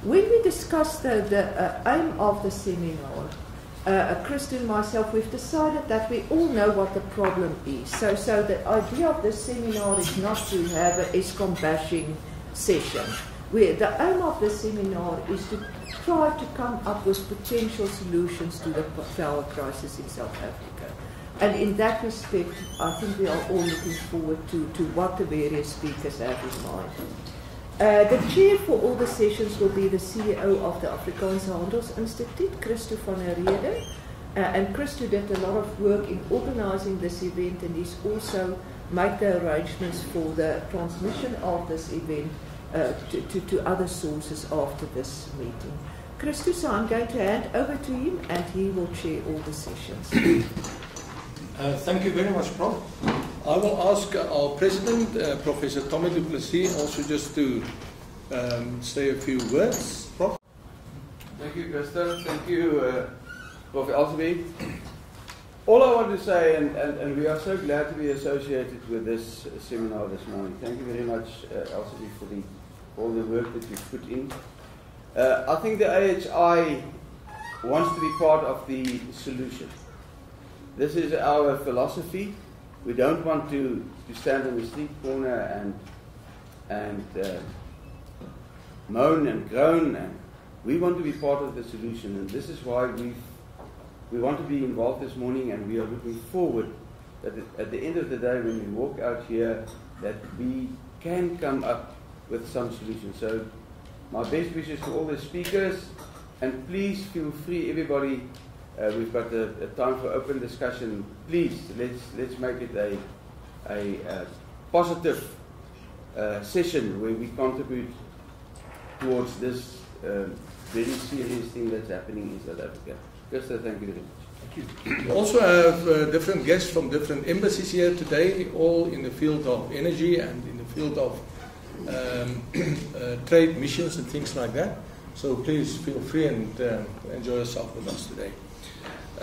When we discussed the aim of the seminar, Christo and myself, we've decided that we all know what the problem is. So the idea of this seminar is not to have an Eskom bashing session. The aim of the seminar is to try to come up with potential solutions to the power crisis in South Africa. And in that respect, I think we are all looking forward to what the various speakers have in mind. The chair for all the sessions will be the CEO of the Afrikaanse Handelsinstituut, Christo van der Rede. And Christo did a lot of work in organizing this event, and he's also made the arrangements for the transmission of this event to other sources after this meeting. Christo, so I'm going to hand over to him, and he will chair all the sessions. Thank you very much, Prof. I will ask our President, Professor Tommy du Plessis, also just to say a few words. Prof. Thank you, Christo. Thank you, Prof. Elsby. All I want to say, and we are so glad to be associated with this seminar this morning. Thank you very much, Elsby, for all the work that you've put in. I think the AHI wants to be part of the solution. This is our philosophy. We don't want to stand in the street corner and moan and groan. And we want to be part of the solution, and this is why we want to be involved this morning, and we are looking forward that at the end of the day, when we walk out here, that we can come up with some solutions. So my best wishes to all the speakers, and please feel free, everybody. We've got a time for open discussion. Please, let's make it a positive session where we contribute towards this very serious thing that's happening in South Africa. Christo, thank you very much. Thank you. We also have different guests from different embassies here today, all in the field of energy and in the field of trade missions and things like that. So please feel free and enjoy yourself with us today.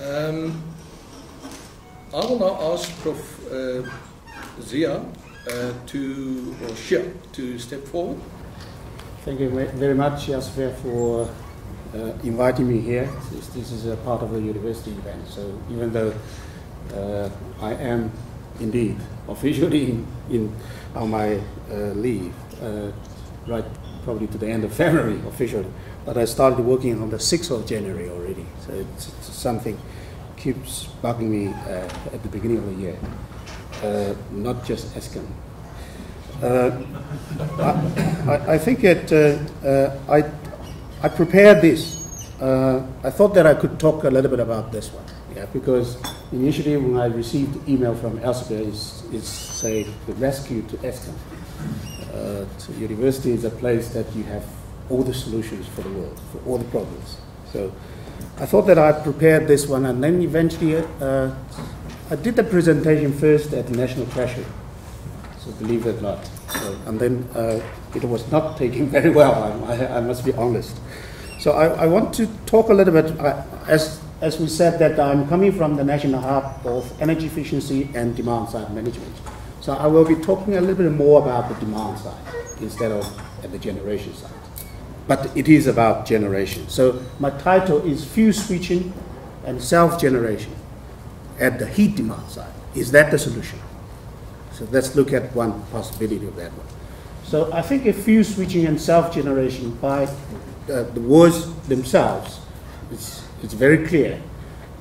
I will now ask Prof. Zia to step forward. Thank you very much, Jasper, for inviting me here. This is a part of a university event, so even though I am indeed officially on my leave, right probably to the end of February officially, but I started working on the 6th of January already, so it's something keeps bugging me at the beginning of the year, not just Eskom. I think that I prepared this. I thought that I could talk a little bit about this one, because initially when I received the email from Elsbe, it's say the rescue to Eskom. So university is a place that you have all the solutions for the world, for all the problems. So I thought that I prepared this one, and then eventually I did the presentation first at the National Treasury. So believe it or not. So, and then it was not taken very well, I must be honest. So I want to talk a little bit, as we said, that I'm coming from the National Hub of Energy Efficiency and Demand Side Management. So I will be talking a little bit more about the demand side instead of at the generation side. But it is about generation. So my title is Fuse Switching and Self-Generation at the heat demand side. Is that the solution? So let's look at one possibility of that one. So I think a fuse switching and self-generation by the words themselves, it's very clear.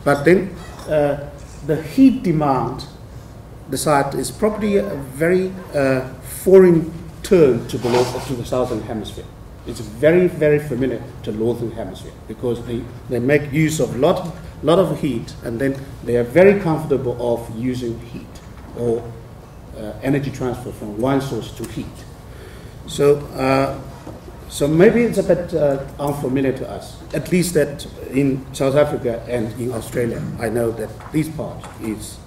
But then the heat demand, the side is probably a very foreign term to the Southern Hemisphere. It's very, very familiar to Northern Hemisphere because they make use of lot of heat, and then they are very comfortable of using heat or energy transfer from one source to heat. So maybe it's a bit unfamiliar to us, at least that in South Africa and in Australia. I know that this part is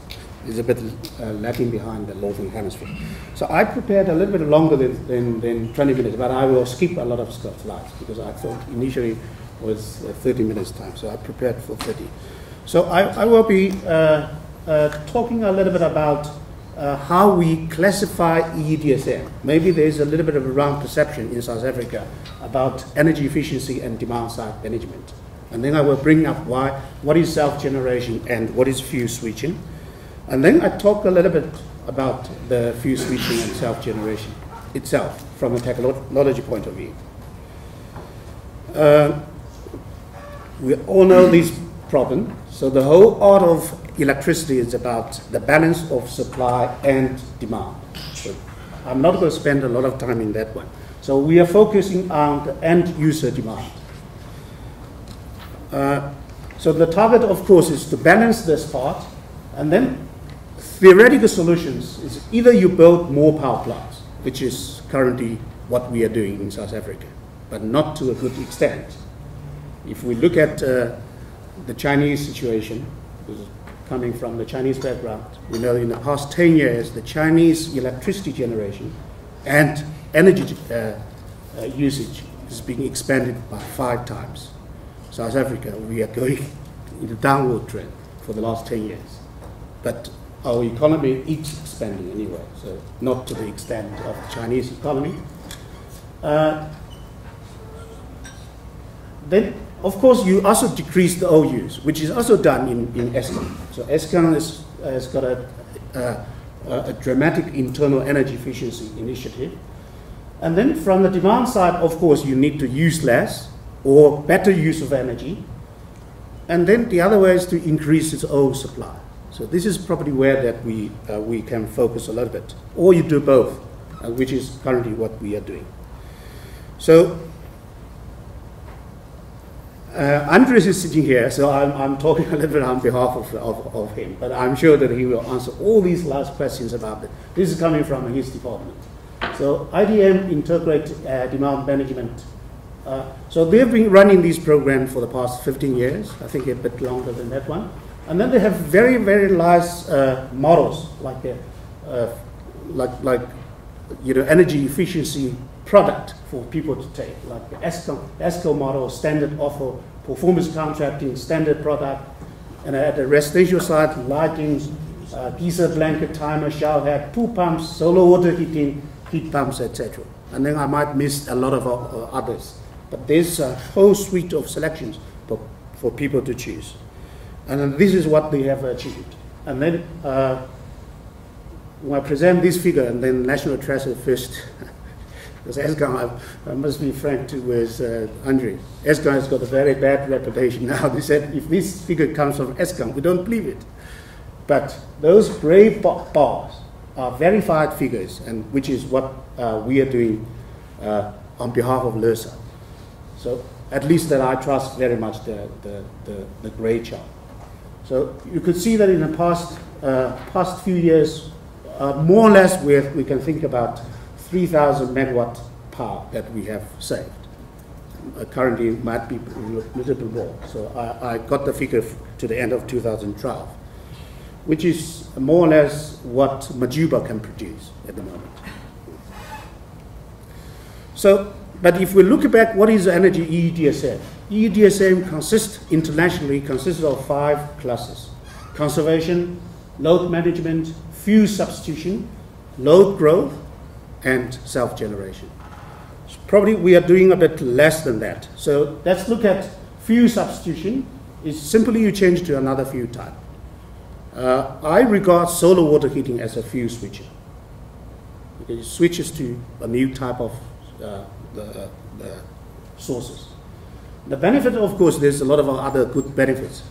a bit lagging behind the Northern Hemisphere. So I prepared a little bit longer than 20 minutes, but I will skip a lot of slides because I thought initially was 30 minutes time, so I prepared for 30. So I will be talking a little bit about how we classify EDSM. Maybe there's a little bit of a wrong perception in South Africa about energy efficiency and demand-side management. And then I will bring up what is self-generation and what is fuse switching. And then I talk a little bit about the fuse switching and self-generation itself from a technology point of view. We all know this problem. So the whole art of electricity is about the balance of supply and demand. So I'm not going to spend a lot of time in that one. So we are focusing on the end user demand. So the target, of course, is to balance this part, and then theoretical solutions is either you build more power plants, which is currently what we are doing in South Africa, but not to a good extent. If we look at the Chinese situation, coming from the Chinese background, we know in the past 10 years, the Chinese electricity generation and energy usage is being expanded by 5 times. South Africa, we are going in a downward trend for the last 10 years. But our economy is expanding anyway, so not to the extent of the Chinese economy. Then, of course, you also decrease the OUs, which is also done in Eskom. So Eskom has got a dramatic internal energy efficiency initiative. And then from the demand side, of course, you need to use less or better use of energy. And then the other way is to increase its own supply. So this is probably where that we can focus a little bit. Or you do both, which is currently what we are doing. So Andres is sitting here, so I'm talking a little bit on behalf of him, but I'm sure that he will answer all these last questions about it. This is coming from his department. So IDM, Integrated Demand Management. So they've been running these programs for the past 15 years, I think a bit longer than that one. And then they have very, very nice models, like energy efficiency product for people to take, like the Eskom model, standard offer, performance contracting, standard product, and at the residential side, lighting, geyser blanket, timer, shower head, pool pumps, solar water heating, heat pumps, etc. And then I might miss a lot of others, but there's a whole suite of selections for people to choose. And then this is what they have achieved. And then when I present this figure, and then National Treasury first, because Eskom, I must be frank with Andre. Eskom has got a very bad reputation now. They said if this figure comes from Eskom, we don't believe it. But those gray bars are verified figures, and which is what we are doing on behalf of LERSA. So at least that I trust very much the gray chart. So you could see that in the past few years, more or less we can think about 3,000 megawatt power that we have saved. Currently it might be a little bit more. So I got the figure to the end of 2012, which is more or less what Majuba can produce at the moment. So, but if we look back, what is energy EDSM? EDSM internationally consists of 5 classes: conservation, load management, fuse substitution, load growth, and self-generation. So probably we are doing a bit less than that. So let's look at fuse substitution. It's simply you change to another fuse type. I regard solar water heating as a fuse switcher. It switches to a new type of the sources. The benefit, of course, there's a lot of other good benefits.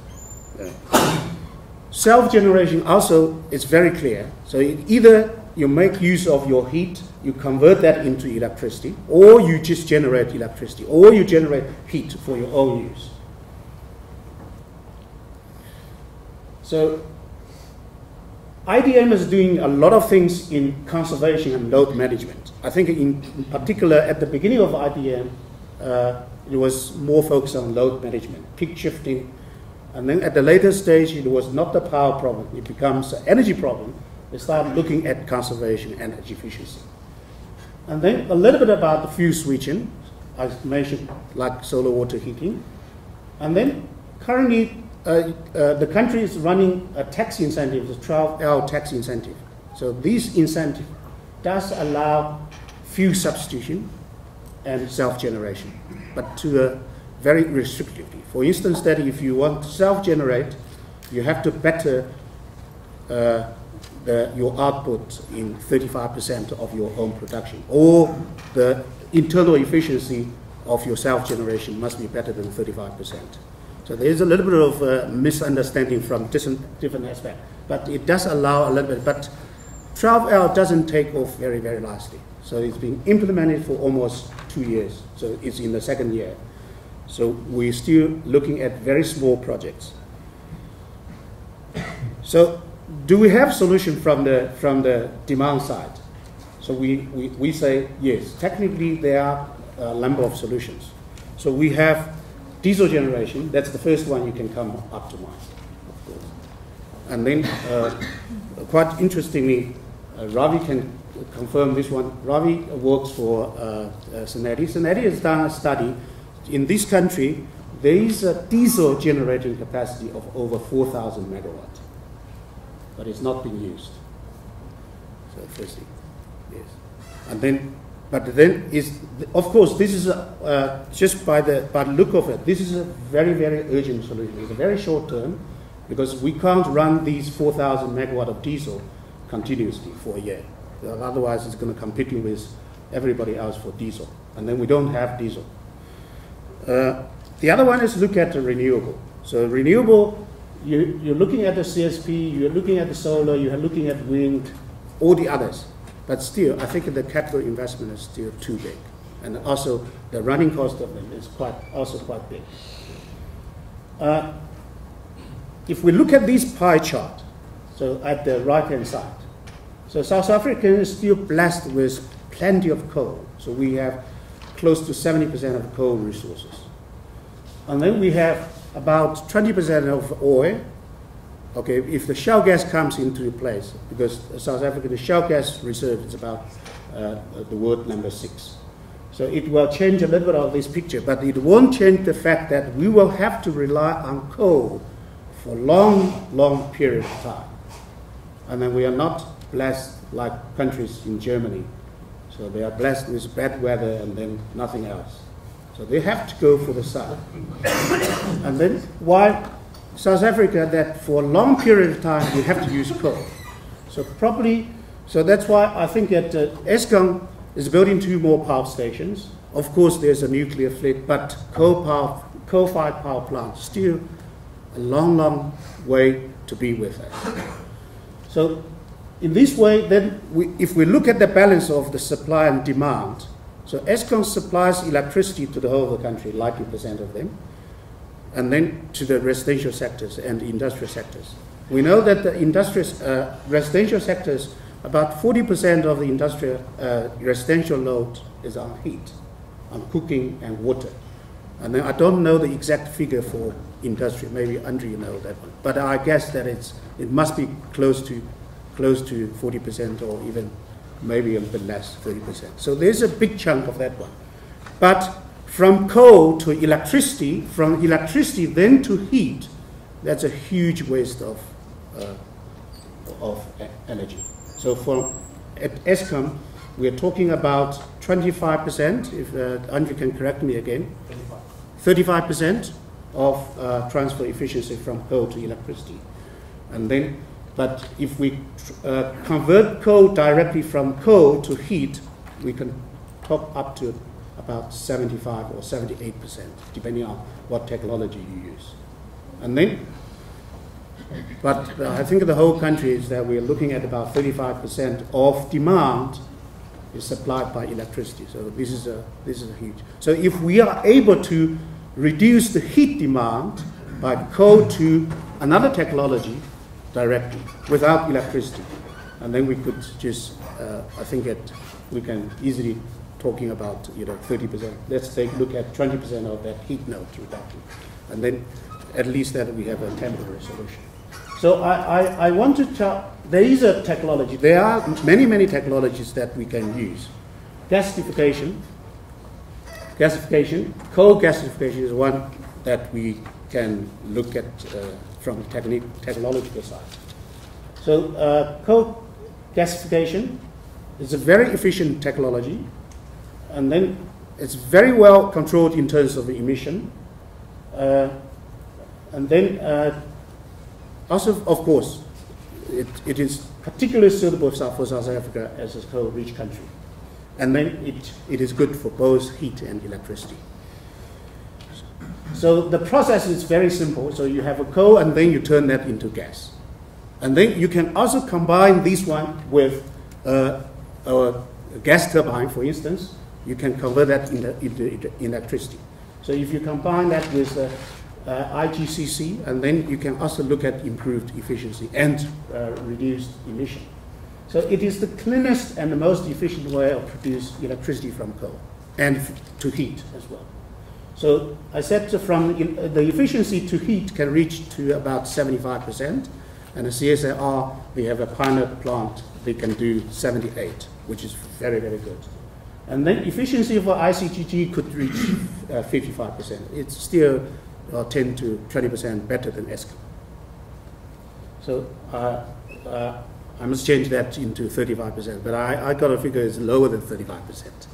Self-generation also is very clear. So either you make use of your heat, you convert that into electricity, or you just generate electricity, or you generate heat for your own use. So IDM is doing a lot of things in conservation and load management. I think in particular at the beginning of IDM, it was more focused on load management, peak shifting, and then at the later stage it was not the power problem, it becomes an energy problem. They start looking at conservation and energy efficiency. And then a little bit about the fuse switching, I mentioned, like solar water heating. And then currently the country is running a tax incentive, the 12L tax incentive. So this incentive does allow fuel substitution and self-generation, but to a very restrictively. For instance, that if you want to self-generate, you have to better your output in 35% of your own production, or the internal efficiency of your self-generation must be better than 35%. So there is a little bit of misunderstanding from different aspects, but it does allow a little bit. But 12L doesn't take off very, very nicely. So it's been implemented for almost 2 years. So it's in the second year. So we're still looking at very small projects. So do we have solution from the demand side? So we say yes. Technically, there are a number of solutions. So we have diesel generation. That's the first one you can come up to mind, of course. And then, quite interestingly, Ravi can confirm this one. Ravi works for Seneti. Seneti has done a study. In this country, there is a diesel generating capacity of over 4,000 megawatts, but it's not being used. So firstly, yes. And then, but then is, of course, this is just by the look of it, this is a very, very urgent solution. It's a very short term, because we can't run these 4,000 megawatt of diesel continuously for a year. Otherwise, it's going to compete with everybody else for diesel, and then we don't have diesel. The other one is look at the renewable. So renewable, you're looking at the CSP, you're looking at the solar, you're looking at wind, all the others. But still, I think the capital investment is still too big. And also, the running cost of them is also quite big. If we look at this pie chart, so at the right-hand side, so South Africa is still blessed with plenty of coal. So we have close to 70% of coal resources. And then we have about 20% of oil. Okay, if the shale gas comes into place, because South Africa, the shale gas reserve is about the world number 6. So it will change a little bit of this picture, but it won't change the fact that we will have to rely on coal for long, long period of time. And then we are not blessed like countries in Germany. So they are blessed with bad weather and then nothing else. So they have to go for the sun. And then while South Africa, that for a long period of time, we have to use coal. So probably, so that's why I think that Eskom is building 2 more power stations. Of course, there's a nuclear fleet, but coal-fired power plants still a long, long way to be with us. So in this way, then, if we look at the balance of the supply and demand, so Eskom supplies electricity to the whole of the country, 90% of them, and then to the residential sectors and industrial sectors. We know that the residential sectors, about 40% of the industrial residential load is on heat, on cooking and water. And then I don't know the exact figure for industry. Maybe Andre, you know that one. But I guess that it must be close to 40%, or even maybe a bit less, 30%. So there's a big chunk of that one. But from coal to electricity, from electricity then to heat, that's a huge waste of energy. So at Eskom, we're talking about 25%, if Andre can correct me again, 35% of transfer efficiency from coal to electricity. And then, but if we convert coal directly from coal to heat, we can top up to about 75 or 78%, depending on what technology you use. And then, but I think the whole country is that we're looking at about 35% of demand is supplied by electricity. So this is a huge. So if we are able to reduce the heat demand by coal to another technology directly without electricity, and then we could just, I think that we can easily talking about 30%. Let's take a look at 20% of that heat node reduction, and then at least that we have a temporary solution. So I want to tell, there is a technology. There are many technologies that we can use. Gasification, coal gasification is one that we can look at from the technological side. So gasification. It's a very efficient technology, and then it's very well controlled in terms of the emission. And then also, of course, it is particularly suitable for South Africa as a coal-rich country. And then it is good for both heat and electricity. So the process is very simple. So you have a coal and then you turn that into gas. And then you can also combine this one with a gas turbine, for instance. You can convert that into electricity. So if you combine that with IGCC, and then you can also look at improved efficiency and reduced emission. So it is the cleanest and the most efficient way of producing electricity from coal and to heat as well. So I said from the efficiency to heat can reach to about 75%, and the CSIR, we have a pilot plant, they can do 78, which is very, very good. And then efficiency for ICGG could reach 55%. It's still 10 to 20% better than Eskom. So I must change that into 35%, but I got a figure is lower than 35%,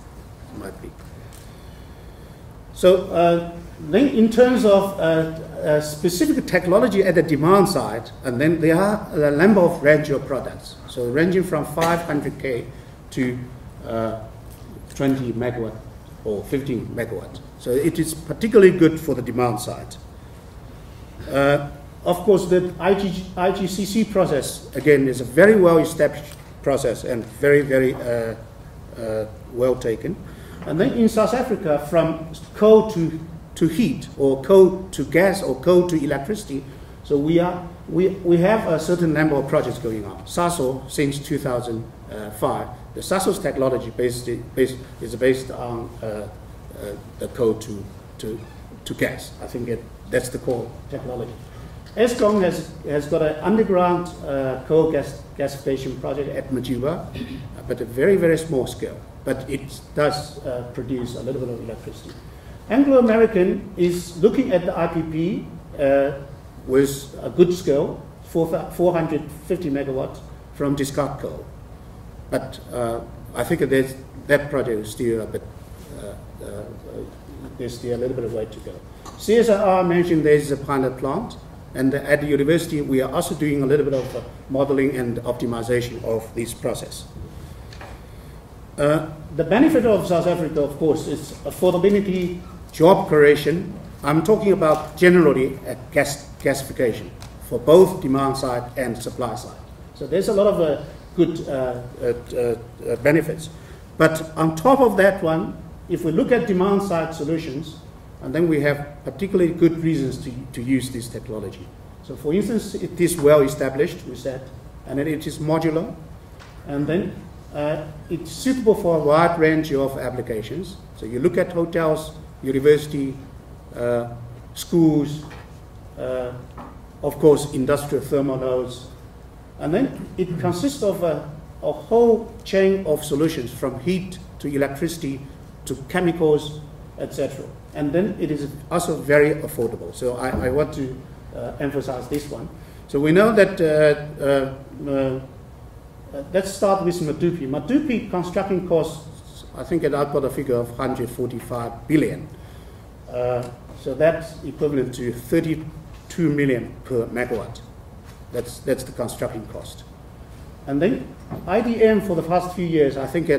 might be. So then in terms of specific technology at the demand side, and then there are a number of range of products. So ranging from 500K to 20 megawatt or 15 megawatt. So it is particularly good for the demand side. Of course, the IGCC process, again, is a very well-established process and very, very well taken. And then in South Africa, from coal to heat, or coal to gas, or coal to electricity, so we have a certain number of projects going on. SASO, since 2005, the SASO's technology is based on the coal to gas. I think that's the core technology. Eskom has got an underground coal gasification project at Majuba, but a very, very small scale. But it does produce a little bit of electricity. Anglo-American is looking at the IPP with a good scale, 450 megawatts from discard coal. But I think that project is still a bit, there's still a little bit of way to go. CSIR mentioned there is a pilot plant, and at the university we are also doing a little bit of modeling and optimization of this process. The benefit of South Africa, of course, is affordability, job creation. I'm talking about generally gasification for both demand side and supply side. So there's a lot of good benefits. But on top of that one, if we look at demand side solutions, and then we have particularly good reasons to use this technology. So for instance, it is well established, we said, and then it is modular, and then it's suitable for a wide range of applications. So you look at hotels, university, schools, of course, industrial thermal nodes, and then it consists of a whole chain of solutions from heat to electricity to chemicals, etc. And then it is also very affordable. So I want to emphasize this one. So we know that, let's start with Medupi. Medupi construction costs, I think I've got a figure of 145 billion. So that's equivalent to 32 million per megawatt. That's the construction cost. And then IDM for the past few years, I think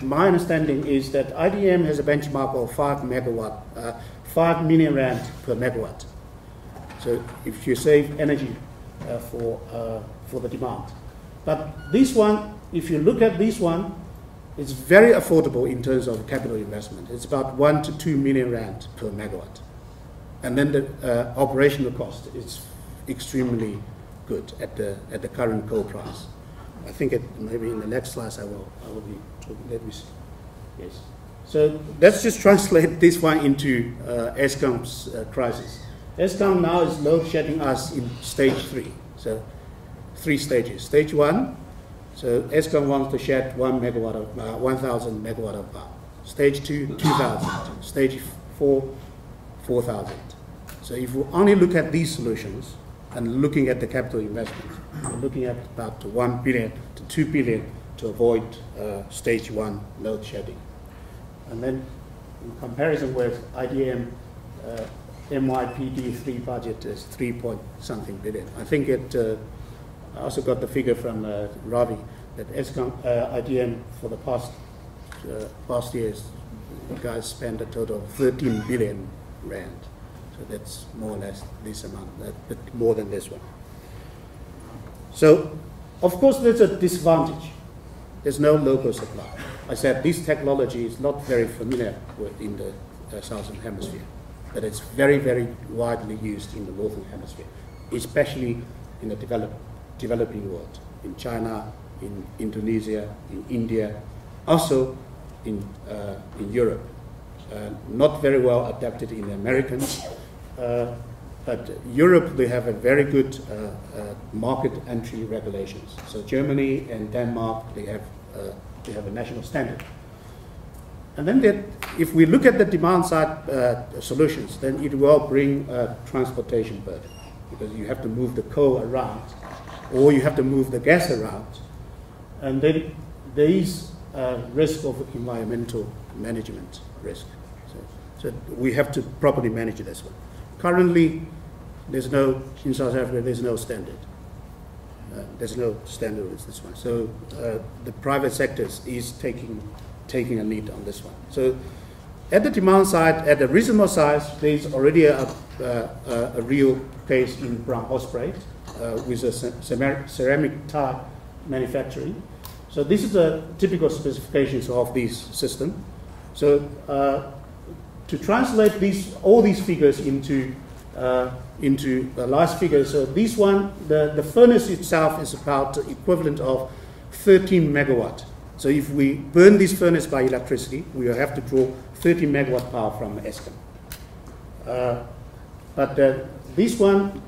my understanding is that IDM has a benchmark of 5 million rand per megawatt. So if you save energy for the demand. But this one, if you look at this one, it's very affordable in terms of capital investment. It's about 1 to 2 million rand per megawatt. And then the operational cost is extremely good at the current coal price. I think maybe in the next slides I will be talking. Let me see. Yes. So let's just translate this one into Eskom's crisis. Eskom now is load shedding us in stage 3. So 3 stages. Stage 1, so Eskom wants to shed 1,000 megawatt of power. Stage 2, 2,000. Stage 4, 4,000. So if we only look at these solutions and looking at the capital investment, looking at about 1 billion to 2 billion to avoid stage 1 load shedding. And then in comparison with IDM, MYPD3 budget is 3-point-something billion. I think I also got the figure from Ravi that Eskom, IDM for the past years, you guys spent a total of 13 billion rand. So that's more or less this amount, a bit more than this one. So, of course, there's a disadvantage. There's no local supply. I said this technology is not very familiar in the Southern Hemisphere, but it's very, very widely used in the Northern Hemisphere, especially in the developing world, in China, in Indonesia, in India, also in Europe. Not very well adapted in the Americans, but Europe, they have a very good market entry regulations. So Germany and Denmark, they have a national standard. And then if we look at the demand side solutions, then it will bring a transportation burden, because you have to move the coal around, or you have to move the gas around. And then there is risk of environmental management risk. So we have to properly manage this one. Currently, in South Africa, there's no standard. There's no standard with this one. So the private sector is taking a lead on this one. So at the demand side, at a reasonable size, there's already a real case in Bronkhorstspruit with a ceramic tile manufacturing. So this is the typical specifications of this system. So to translate all these figures into the last figure, so this one, the furnace itself is about the equivalent of 13 megawatt. So if we burn this furnace by electricity, we will have to draw 30 megawatt power from Eskom. But this one,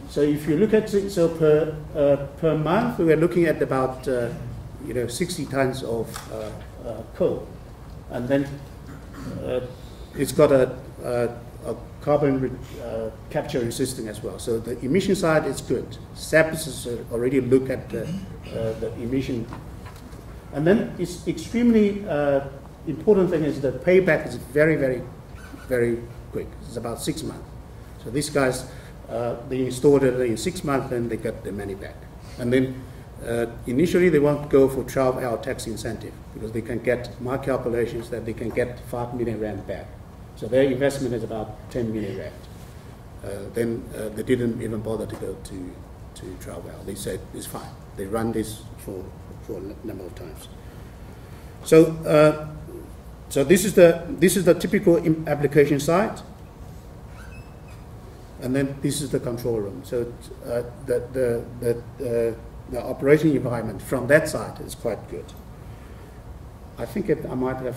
so if you look at it, so per month, we are looking at about 60 tons of coal, and then it's got a carbon capture resistant as well. So the emission side is good. SAP has already looked at the emission. And then it's extremely important thing is the payback is very, very, very quick. It's about 6 months. So these guys, they installed it in 6 months and they got the money back. And then initially they want to go for 12-hour tax incentive because they can get, my calculations that they can get 5 million rand back. So their investment is about 10 million rand. Then they didn't even bother to go to 12-hour. They said it's fine. They run this for a number of times. So so this is the typical application site, and then this is the control room. So the operating environment from that side is quite good. I think I might have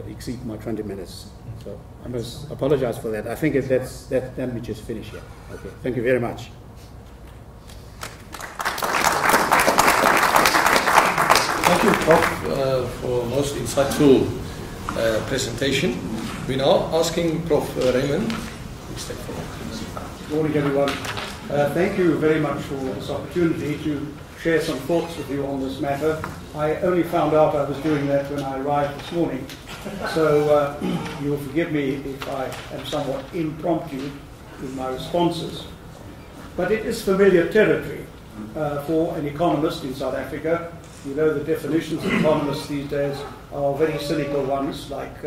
exceeded my 20 minutes, so I must apologize for that. I think then we just finish here. Okay, thank you very much. Thank you, Prof, for most insightful presentation. We're now asking Prof. Raymond. Please take forward. Good morning, everyone. Thank you very much for this opportunity to share some thoughts with you on this matter. I only found out I was doing that when I arrived this morning, so you'll forgive me if I am somewhat impromptu in my responses. But it is familiar territory for an economist in South Africa. You know the definitions of economists these days are very cynical ones, like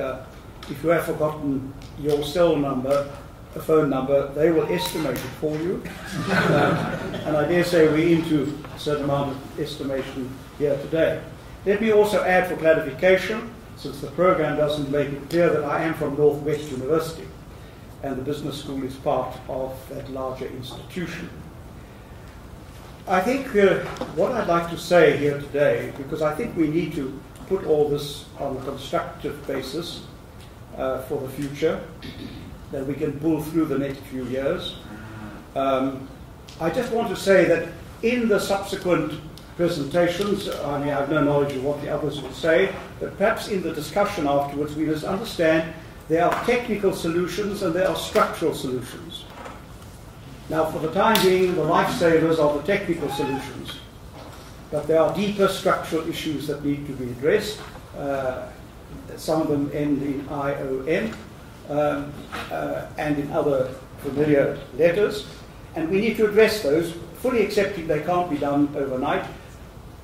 if you have forgotten your cell number, a phone number, they will estimate it for you. And I dare say we're into a certain amount of estimation here today. Let me also add for clarification, since the program doesn't make it clear, that I am from Northwest University, and the business school is part of that larger institution. I think what I'd like to say here today, because I think we need to put all this on a constructive basis for the future, that we can pull through the next few years. I just want to say that in the subsequent presentations, I mean, I have no knowledge of what the others will say, but perhaps in the discussion afterwards we must understand there are technical solutions and there are structural solutions. Now, for the time being, the lifesavers are the technical solutions, but there are deeper structural issues that need to be addressed. Some of them end in ION and in other familiar letters, and we need to address those, fully accepting they can't be done overnight,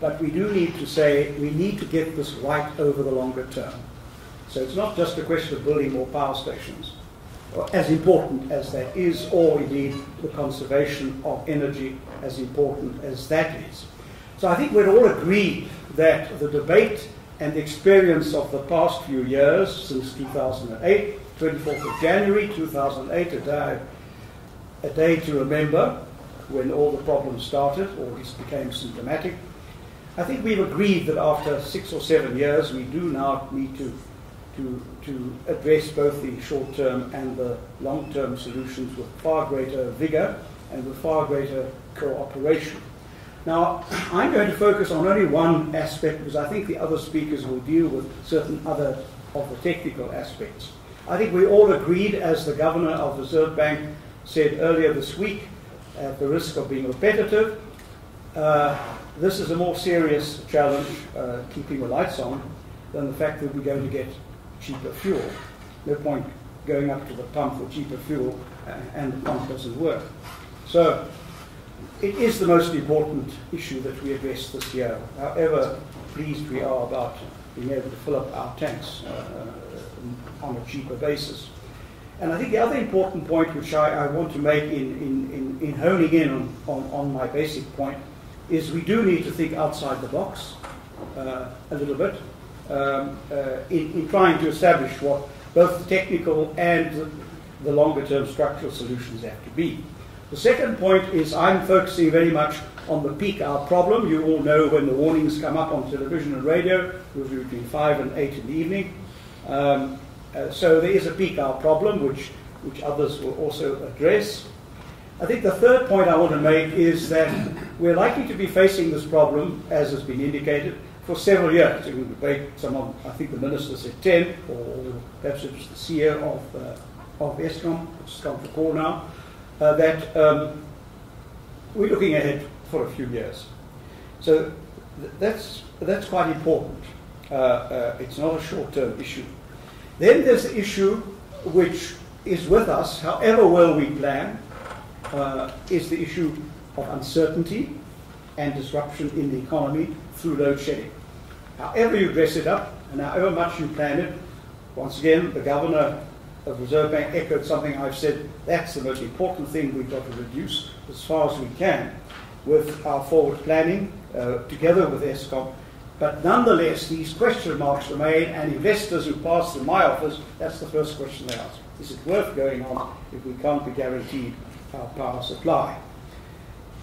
but we do need to say we need to get this right over the longer term. So it's not just a question of building more power stations, as important as that is, or indeed the conservation of energy, as important as that is. So I think we'd all agree that the debate and the experience of the past few years, since 2008, 24th of January 2008, a day to remember, when all the problems started, or at least became symptomatic. I think we've agreed that after 6 or 7 years, we do now need to address both the short-term and the long-term solutions with far greater vigor and with far greater cooperation. Now, I'm going to focus on only one aspect because I think the other speakers will deal with certain other of the technical aspects. I think we all agreed, as the Governor of the Reserve Bank said earlier this week, at the risk of being repetitive, this is a more serious challenge, keeping the lights on, than the fact that we're going to get cheaper fuel. No point going up to the pump for cheaper fuel and the pump doesn't work. So it is the most important issue that we address this year, however pleased we are about being able to fill up our tanks on a cheaper basis. And I think the other important point which I want to make in honing in on my basic point is we do need to think outside the box a little bit in trying to establish what both the technical and the longer term structural solutions have to be. The second point is I'm focusing very much on the peak hour problem. You all know when the warnings come up on television and radio, usually between 5 and 8 in the evening. So there is a peak hour problem, which others will also address. I think the third point I want to make is that we're likely to be facing this problem, as has been indicated, for several years. In the debate, someone, I think the minister said 10, or perhaps it was the CEO of Eskom, which has come to call now, that we're looking ahead for a few years. So that's quite important. It's not a short-term issue. Then there's the issue which is with us, however well we plan, is the issue of uncertainty and disruption in the economy through load shedding. However you dress it up and however much you plan it, once again, the Governor of the Reserve Bank echoed something I've said, that's the most important thing we've got to reduce as far as we can with our forward planning together with Eskom. But nonetheless, these question marks remain, and investors who pass through my office, that's the first question they ask. Is it worth going on if we can't be guaranteed our power supply?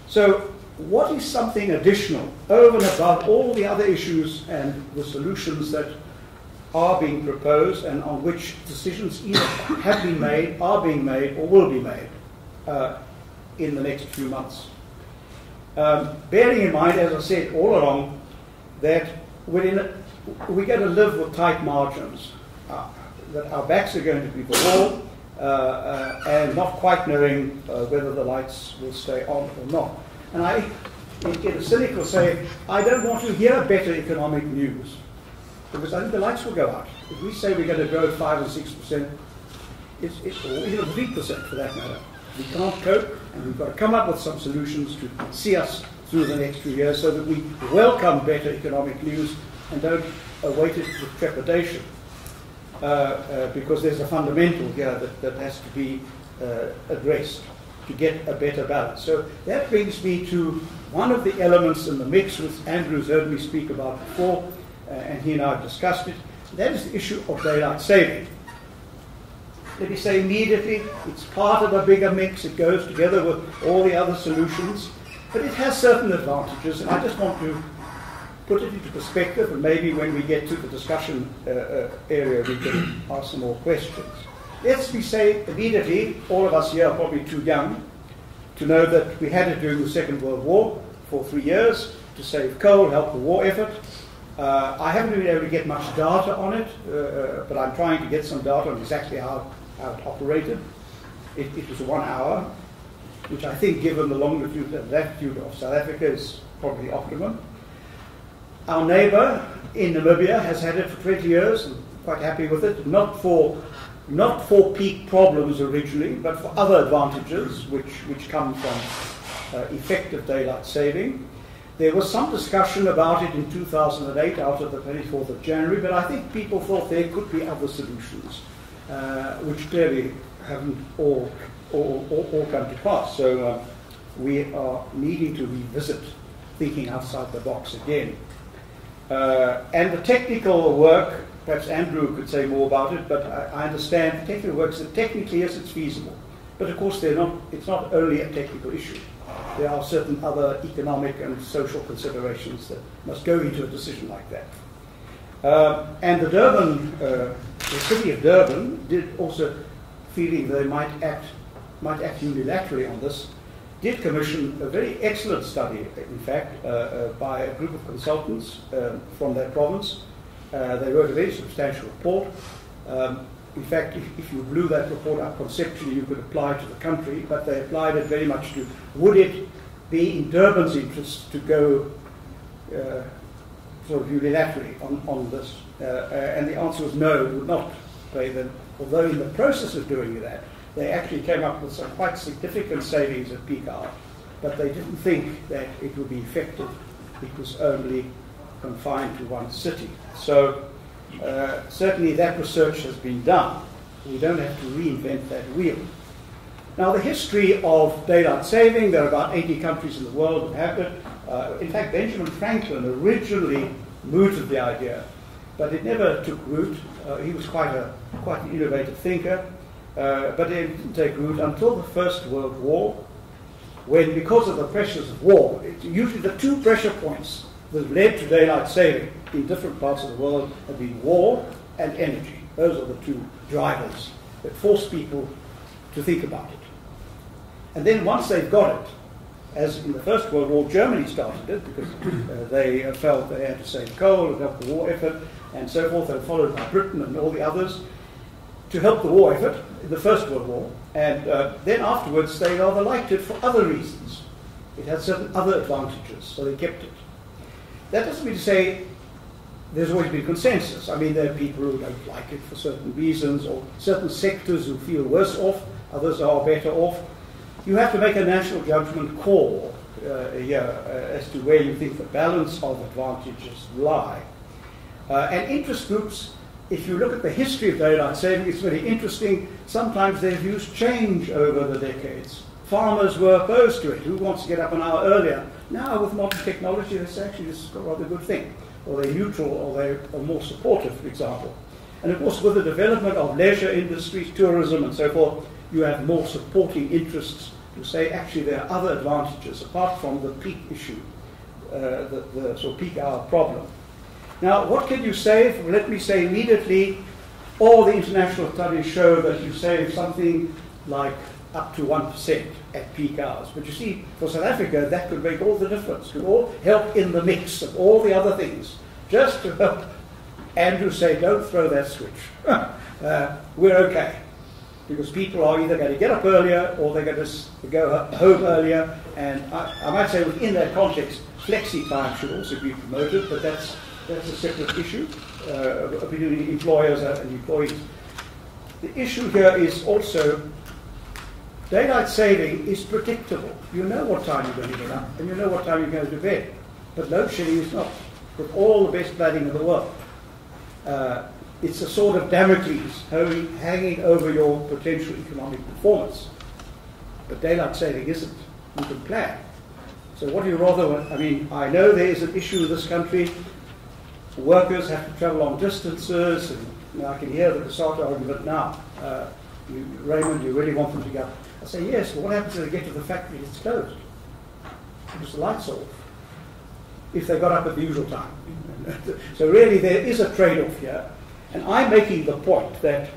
So what is something additional over and above all the other issues and the solutions that are being proposed and on which decisions either have been made, are being made, or will be made in the next few months? Bearing in mind, as I said all along, that we're going to live with tight margins, that our backs are going to be the wall, and not quite knowing whether the lights will stay on or not. And I, in a cynical say, I don't want to hear better economic news, because I think the lights will go out. If we say we're going to grow 5 and 6%, or even 3% for that matter, we can't cope, and we've got to come up with some solutions to see us through the next few years so that we welcome better economic news and don't await it with trepidation, because there's a fundamental here that has to be addressed to get a better balance. So that brings me to one of the elements in the mix which Andrew's heard me speak about before, and he and I have discussed it. That is the issue of daylight saving. Let me say immediately, it's part of a bigger mix. It goes together with all the other solutions. But it has certain advantages, and I just want to put it into perspective, and maybe when we get to the discussion area, we can ask some more questions. Let's say immediately, all of us here are probably too young to know that we had it during the Second World War for 3 years to save coal, help the war effort. I haven't been able to get much data on it, but I'm trying to get some data on exactly how it operated. It was 1 hour. which I think, given the longitude and latitude of South Africa, is probably optimum. Our neighbour in Namibia has had it for 20 years, and quite happy with it, not for peak problems originally, but for other advantages which come from effective daylight saving. There was some discussion about it in 2008 out of the 24th of January, but I think people thought there could be other solutions, which clearly haven't all come to pass. So we are needing to revisit thinking outside the box again. And the technical work, perhaps Andrew could say more about it, but I understand the technical work is that technically, yes, it's feasible. But of course, it's not only a technical issue. There are certain other economic and social considerations that must go into a decision like that. And the city of Durban did also, feeling they might act unilaterally on this, did commission a very excellent study, in fact, by a group of consultants from their province. They wrote a very substantial report. In fact, if you blew that report up conceptually, you could apply it to the country, but they applied it very much to, would it be in Durban's interest to go sort of unilaterally on this? And the answer was no, it would not play them. Although in the process of doing that, they actually came up with some quite significant savings at peak hour, but they didn't think that it would be effective. It was only confined to one city. So certainly that research has been done. We don't have to reinvent that wheel. Now, the history of daylight saving, there are about 80 countries in the world that have it. In fact, Benjamin Franklin originally mooted the idea, but it never took root. He was quite an innovative thinker, but it didn't take root until the First World War, when, because of the pressures of war, usually the two pressure points that led to daylight saving in different parts of the world have been war and energy. Those are the two drivers that force people to think about it. And then once they've got it, as in the First World War, Germany started it because they felt they had to save coal and help the war effort and so forth, and followed by Britain and all the others to help the war effort in the First World War. And then afterwards they rather liked it for other reasons. It had certain other advantages, so they kept it. That doesn't mean to say there's always been consensus. I mean, there are people who don't like it for certain reasons, or certain sectors who feel worse off, others are better off. You have to make a national judgment call as to where you think the balance of advantages lie. And interest groups, if you look at the history of daylight saving, it's very interesting. Sometimes their views change over the decades. Farmers were opposed to it. Who wants to get up an hour earlier? Now, with modern technology, they say, actually, this is a rather good thing. Or they're neutral, or they're more supportive, for example. And of course, with the development of leisure industries, tourism, and so forth, you have more supporting interests to say, actually, there are other advantages, apart from the peak issue, the sort of peak hour problem. Now, what can you save? Let me say immediately, all the international studies show that you save something like up to 1% at peak hours. But you see, for South Africa, that could make all the difference, could all help in the mix of all the other things. Just to help Andrew say, don't throw that switch. We're okay. Because people are either going to get up earlier or they're going to go home earlier. And I might say within that context, flexi time should also be promoted, but that's a separate issue between employers and employees. The issue here is also daylight saving is predictable. You know what time you're going to get up and you know what time you're going to bed. But load shedding is not, with all the best planning in the world. It's a sort of Damocles hanging over your potential economic performance. But daylight saving isn't. You can plan. So what do you rather want? I mean, I know there is an issue in this country. Workers have to travel long distances, and I can hear the Casata argument now. Raymond, you really want them to go? I say, yes, but what happens if they get to the factory and it's closed? Because the lights off. If they got up at the usual time. So really there is a trade-off here. And I'm making the point that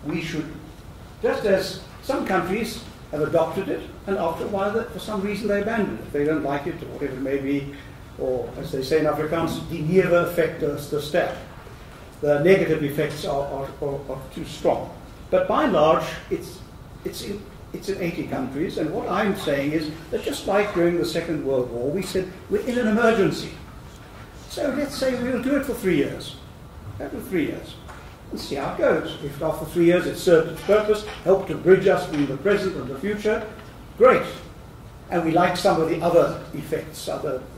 we should, just as some countries have adopted it, and after a while, for some reason, they abandon it. They don't like it, or whatever it may be, or as they say in Afrikaans, die nieuwe effecten is te sterk. The negative effects are too strong. But by and large, it's it's in 80 countries, and what I'm saying is that just like during the Second World War, we said we're in an emergency. So let's say we'll do it for 3 years. After 3 years. And see how it goes. If after 3 years it served its purpose, helped to bridge us between the present and the future, great. And we like some of the other effects,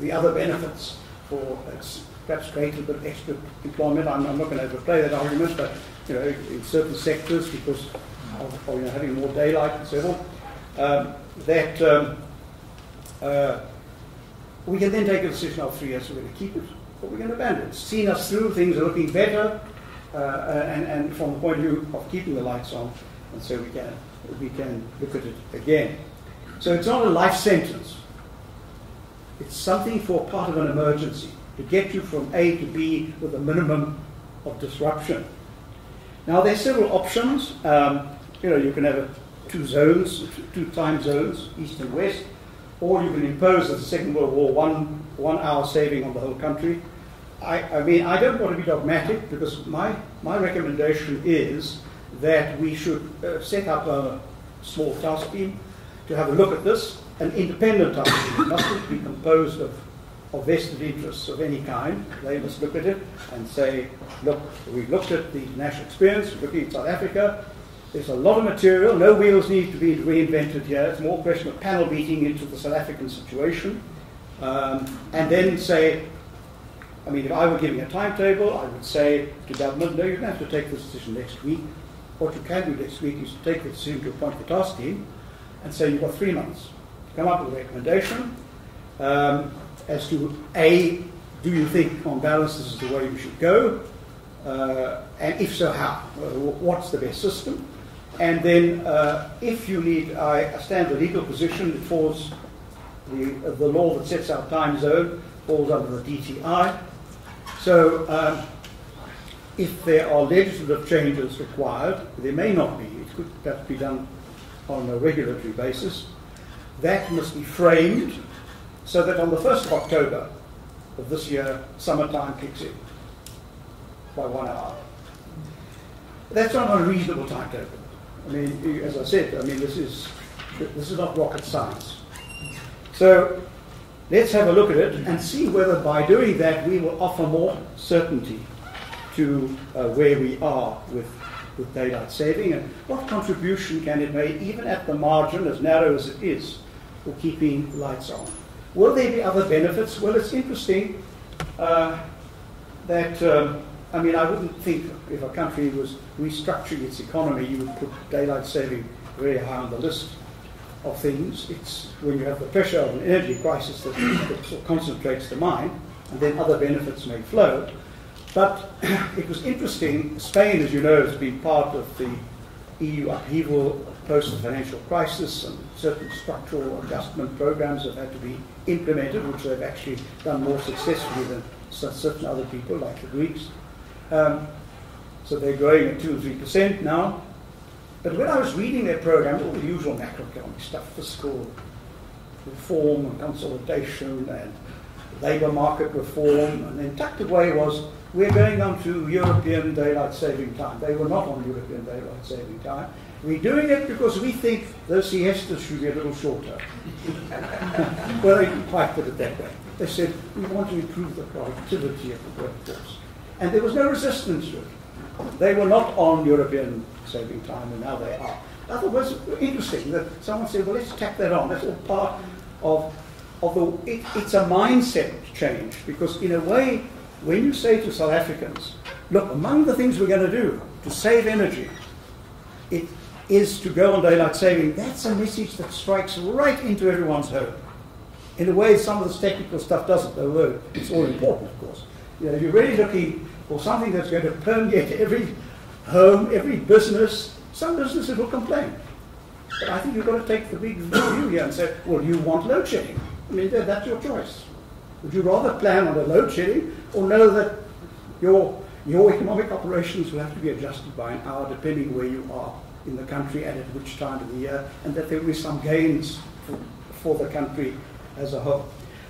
the other benefits for perhaps create a bit of extra employment. I'm not going to overplay that argument, but in certain sectors, because of having more daylight and so on, we can then take a decision of 3 years, we're going to keep it or we're going to abandon it. It's seen us through, things are looking better, and from the point of view of keeping the lights on, and so we can look at it again. So it's not a life sentence. It's something for part of an emergency, to get you from A to B with a minimum of disruption. Now, there are several options. You can have two time zones, east and west, or you can impose, as the Second World War, 1 hour saving on the whole country. I mean, I don't want to be dogmatic, because my recommendation is that we should set up a small task team to have a look at this, an independent task team. It mustn't be composed of vested interests of any kind. They must look at it and say, look, we've looked at the national experience, we're looking at South Africa, there's a lot of material, no wheels need to be reinvented here, it's more a question of panel beating into the South African situation, and then say, I mean, if I were giving a timetable, I would say to government, no, you don't have to take this decision next week. What you can do next week is to take the decision to appoint the task team and say you've got 3 months to come up with a recommendation as to A, do you think on balance this is the way we should go? And if so, how? What's the best system? And then if you need, I stand the legal position, it falls, the law that sets our time zone falls under the DTI. So if there are legislative changes required, there may not be, it could perhaps be done on a regulatory basis, that must be framed so that on the 1st of October of this year, summertime kicks in by 1 hour. That's not an unreasonable timetable. I mean, as I said, I mean, this is not rocket science. So let's have a look at it and see whether by doing that we will offer more certainty to where we are with daylight saving, and what contribution can it make, even at the margin, as narrow as it is, for keeping lights on. Will there be other benefits? Well, it's interesting that, I mean, I wouldn't think if a country was restructuring its economy, you would put daylight saving very high on the list of things. It's when you have the pressure of an energy crisis that sort of concentrates the mind, and then other benefits may flow. But it was interesting, Spain, as you know, has been part of the EU upheaval post the financial crisis, and certain structural adjustment programs have had to be implemented, which they've actually done more successfully than certain other people, like the Greeks. So they're growing at 2 or 3% now. But when I was reading their program, all the usual macroeconomic stuff, fiscal reform and consolidation and labour market reform, and then tucked away was, we're going on to European daylight saving time. They were not on European daylight saving time. We're doing it because we think those siestas should be a little shorter. Well, they didn't quite put it that way. They said, we want to improve the productivity of the workforce. And there was no resistance to it. They were not on European saving time, and now they are. I thought it was interesting that someone said, well, let's tack that on. That's all part of it's a mindset change, because in a way, when you say to South Africans, look, among the things we're going to do to save energy, it is to go on daylight saving, that's a message that strikes right into everyone's home. In a way, some of this technical stuff doesn't, although it's all important, of course. You know, you're really looking for something that's going to permeate every home, every business. Some businesses will complain. But I think you've got to take the big view here and say, well, you want load shedding. I mean, that's your choice. Would you rather plan on a load shedding or know that your economic operations will have to be adjusted by an hour depending where you are in the country and at which time of the year, and that there will be some gains for the country as a whole?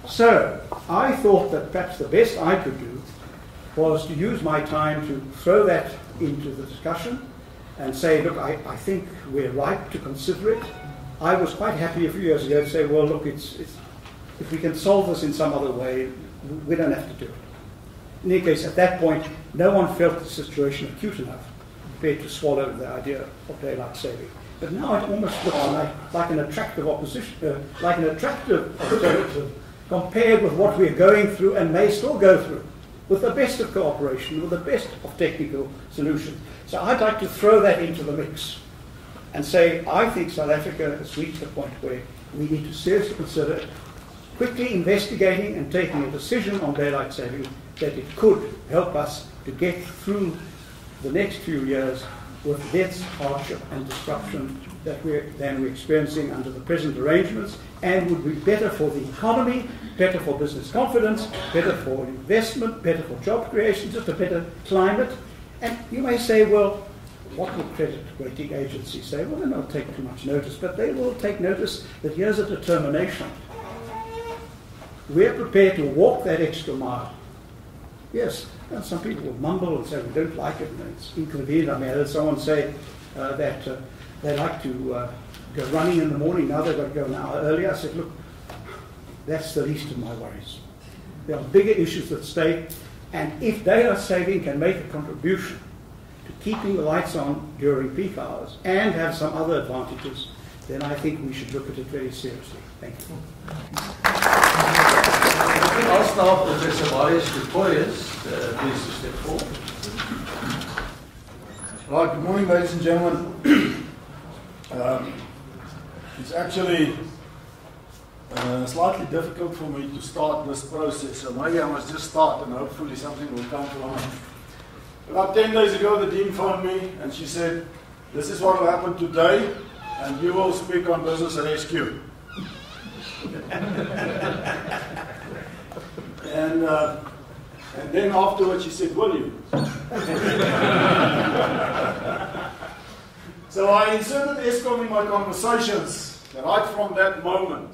So I thought that perhaps the best I could do was to use my time to throw that into the discussion and say, look, I think we're right to consider it. I was quite happy a few years ago to say, well, look, if we can solve this in some other way, we don't have to do it. In any case, at that point, no one felt the situation acute enough, prepared to swallow the idea of daylight saving. But now it almost looks like an attractive opposition, like an attractive alternative compared with what we're going through and may still go through, with the best of cooperation, with the best of technical solutions. So I'd like to throw that into the mix and say, I think South Africa has reached the point where we need to seriously consider quickly investigating and taking a decision on daylight saving, that it could help us to get through the next few years with less hardship and disruption than we're experiencing under the present arrangements, and would be better for the economy, better for business confidence, better for investment, better for job creation, just a better climate. And you may say, well, what will credit rating agencies say? Well, they don't take too much notice, but they will take notice that here's a determination. We're prepared to walk that extra mile. Yes, and some people will mumble and say, we don't like it, and it's inconvenient. I mean, I heard someone say that they like to go running in the morning, now they've got to go an hour earlier. I said, look, that's the least of my worries. There are bigger issues at stake, and if daylight saving can make a contribution to keeping the lights on during peak hours and have some other advantages, then I think we should look at it very seriously. Thank you. I'll start Professor Marius Pretorius, please to step forward. Right, good morning, ladies and gentlemen. It's actually slightly difficult for me to start this process, so maybe I must just start and hopefully something will come to mind. About 10 days ago, the Dean phoned me and she said, this is what will happen today, and you will speak on business rescue. And then afterwards she said, will you? So I inserted Eskom in my conversations right from that moment.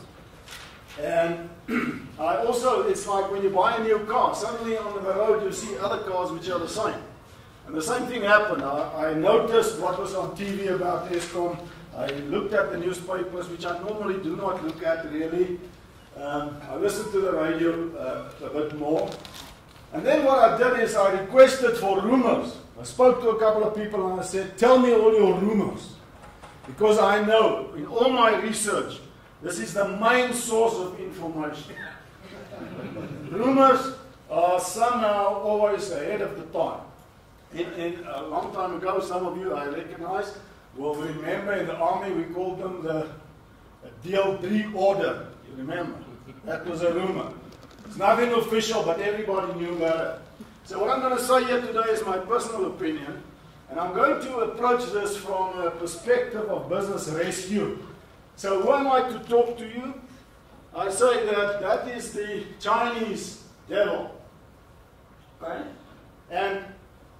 And I also, it's like when you buy a new car, suddenly on the road you see other cars which are the same. And the same thing happened. I noticed what was on TV about Eskom. I looked at the newspapers, which I normally do not look at really. I listened to the radio a bit more. And then what I did is I requested for rumors. I spoke to a couple of people and I said, tell me all your rumors. Because I know, in all my research, this is the main source of information. Rumors are somehow always ahead of the time. In a long time ago, some of you I recognize will remember in the army we called them the Deel 3 order. You remember? That was a rumor. It's nothing official, but everybody knew about it. So what I'm going to say here today is my personal opinion, and I'm going to approach this from a perspective of business rescue. So who am I to talk to you? I say that that is the Chinese devil. Okay? And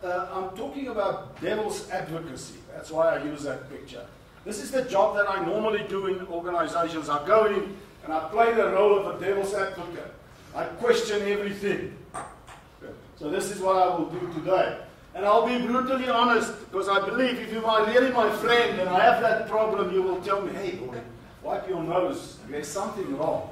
I'm talking about devil's advocacy. That's why I use that picture. This is the job that I normally do in organizations. I go in and I play the role of a devil's advocate. I question everything. So this is what I will do today. And I'll be brutally honest, because I believe if you are really my friend and I have that problem, you will tell me, hey boy, wipe your nose, there's something wrong.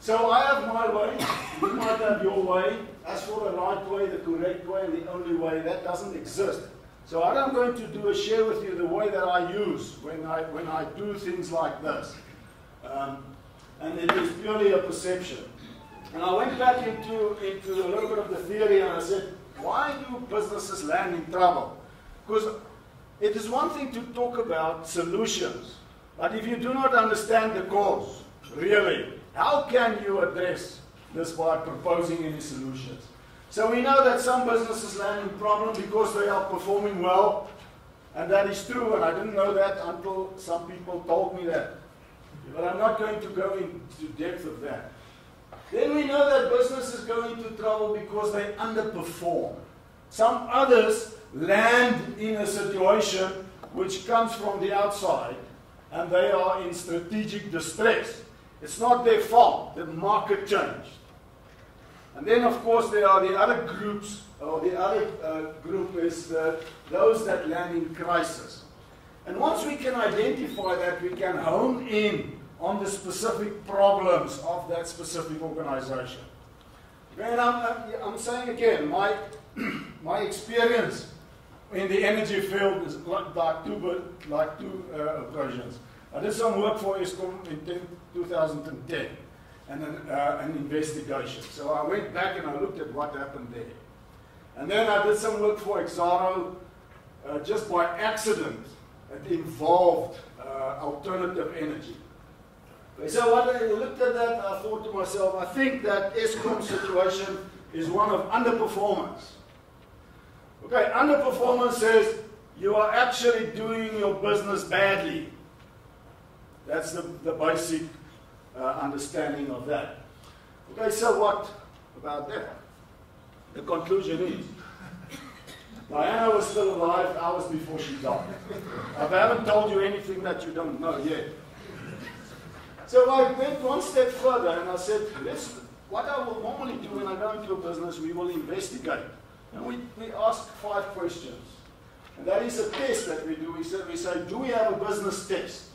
So I have my way, you might have your way. As for the right way, the correct way, and the only way, that doesn't exist. So what I'm going to do is share with you the way that I use when I do things like this. And it is purely a perception. And I went back into a little bit of the theory and I said, why do businesses land in trouble? Because it is one thing to talk about solutions, but if you do not understand the cause, really, how can you address this by proposing any solutions? So we know that some businesses land in problem because they are performing well, and that is true, and I didn't know that until some people told me that. But I'm not going to go into depth of that. Then we know that businesses go into trouble because they underperform. Some others land in a situation which comes from the outside, and they are in strategic distress. It's not their fault. The market changed. And then, of course, there are the other groups, or the other group is those that land in crisis. And once once we can identify that, we can hone in on the specific problems of that specific organization. And I'm saying again, my experience in the energy field is like two versions. I did some work for Eskom in 2010, and an investigation. So I went back and I looked at what happened there. And then I did some work for Exaro, just by accident. It involved alternative energy. So when I looked at that, I thought to myself, I think that Eskom's situation is one of underperformance. Okay, underperformance says you are actually doing your business badly. That's the basic understanding of that. Okay, so what about that? The conclusion is, Diana was still alive hours before she died. I haven't told you anything that you don't know yet. So I went one step further and I said, what I will normally do when I go into a business, we will investigate. And we ask 5 questions. And that is a test that we do. We say, do we have a business test?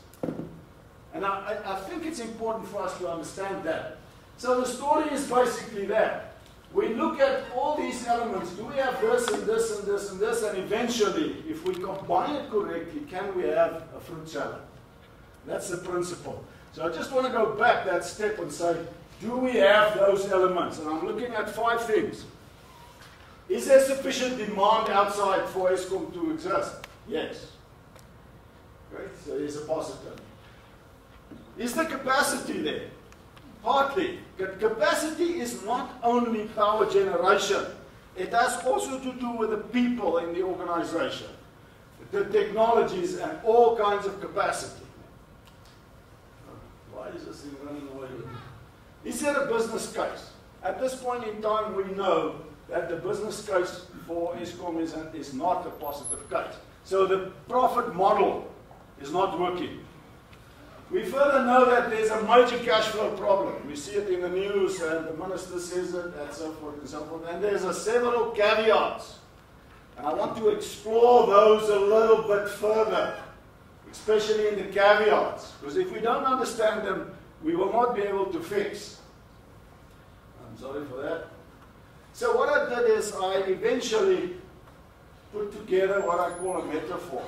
And I think it's important for us to understand that. So the story is basically that. We look at all these elements. Do we have this and this and this and this? And eventually, if we combine it correctly, can we have a fruit salad? That's the principle. So I just want to go back that step and say, do we have those elements? And I'm looking at 5 things. Is there sufficient demand outside for Eskom to exist? Yes. Great, so there's a positive. Is the capacity there? Partly. Capacity is not only power generation. It has also to do with the people in the organization, the technologies and all kinds of capacity. Why is this thing running away? Is there a business case? At this point in time, we know that the business case for Eskom is not a positive case. So the profit model is not working. We further know that there's a major cash flow problem. We see it in the news, and the minister says it, and so forth and so forth. And there's several caveats. And I want to explore those a little bit further, especially in the caveats. Because if we don't understand them, we will not be able to fix. I'm sorry for that. So what I did is I eventually put together what I call a metaphor.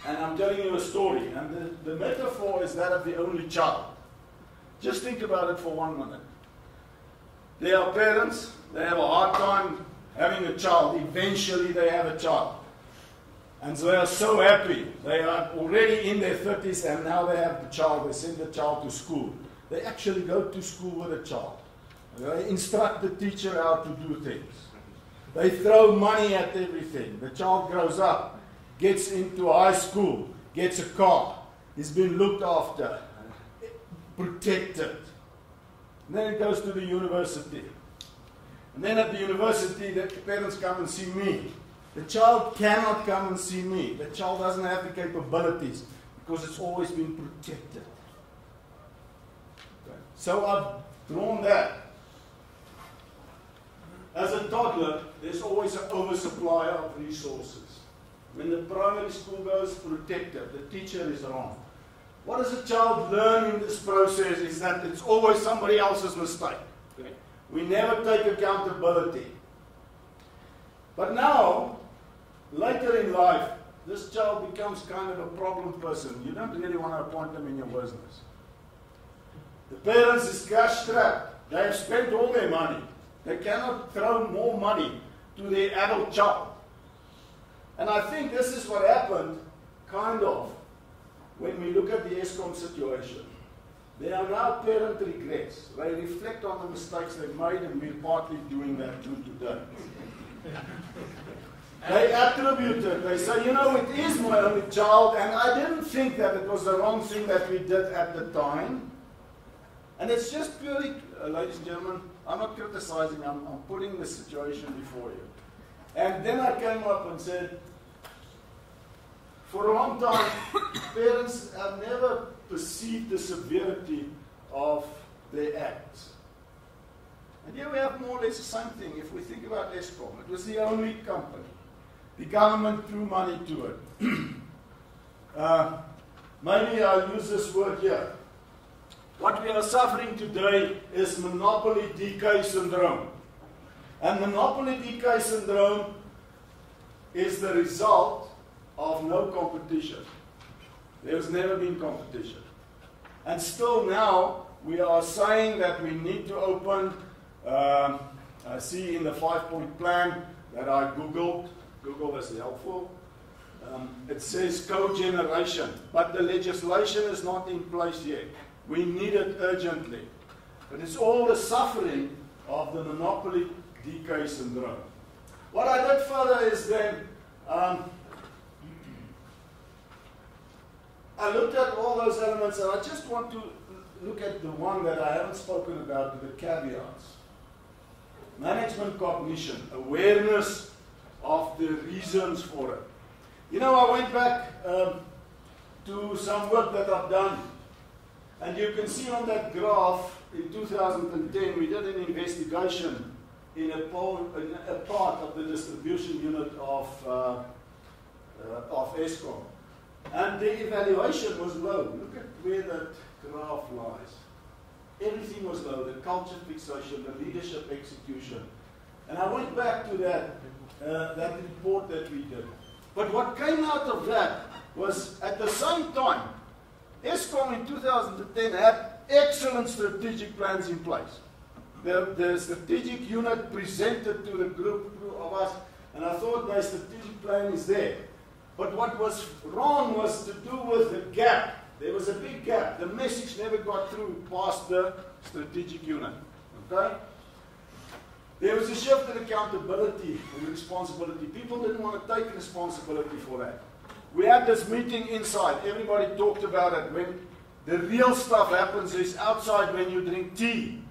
And I'm telling you a story. And the metaphor is that of the only child. Just think about it for 1 minute. There are parents, they have a hard time having a child. Eventually they have a child. And so they are so happy. They are already in their 30s and now they have the child. They send the child to school. They actually go to school with a child. They instruct the teacher how to do things. They throw money at everything. The child grows up, gets into high school, gets a car. He's been looked after, protected. And then it goes to the university. And then at the university, the parents come and see me. The child cannot come and see me. The child doesn't have the capabilities because it's always been protected. Okay. So I've drawn that. As a toddler, there's always an oversupply of resources. When the primary school goes, protected. The teacher is wrong. What does a child learn in this process is that it's always somebody else's mistake. Okay? We never take accountability. But now, later in life, this child becomes kind of a problem person. You don't really want to appoint them in your business. The parents is cash strapped. They have spent all their money. They cannot throw more money to their adult child. And I think this is what happened, kind of, when we look at the Eskom situation. There are now parent regrets. They reflect on the mistakes they've made, and we're partly doing that too today. They attribute it. They say, you know, it is my only child, and I didn't think that it was the wrong thing that we did at the time. And it's just purely, ladies and gentlemen, I'm not criticizing, I'm putting the situation before you. And then I came up and said, for a long time, parents have never perceived the severity of their acts. And here we have more or less the same thing. If we think about Eskom, it was the only company. The government threw money to it. Maybe I'll use this word here. What we are suffering today is monopoly decay syndrome. And monopoly decay syndrome is the result of no competition. There's never been competition. And still now, we are saying that we need to open, I see in the 5-point plan that I Googled, Google is helpful, it says cogeneration, but the legislation is not in place yet. We need it urgently. But it's all the suffering of the monopoly decay syndrome. What I did further is then, I looked at all those elements, and I just want to look at the one that I haven't spoken about, the caveats. Management cognition, awareness of the reasons for it. You know, I went back to some work that I've done, and you can see on that graph, in 2010, we did an investigation in a part of the distribution unit of Eskom. And the evaluation was low. Look at where that graph lies. Everything was low, the culture fixation, the leadership execution. And I went back to that report that we did. But what came out of that was, at the same time, Eskom in 2010 had excellent strategic plans in place. The strategic unit presented to the group of us, and I thought my strategic plan is there. But what was wrong was to do with the gap. There was a big gap. The message never got through past the strategic unit. Okay? There was a shift in accountability and responsibility. People didn't want to take responsibility for that. We had this meeting inside. Everybody talked about it. When the real stuff happens is outside when you drink tea.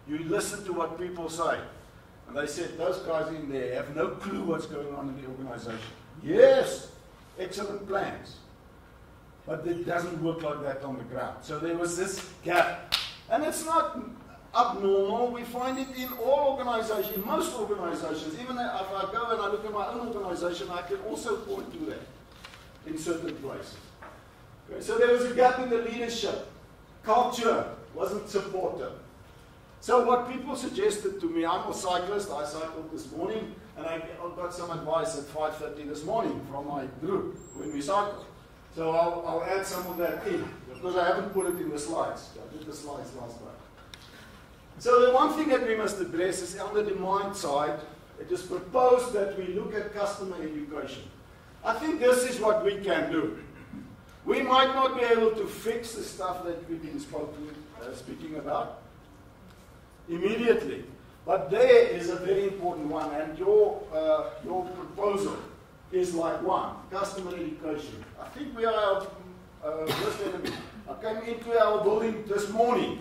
You listen to what people say. And they said, those guys in there have no clue what's going on in the organization. Yes, excellent plans. But it doesn't work like that on the ground. So there was this gap. And it's not abnormal. We find it in all organizations, in most organizations. Even if I go and I look at my own organization, I can also point to that in certain places. Okay, so there was a gap in the leadership. Culture wasn't supportive. So what people suggested to me, I'm a cyclist, I cycled this morning, and I got some advice at 5:30 this morning from my group when we cycled. So I'll add some of that in, because I haven't put it in the slides. I did the slides last night. So the one thing that we must address is on the demand side, it is proposed that we look at customer education. I think this is what we can do. We might not be able to fix the stuff that we've been speaking about immediately, but there is a very important one, and your proposal is like one, customer education. I think we are our worst enemy. I came into our building this morning.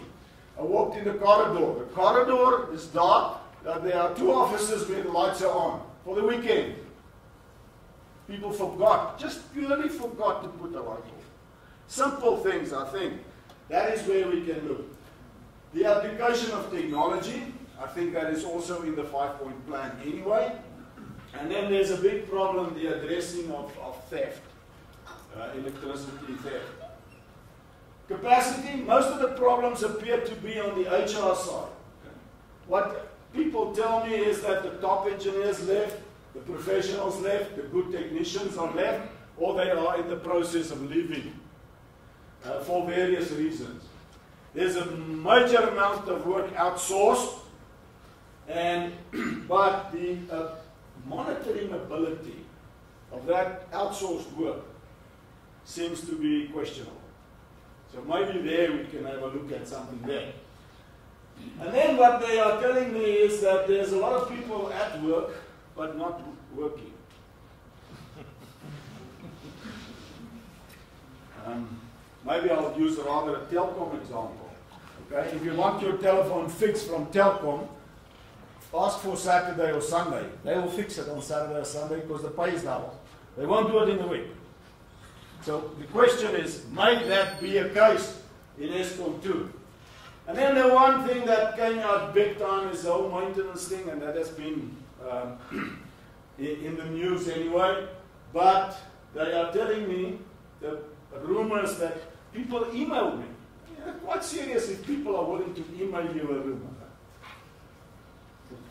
I walked in the corridor. The corridor is dark. There are two offices where the lights are on for the weekend. People forgot, just purely forgot to put the light on. Simple things, I think. That is where we can look. The application of technology, I think that is also in the 5-point plan anyway. And then there's a big problem, the addressing of theft, electricity theft. Capacity, most of the problems appear to be on the HR side. What people tell me is that the top engineers left, the professionals left, the good technicians are left, or they are in the process of leaving for various reasons. There's a major amount of work outsourced, but the monitoring ability of that outsourced work seems to be questionable. So maybe there we can have a look at something there. And then what they are telling me is that there's a lot of people at work, but not working. Maybe I'll use rather a telecom example. Okay? If you want your telephone fixed from Telkom, ask for Saturday or Sunday. They will fix it on Saturday or Sunday because the pay is double. They won't do it in the week. So the question is, might that be a case in Eskom too? And then the one thing that came out big time is the whole maintenance thing, and that has been in the news anyway. But they are telling me the rumors that people email me. Yeah, quite serious if people are willing to email you a rumor.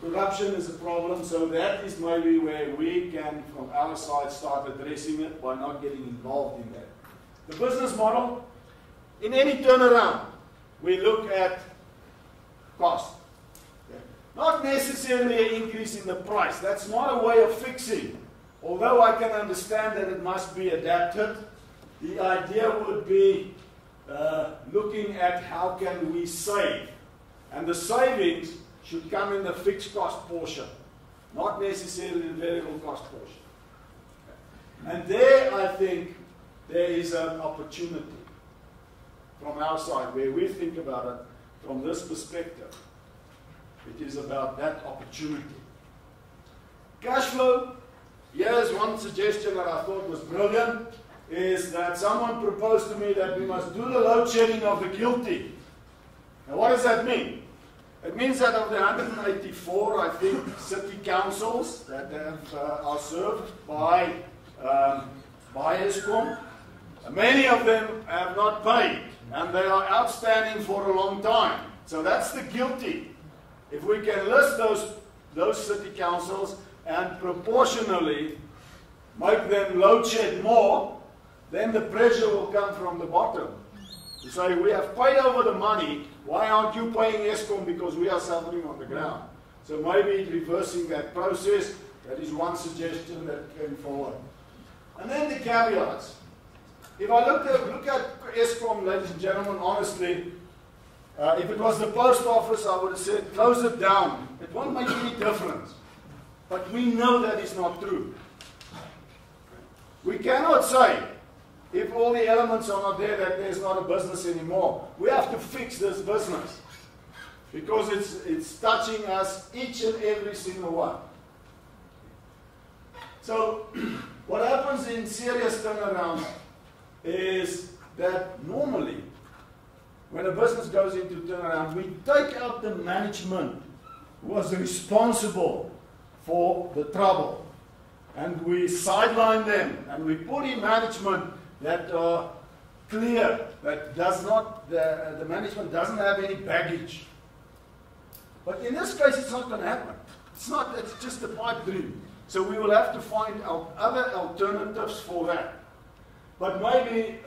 Corruption is a problem, so that is maybe where we can, from our side, start addressing it by not getting involved in that. The business model, in any turnaround, we look at cost. Okay. Not necessarily an increase in the price. That's not a way of fixing. Although I can understand that it must be adapted, the idea would be looking at how can we save. And the savings should come in the fixed cost portion, not necessarily the variable cost portion. And there, I think, there is an opportunity from our side, where we think about it from this perspective. It is about that opportunity. Cash flow, here's one suggestion that I thought was brilliant, is that someone proposed to me that we must do the load shedding of the guilty. Now what does that mean? It means that of the 184, I think, city councils that are served by Eskom, many of them have not paid, and they are outstanding for a long time. So that's the guilty. If we can list those city councils and proportionally make them load shed more, then the pressure will come from the bottom. To say, we have paid over the money, why aren't you paying Eskom because we are suffering on the ground? So maybe reversing that process, that is one suggestion that came forward. And then the caveats. If I look at Eskom, ladies and gentlemen, honestly, if it was the post office, I would have said, close it down. It won't make any difference. But we know that is not true. We cannot say, if all the elements are not there, that there's not a business anymore. We have to fix this business. Because it's touching us, each and every single one. So, what happens in serious turnarounds is that normally, when a business goes into turnaround, we take out the management who was responsible for the trouble. And we sideline them, and we put in management that are clear, that does not, the management doesn't have any baggage. But in this case, it's not going to happen. It's just a pipe dream. So we will have to find other alternatives for that. But maybe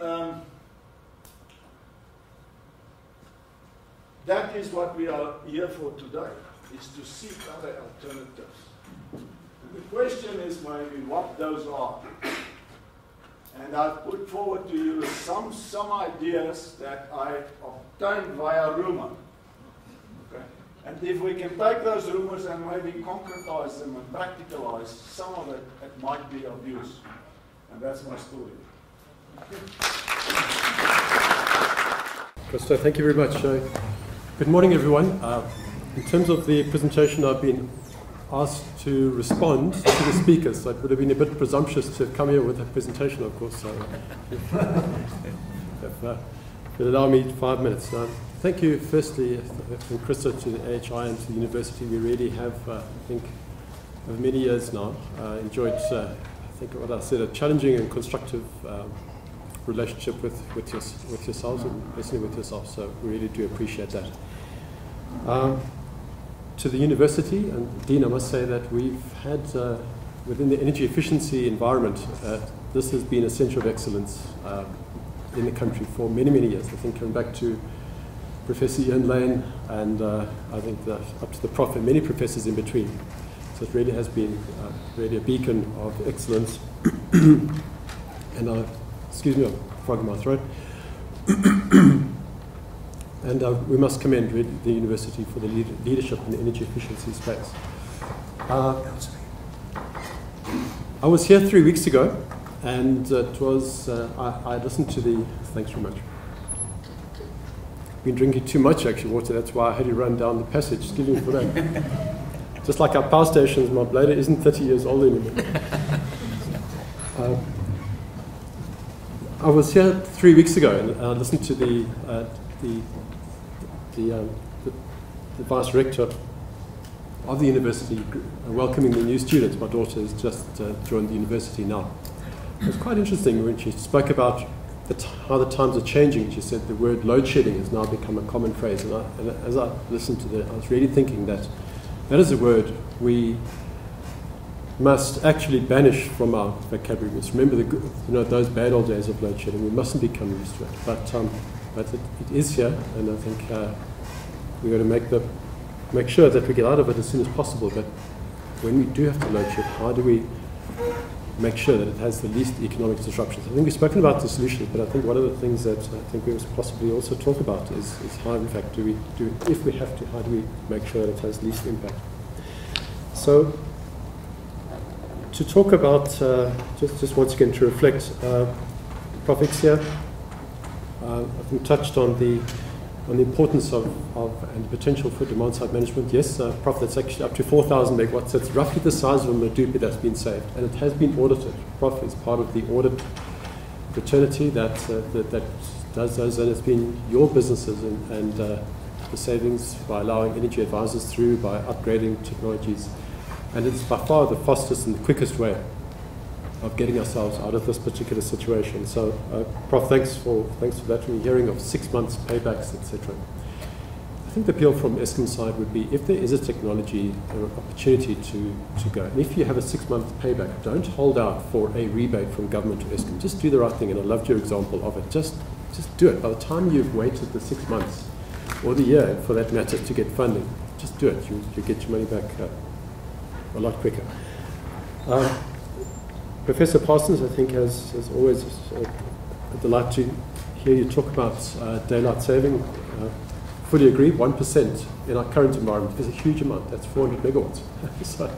that is what we are here for today, is to seek other alternatives. And the question is maybe what those are. And I've put forward to you some ideas that I obtained via rumor. Okay? And if we can take those rumors and maybe concretize them and practicalize some of it, it might be of use. And that's my story. Christo, thank you very much. Good morning, everyone. In terms of the presentation, I've been asked to respond to the speakers, so it would have been a bit presumptuous to come here with a presentation, of course. So if you'll allow me 5 minutes. Thank you, firstly, from Christo to the AHI and to the university. We really have, I think, over many years now, enjoyed, I think what I said, a challenging and constructive relationship with yourselves, and personally with yourself, so we really do appreciate that. To the university, and Dean, I must say that we've had, within the energy efficiency environment, this has been a centre of excellence in the country for many, many years. I think coming back to Professor Ian Lane, and I think up to the Prof and many professors in between. So it really has been really a beacon of excellence. And excuse me, I'm frog in my throat. And we must commend really the university for the leadership in the energy efficiency space. I was here 3 weeks ago, and it was, I listened to the, thanks very much. Been drinking too much, actually, water, that's why I had to run down the passage. Excuse me for that. Just like our power stations, my blader isn't 30 years old anymore. I was here 3 weeks ago, and I listened to the Vice Rector of the university welcoming the new students. My daughter has just joined the university now. It was quite interesting when she spoke about how the times are changing. She said the word load shedding has now become a common phrase. And as I listened to that, I was really thinking that is a word we must actually banish from our vocabulary. We must remember those bad old days of load shedding. We mustn't become used to it. But it is here, and I think we've got to make sure that we get out of it as soon as possible. But when we do have to load shed, how do we make sure that it has the least economic disruptions? I think we've spoken about the solutions, but I think one of the things that I think we must possibly also talk about is how, in fact, if we have to, how do we make sure that it has least impact? So, to talk about, just once again to reflect, Prof. Ixia, I think touched on the importance of and the potential for demand-side management. Yes, Prof, that's actually up to 4,000 megawatts. That's roughly the size of a Medupi that's been saved, and it has been audited. Prof is part of the audit fraternity that does those, and it's been your businesses and the savings by allowing energy advisors through, by upgrading technologies. And it's by far the fastest and the quickest way of getting ourselves out of this particular situation. So, Prof, thanks for that. We're hearing of 6 months paybacks, etc. I think the appeal from Eskom's side would be, if there is a technology or opportunity to go, and if you have a 6-month payback, don't hold out for a rebate from government to Eskom. Just do the right thing, and I loved your example of it. Just do it. By the time you've waited the 6 months, or the year for that matter, to get funding, just do it. You get your money back a lot quicker. Professor Parsons, I think, has always a delight to hear you talk about daylight saving. Fully agree, 1% in our current environment is a huge amount. That's 400 megawatts. So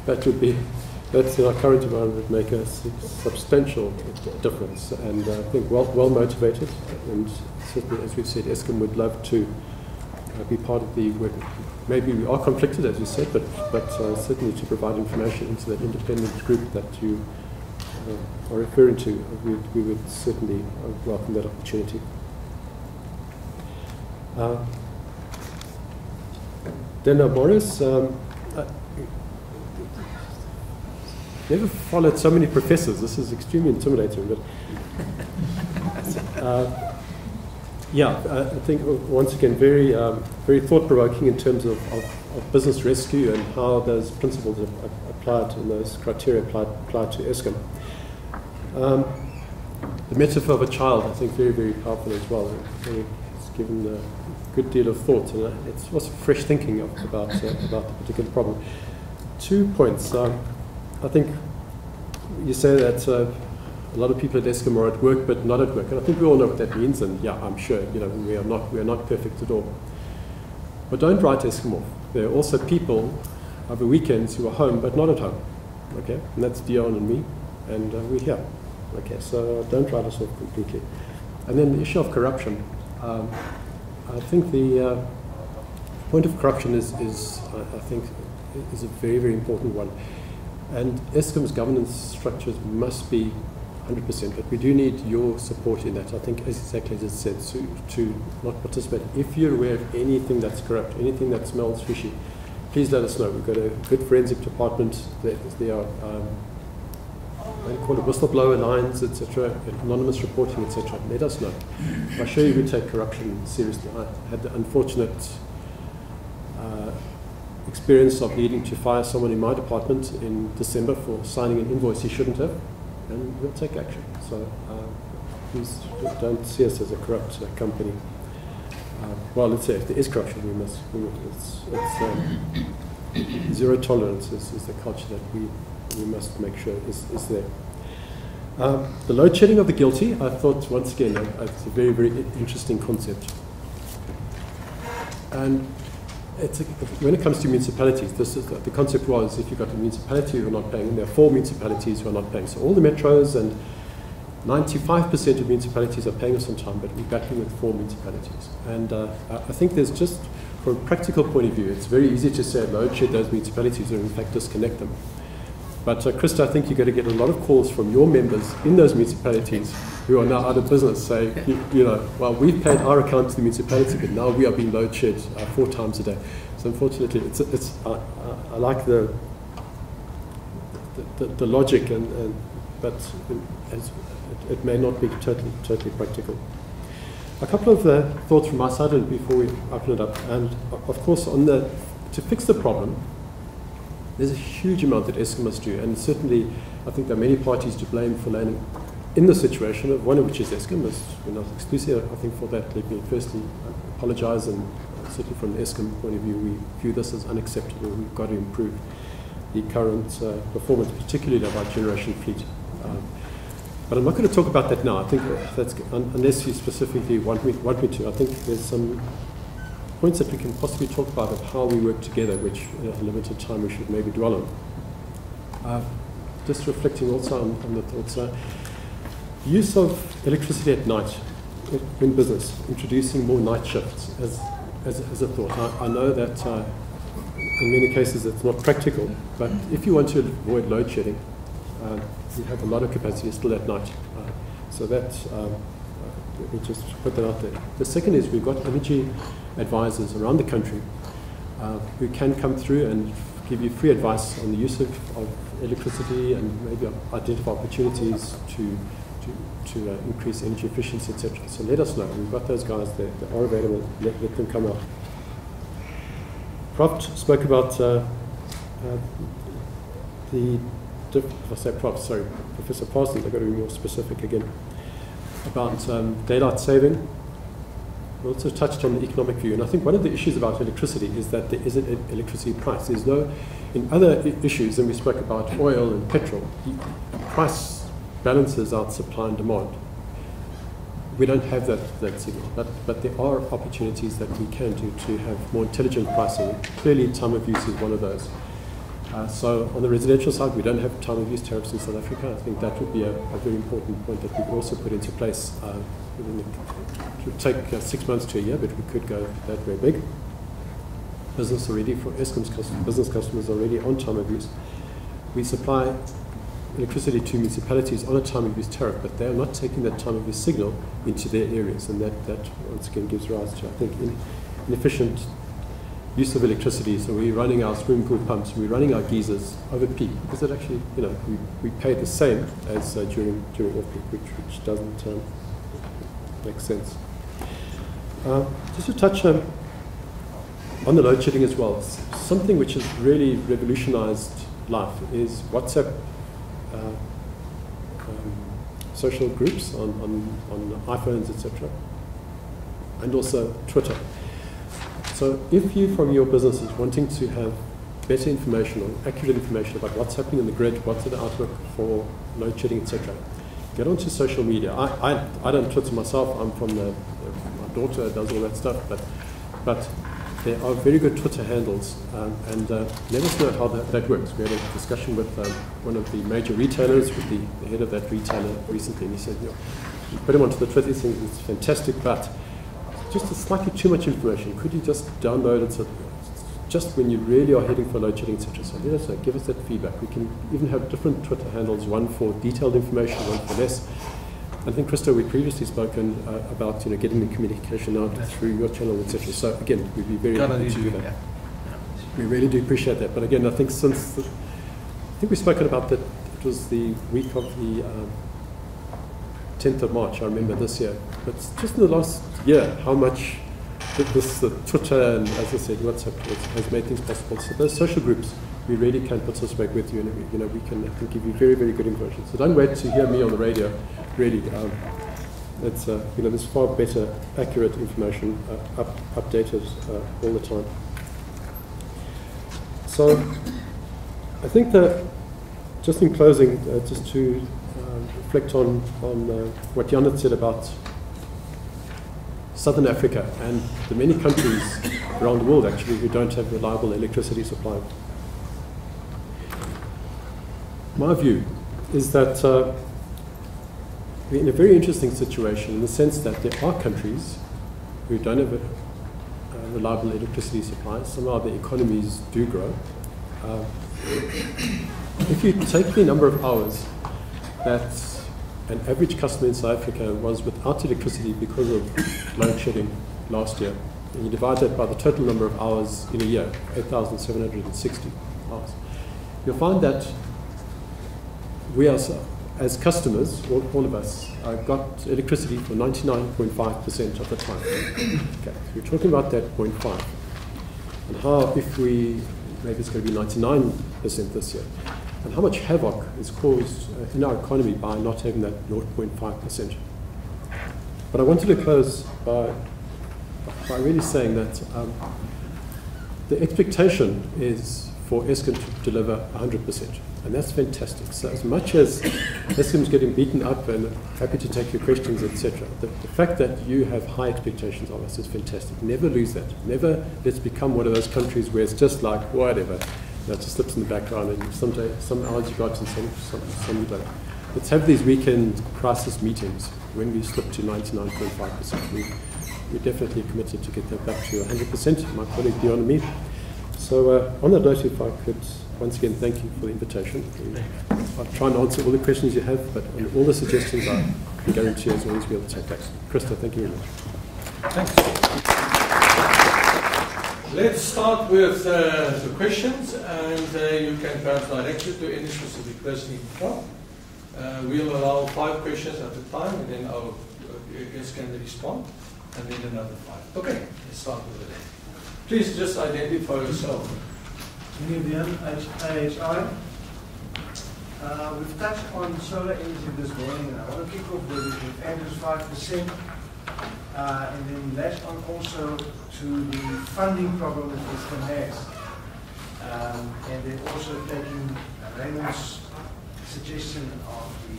that's in our current environment would make a substantial difference. And I think well motivated, and certainly, as we've said, Eskom would love to be part of the work. Maybe we are conflicted, as you said, but certainly to provide information into that independent group that you are referring to, we would certainly welcome that opportunity. Then Boris, never followed so many professors. This is extremely intimidating, but I think once again very thought-provoking in terms of business rescue and how those principles are applied and those criteria applied to Eskom. The metaphor of a child, I think, very powerful as well. It's given a good deal of thought, and it's also fresh thinking about the particular problem. 2 points. I think you say that a lot of people at Eskom are at work but not at work, and I think we all know what that means. And yeah, I'm sure we are not perfect at all. But don't write Eskom off. There are also people over weekends who are home but not at home. Okay, and that's Dion and me, and we're here. Okay, so don't write us off completely. And then the issue of corruption. I think the point of corruption is a very important one. And Eskom's governance structures must be 100%, but we do need your support in that. I think, exactly as it said, to not participate. If you're aware of anything that's corrupt, anything that smells fishy, please let us know. We've got a good forensic department. There are they call it whistleblower lines, etc., anonymous reporting, etc. Let us know. I'm sure you would take corruption seriously. I had the unfortunate experience of needing to fire someone in my department in December for signing an invoice he shouldn't have, and we'll take action. So please don't see us as a corrupt company. Well, let's say if there is corruption, it's zero tolerance is the culture that we must make sure is there. The load shedding of the guilty, I thought, once again, it's a very interesting concept. And when it comes to municipalities, the concept was, if you've got a municipality who are not paying, and there are 4 municipalities who are not paying. So all the metros and 95% of municipalities are paying us on time, but we're battling with 4 municipalities. And I think there's just, from a practical point of view, it's very easy to say load shed those municipalities or in fact disconnect them. But Krista, I think you're going to get a lot of calls from your members in those municipalities who are now out of business saying, well, we've paid our account to the municipality, but now we are being load shed 4 times a day. So unfortunately, I like the logic and but it may not be totally practical. A couple of thoughts from my side before we open it up. And of course, to fix the problem, there's a huge amount that Eskom must do. And certainly, I think there are many parties to blame for landing in the situation, one of which is Eskom. We're not exclusive, I think, for that. Let me firstly apologize, and certainly from the Eskom point of view, we view this as unacceptable. We've got to improve the current performance, particularly of our generation fleet. But I'm not going to talk about that now. I think that's, unless you specifically want me to, I think there's some points that we can possibly talk about of how we work together, which in a limited time we should maybe dwell on. Just reflecting also on the thoughts. Use of electricity at night in business, introducing more night shifts as a thought. I know that in many cases it's not practical, but if you want to avoid load shedding, you have a lot of capacity still at night. So that, we just put that out there. The second is we've got energy advisors around the country who can come through and give you free advice on the use of electricity and maybe identify opportunities to increase energy efficiency, etc. So let us know. We've got those guys there that are available. Let them come out. Prof spoke about Professor Parsons, I've got to be more specific again, about daylight saving. We also touched on the economic view, and I think one of the issues about electricity is that there isn't an electricity price. There's no, in other issues, and we spoke about oil and petrol, the price balances out supply and demand. We don't have that signal, but there are opportunities that we can do to have more intelligent pricing. Clearly, time of use is one of those. So on the residential side, we don't have time of use tariffs in South Africa. I think that would be a very important point that we could also put into place. It would take 6 months to a year, but we could go that very big. Business already, for Eskom's business customers already on time of use. We supply electricity to municipalities on a time of use tariff, but they are not taking that time of use signal into their areas, and that once again gives rise to, I think, inefficient use of electricity. So we're running our swimming pool pumps, we're running our geysers over peak, because it actually, we pay the same as during off-peak, which doesn't make sense. Just to touch on the load shedding as well, something which has really revolutionized life is WhatsApp social groups on iPhones, etc., and also Twitter. So if you, from your business, is wanting to have better information or accurate information about what's happening in the grid, what's the outlook for load shedding, etc., get onto social media. I don't Twitter myself. I'm from my daughter does all that stuff, but there are very good Twitter handles, and let us know how that works. We had a discussion with one of the major retailers, with the head of that retailer recently, and he said, you put him onto the Twitter thing, it's fantastic, but just slightly too much information. Could you just download it so just when you really are heading for load shedding, etc. So let us know, give us that feedback. We can even have different Twitter handles, one for detailed information, one for less. I think, Christo, we've previously spoken about getting the communication out through your channel, etc. So again, we'd be very happy to do that. We really do appreciate that. But again, I think we've spoken about that. It was the week of the 10th of March, I remember this year. But just in the last year, how much Twitter and, as I said, WhatsApp has made things possible. So those social groups, we really can participate with you, and we can, I think, give you very, very good information. So don't wait to hear me on the radio. Really, there's far better, accurate information, updated all the time. So I think that, just in closing, just to reflect on what Jan had said about Southern Africa and the many countries around the world, actually, who don't have reliable electricity supply. My view is that we're in a very interesting situation in the sense that there are countries who don't have a reliable electricity supply. Somehow the economies do grow. If you take the number of hours that an average customer in South Africa was without electricity because of load shedding last year, and you divide that by the total number of hours in a year, 8,760 hours, you'll find that we are as customers, all of us, got electricity for 99.5% of the time. Okay, so we're talking about that 0.5. And how, if we, maybe it's going to be 99% this year, and how much havoc is caused in our economy by not having that 0.5%. But I wanted to close by really saying that the expectation is for Eskom to deliver 100%, and that's fantastic. So as much as Eskom's getting beaten up, and happy to take your questions, etc., the fact that you have high expectations of us is fantastic. Never lose that. Never let's become one of those countries where it's just like, whatever, that just slips in the background, and some hours you got and some you don't. Let's have these weekend crisis meetings when we slip to 99.5%. We're definitely committed to get that back to 100%, my colleague Dion and me. So on that note, if I could once again thank you for the invitation. I'll try and answer all the questions you have, but on all the suggestions I can guarantee as always be able to take that. Krista, thank you very much. Thanks. Let's start with the questions, and you can perhaps direct it to any specific person in front. We'll allow 5 questions at a time, and then our guests can respond, and then another 5. Okay, let's start with the day. Please just identify yourself. AHI. We've touched on solar energy this morning, and I want to kick off with Andrew's 5%, and then latch on also to the funding problem that Eskom has, and then also taking Raymond's suggestion of the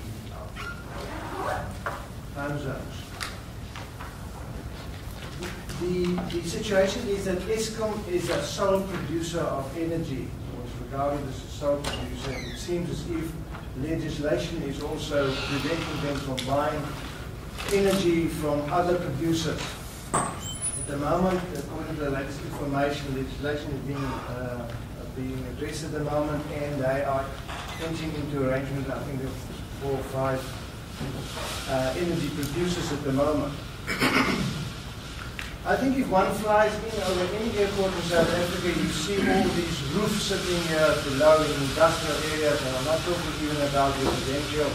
time zones. The situation is that Eskom is a sole producer of energy, or is regarded as a sole producer, and it seems as if legislation is also preventing them from buying energy from other producers. At the moment, according to the latest information, legislation is being addressed at the moment, and they are entering into arrangements, I think, of 4 or 5 energy producers at the moment. I think if one flies in over any airport in South Africa, you see all these roofs sitting here below in industrial areas, and I'm not talking even about residential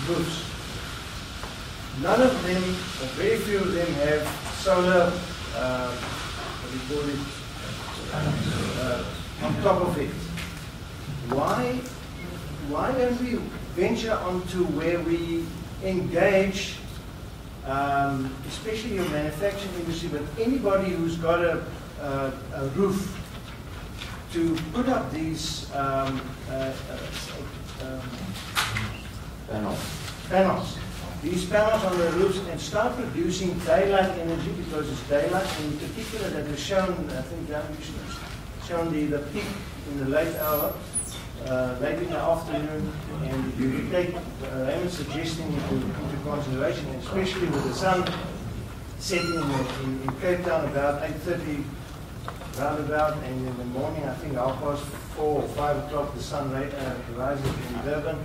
roofs. None of them, or very few of them, have solar, what do you call it, on top of it. Why don't we venture onto where we engage, especially your manufacturing industry, but anybody who's got a roof, to put up these panels. These panels on the roofs, and start producing daylight energy, because it's daylight, and in particular that was shown, I think shown the peak in the late hour, late in the afternoon, and you can take Raymond's suggesting into consideration, especially with the sun setting in Cape Town about 8:30 roundabout, and in the morning, I think 4:30 or 5 o'clock, the sun rises in Durban.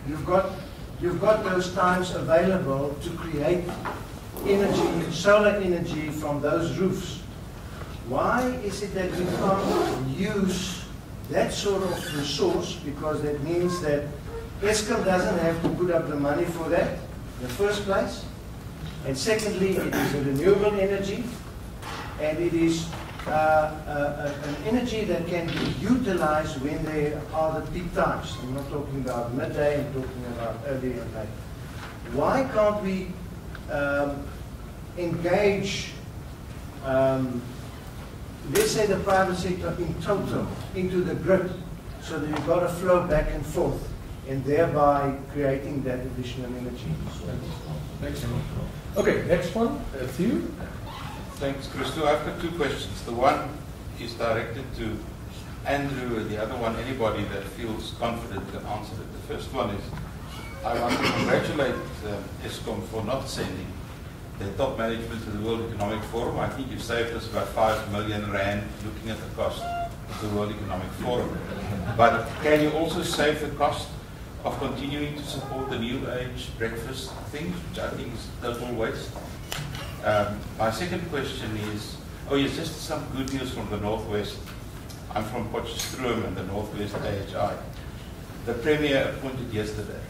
You've got those times available to create energy, solar energy from those roofs. Why is it that we can't use that sort of resource? Because that means that Eskom doesn't have to put up the money for that in the first place. And secondly, it is a renewable energy, and it is an energy that can be utilized when there are the peak times. I'm not talking about midday, I'm talking about early and late. Why can't we engage, let's say, the private sector in total into the grid, so that you've got a flow back and forth, and thereby creating that additional energy? Next one. Okay, next one. Theo. Thanks, Christo. I've got 2 questions. The one is directed to Andrew, and the other one, anybody that feels confident can answer it. The first one is, I want to congratulate Eskom for not sending their top management to the World Economic Forum. I think you've saved us about 5 million rand looking at the cost of the World Economic Forum. But can you also save the cost of continuing to support the New Age breakfast things, which I think is total waste? My second question is, just some good news from the Northwest. I'm from Potchefstroom and the Northwest AHI. the Premier appointed yesterday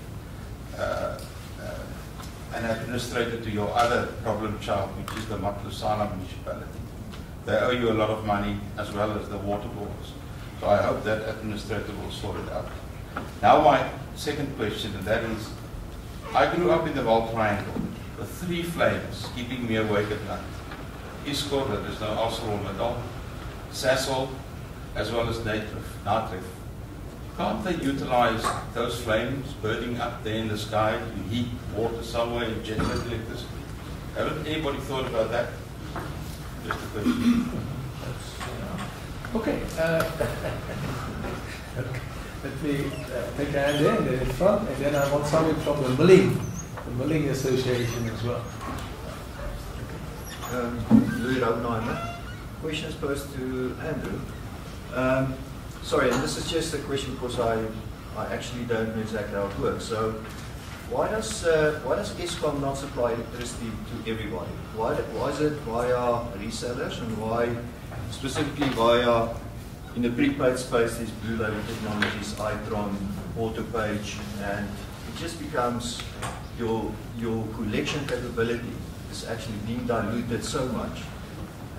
an administrator to your other problem child, which is the Matlusana municipality. They owe you a lot of money as well as the water boards. So I hope that administrator will sort it out. Now my second question, and that is, I grew up in the Vaal Triangle, the three flames keeping me awake at night. Eskom, that is now ArcelorMittal, Sasol, as well as Natref. Can't they utilize those flames burning up there in the sky to heat water somewhere and generate electricity? Haven't anybody thought about that? Just a question. Okay. Let me take a hand there, and then in front, and then I want someone from the Milling Association as well. Louis Raubenheimer. Question is posed to Andrew. Sorry, and this is just a question because I actually don't know exactly how it works. So, why does Eskom not supply electricity to everybody? Why is it via resellers, and why specifically via, in the prepaid space, these blue label technologies, iTron, AutoPage, and it just becomes your collection capability is actually being diluted so much.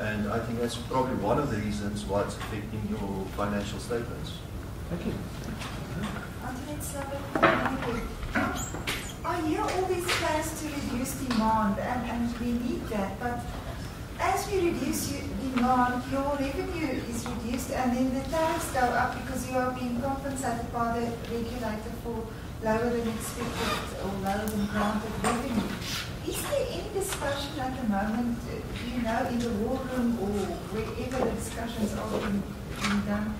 And I think that's probably one of the reasons why it's affecting your financial statements. Thank you. I hear all these plans to reduce demand, and we need that, but as we reduce demand, your revenue is reduced, and then the tariffs go up because you are being compensated by the regulator for lower than expected or lower than granted revenue. Is there any discussion at the moment, in the war room or wherever the discussions are being done,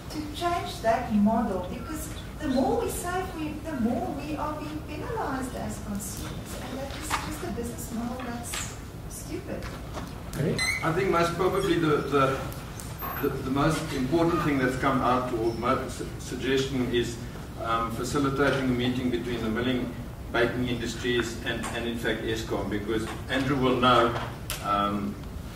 to change that model? Because the more we save, the more we are being penalized as consumers, and that is just a business model that's stupid. Okay. I think most probably the most important thing that's come out, or my suggestion, is facilitating a meeting between the milling, baking industries and in fact Eskom, because Andrew will know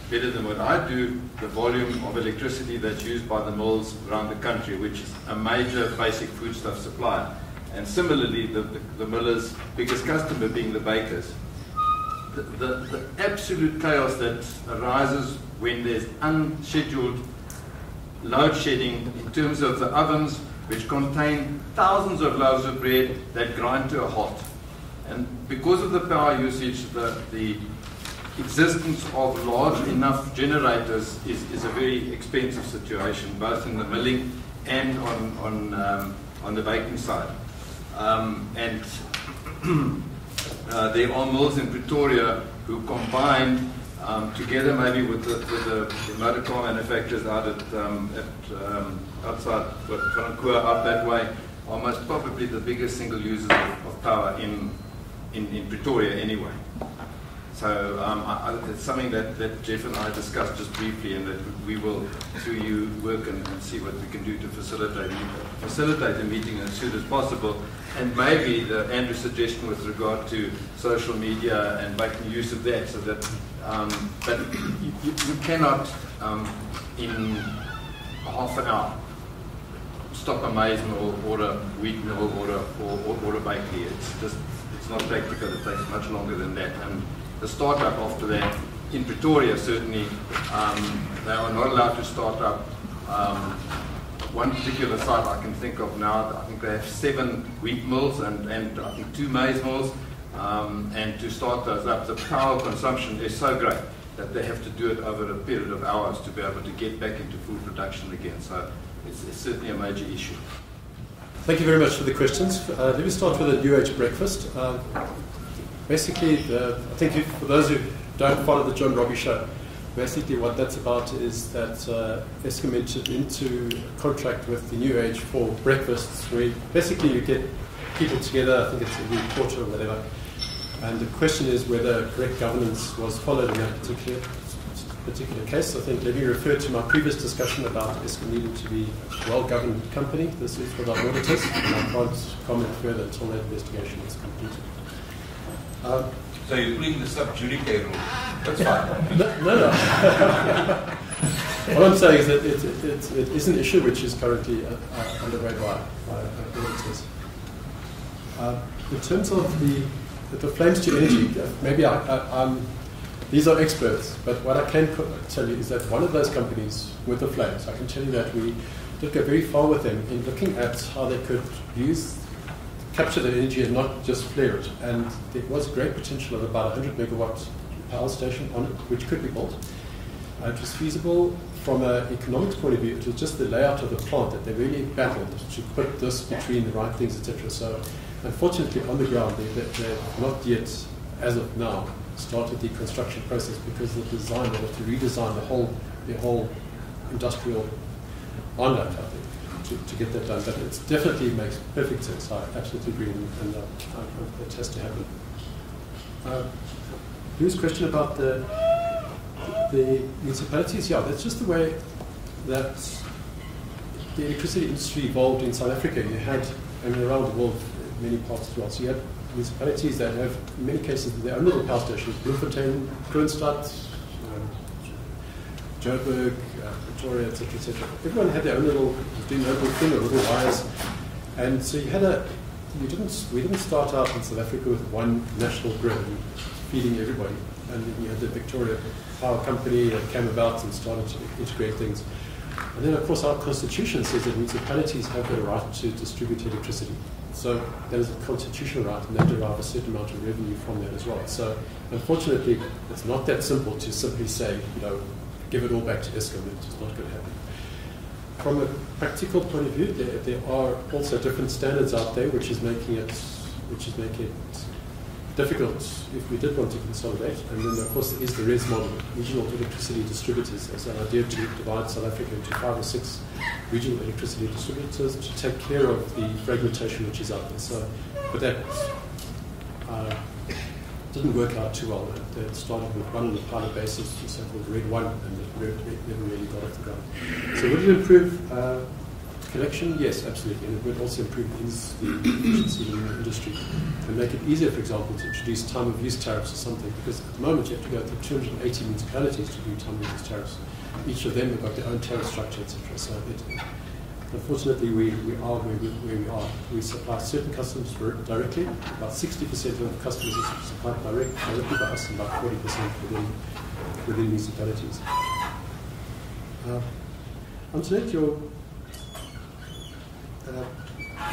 better than what I do the volume of electricity that's used by the mills around the country, which is a major basic foodstuff supplier. And similarly, the millers' biggest customer being the bakers. The absolute chaos that arises when there's unscheduled load shedding in terms of the ovens, which contain thousands of loaves of bread that grind to a halt. And because of the power usage, the existence of large enough generators is a very expensive situation, both in the milling and on the baking side. There are mills in Pretoria who combined together maybe with the motor car manufacturers out outside Francois up that way, are most probably the biggest single users of power in Pretoria anyway. So it's something that Jeff and I discussed just briefly, and that we will, through you, work and see what we can do to facilitate the meeting as soon as possible. And maybe Andrew's suggestion with regard to social media and making use of that, so that but you cannot in half an hour stop a maize mill or a wheat mill or a bakery. It's not practical. It takes much longer than that. And the startup after that, in Pretoria certainly, they are not allowed to start up. One particular site I can think of now, I think they have 7 wheat mills and I think 2 maize mills. And to start those up, the power consumption is so great that they have to do it over a period of hours to be able to get back into full production again. So it's certainly a major issue. Thank you very much for the questions. Let me start with the New Age breakfast. Basically, I think for those who don't follow the John Robbie show, basically what that's about is that Eskom entered into a contract with the New Age for breakfasts, where basically you get people together, I think it's every quarter or whatever, and the question is whether correct governance was followed in that particular case. I think let me refer to my previous discussion about Eskom needing to be a well-governed company. This is without auditors, and I can't comment further until that investigation is completed. So you're putting the sub judice rule. That's fine. No. What I'm saying is that it is an issue which is currently underway by auditors. In terms of the flames to energy, maybe these are experts, but what I can tell you is that one of those companies with the flames, I can tell you that we did go very far with them in looking at how they could capture the energy and not just flare it. And there was great potential of about 100 megawatt power station on it, which could be built. It was feasible from an economics point of view. It was just the layout of the plant that they really battled to put this between the right things, etc. So unfortunately on the ground they've not yet, as of now, started the construction process because the design, they have to redesign the whole industrial on-that, I think, to get that done. But it definitely makes perfect sense. I absolutely agree, and that has to happen. Whose question about the municipalities? Yeah, that's just the way that the electricity industry evolved in South Africa. You had, around the world, many parts as well. So you had municipalities that have, in many cases, their own little power stations. Bloemfontein, Kroonstad, Joburg, Pretoria, etc., etc. Everyone had their own little, doing their own little thing, or little wires. And so you had we didn't start out in South Africa with one national grid feeding everybody. And then you had the Victoria Power Company that came about and started to integrate things. And then, of course, our constitution says that municipalities have the right to distribute electricity. So there is a constitutional right, and they derive a certain amount of revenue from that as well. So unfortunately, it's not that simple to simply say, give it all back to Eskom. It's just not going to happen. From a practical point of view, there are also different standards out there, which is making it difficult if we did want to consolidate. And then, of course, there is the RES model, regional electricity distributors, as an idea to divide South Africa into 5 or 6 regional electricity distributors to take care of the fragmentation which is out there. So, but that didn't work out too well. It started with one on a pilot basis, the so-called Red 1, and it never really got off the ground. So would it improve collection? Yes, absolutely. And it would also improve the efficiency in the industry and make it easier, for example, to introduce time of use tariffs or something, because at the moment you have to go through 280 municipalities to do time of use tariffs. Each of them have got their own tariff structure, etc. So unfortunately, we are where we are. We supply certain customers directly. About 60% of customers are supplied directly by us, and about 40% within municipalities. Antoinette,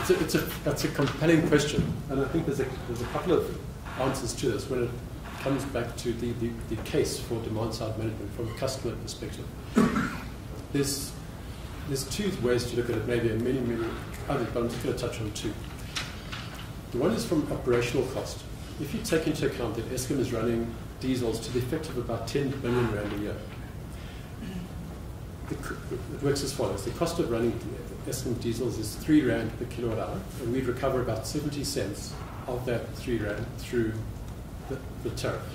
it's a compelling question, and I think there's a couple of answers to this when it comes back to the case for demand-side management from a customer perspective. There's 2 ways to look at it, maybe, and many others, but I'm just going to touch on 2. The one is from operational cost. If you take into account that Eskom is running diesels to the effect of about 10 billion rand a year, it works as follows. The cost of running Eskom diesels is 3 rand per kilowatt hour, and we'd recover about 70 cents of that 3 rand through the tariff.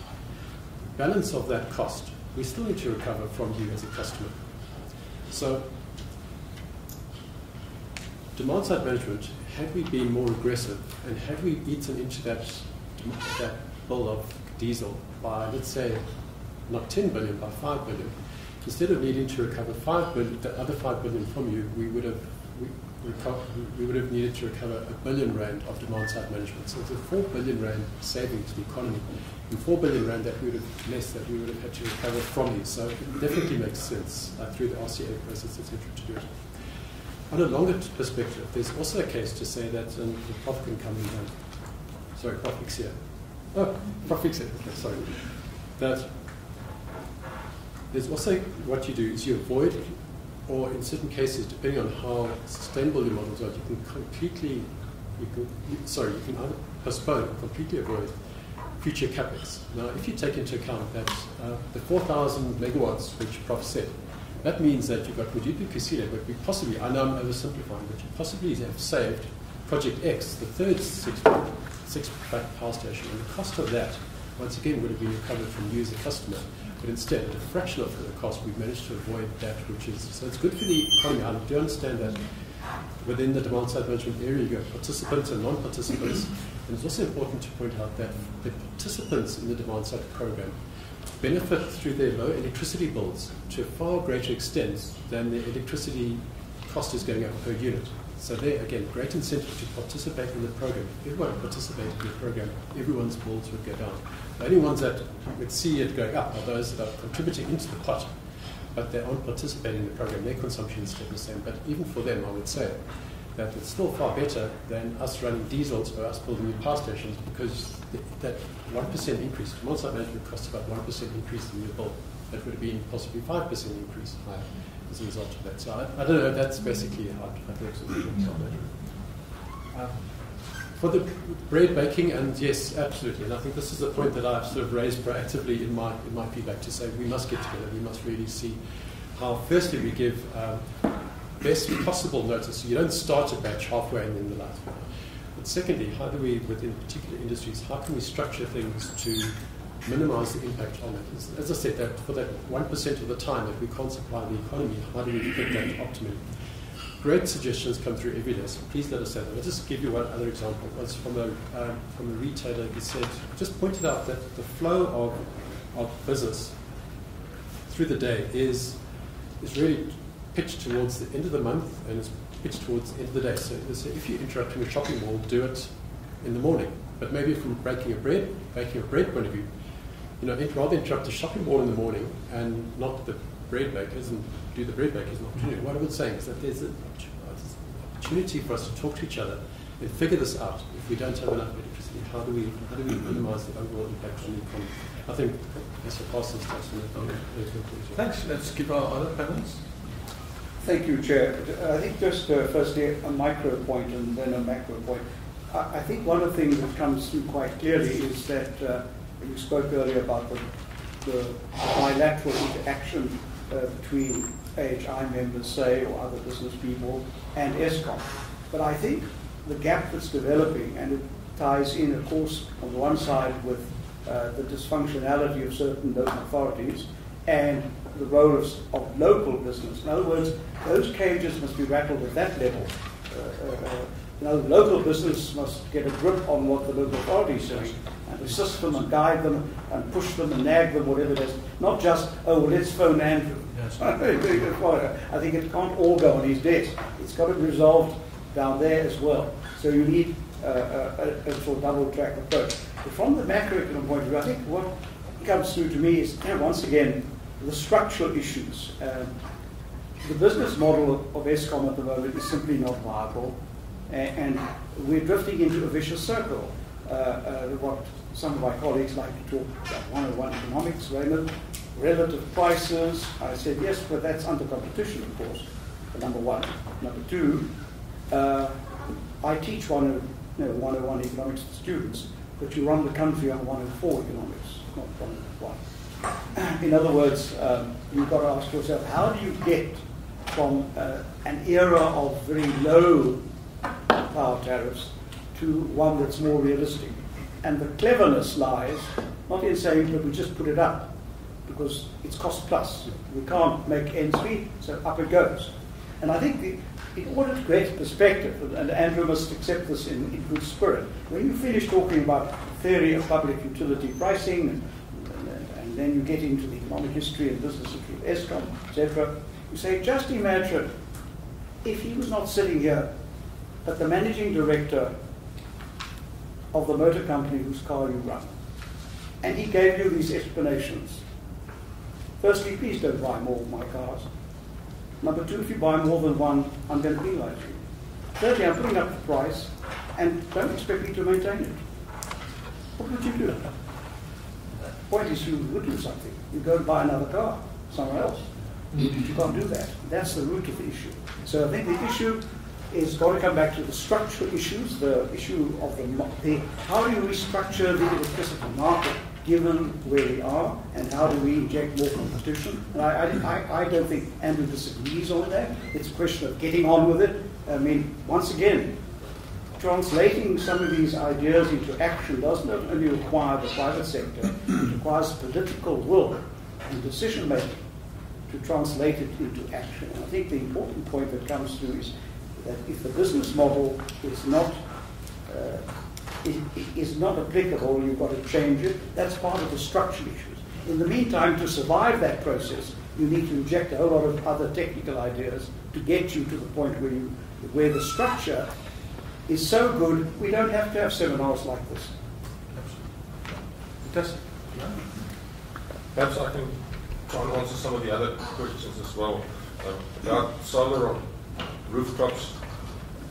The balance of that cost, we still need to recover from you as a customer. So, demand-side management, had we been more aggressive, and had we eaten into that bill of diesel by, let's say, not 10 billion, by 5 billion, instead of needing to recover 5 billion, the other 5 billion from you, we would have needed to recover 1 billion rand of demand-side management. So it's a 4 billion rand saving to the economy, and 4 billion rand that we would have had to recover from you. So it definitely makes sense through the RCA process, etc., to do it. On a longer perspective, there's also a case to say that the Prof can come in. Sorry, Prof Xia. Oh, Prof Xia. Okay, sorry. That there's also what you do is you avoid, or in certain cases, depending on how sustainable your models are, you can either postpone or completely avoid future capex. Now, if you take into account that the 4,000 megawatts, which Prof said, that means that you've got Medupi Kusile, but we possibly, I know I'm oversimplifying, but you possibly have saved Project X, the third six-pack power station, and the cost of that, once again, would have been recovered from you as a customer. But instead, at a fraction of the cost, we've managed to avoid that, which is, so it's good for the economy. I do understand that within the demand-side management area, you have participants and non-participants. And it's also important to point out that the participants in the demand-side program benefit through their low electricity bills to a far greater extent than the electricity cost is going up per unit. So there, again, great incentive to participate in the program. If everyone participated in the program, everyone's bills would go down. The only ones that would see it going up are those that are contributing into the pot, but they aren't participating in the program. Their consumption is still the same. But even for them, I would say that it's still far better than us running diesels or us building new power stations, because that 1% increase, on-site management costs about 1% increase in your bill. That would have been possibly 5% increase higher as a result of that. So I don't know, that's basically how it works. For the bread baking, and yes, absolutely. And I think this is a point that I've sort of raised proactively in my feedback, to say we must get together. We must really see how, firstly, we give best possible notice. You don't start a batch halfway and then the lights go on. But secondly, how do we, within particular industries, how can we structure things to minimize the impact on it? As I said, that for that 1% of the time that we can't supply the economy, how do we fit that optimally? Great suggestions come through every day, so please let us know them. I'll just give you one other example. It was from a retailer. He said, just pointed out that the flow of business through the day is really pitched towards the end of the month and is pitched towards the end of the day. So if you're interrupting a shopping mall, do it in the morning. But maybe from baking a bread point of view, rather interrupt the shopping mall in the morning and not the bread bakers, and do the bread bakers an opportunity. What I was saying is that there's an opportunity for us to talk to each other and figure this out. If we don't have enough electricity, how do we minimize the overall impact on the economy? I think Mr. Parsons touched on it. Thanks. Let's give our other panelists. Thank you, Chair. I think just firstly a micro point and then a macro point. I think one of the things that comes through quite clearly is that you spoke earlier about the bilateral interaction between AHI members, say, or other business people, and Eskom. But I think the gap that's developing, and it ties in, of course, on the one side with the dysfunctionality of certain local authorities and the role of local business. In other words, those cages must be rattled at that level. The local business must get a grip on what the local authority is doing and assist them and guide them and push them and nag them, whatever it is. Not just, let's phone Andrew. Yes. I think it can't all go on his desk. It's got to be resolved down there as well. So you need a sort of double-track approach. But from the macroeconomic point of view, I think what comes through to me is, once again, the structural issues. The business model of Eskom at the moment is simply not viable, and we're drifting into a vicious circle. What some of my colleagues like to talk about 101 economics, relative prices. I said, yes, but that's under competition, of course, number one. Number two, I teach 101 economics to students, but you run the country on 104 economics, not 101. In other words, you've got to ask yourself, how do you get from an era of very low power tariffs to one that's more realistic? And the cleverness lies not in saying that we just put it up, because it's cost plus. We can't make ends meet, so up it goes. And I think in order to create perspective, and Andrew must accept this in good spirit, when you finish talking about theory of public utility pricing, and then you get into the economic history and business history of Eskom, etc., you say, just imagine if he was not sitting here, but the managing director of the motor company whose car you run, and he gave you these explanations. Firstly, please don't buy more of my cars. Number two, if you buy more than one, I'm going to penalize you. Thirdly, I'm putting up the price, and don't expect me to maintain it. What would you do? The point is, you would do something. You go and buy another car somewhere else. You can't do that. That's the root of the issue. So I think the issue is going to come back to the structural issues, the issue of how do you restructure the electricity market given where we are, and how do we inject more competition? And I don't think Andrew disagrees on that. It's a question of getting on with it. I mean, once again, translating some of these ideas into action does not only require the private sector, it requires political will and decision making to translate it into action. And I think the important point that comes through is that if the business model is not applicable, you've got to change it. That's part of the structural issues. In the meantime, to survive that process, you need to inject a whole lot of other technical ideas to get you to the point where the structure is so good, we don't have to have seminars like this. Fantastic. Perhaps I can try and answer some of the other questions as well. About solar on rooftops,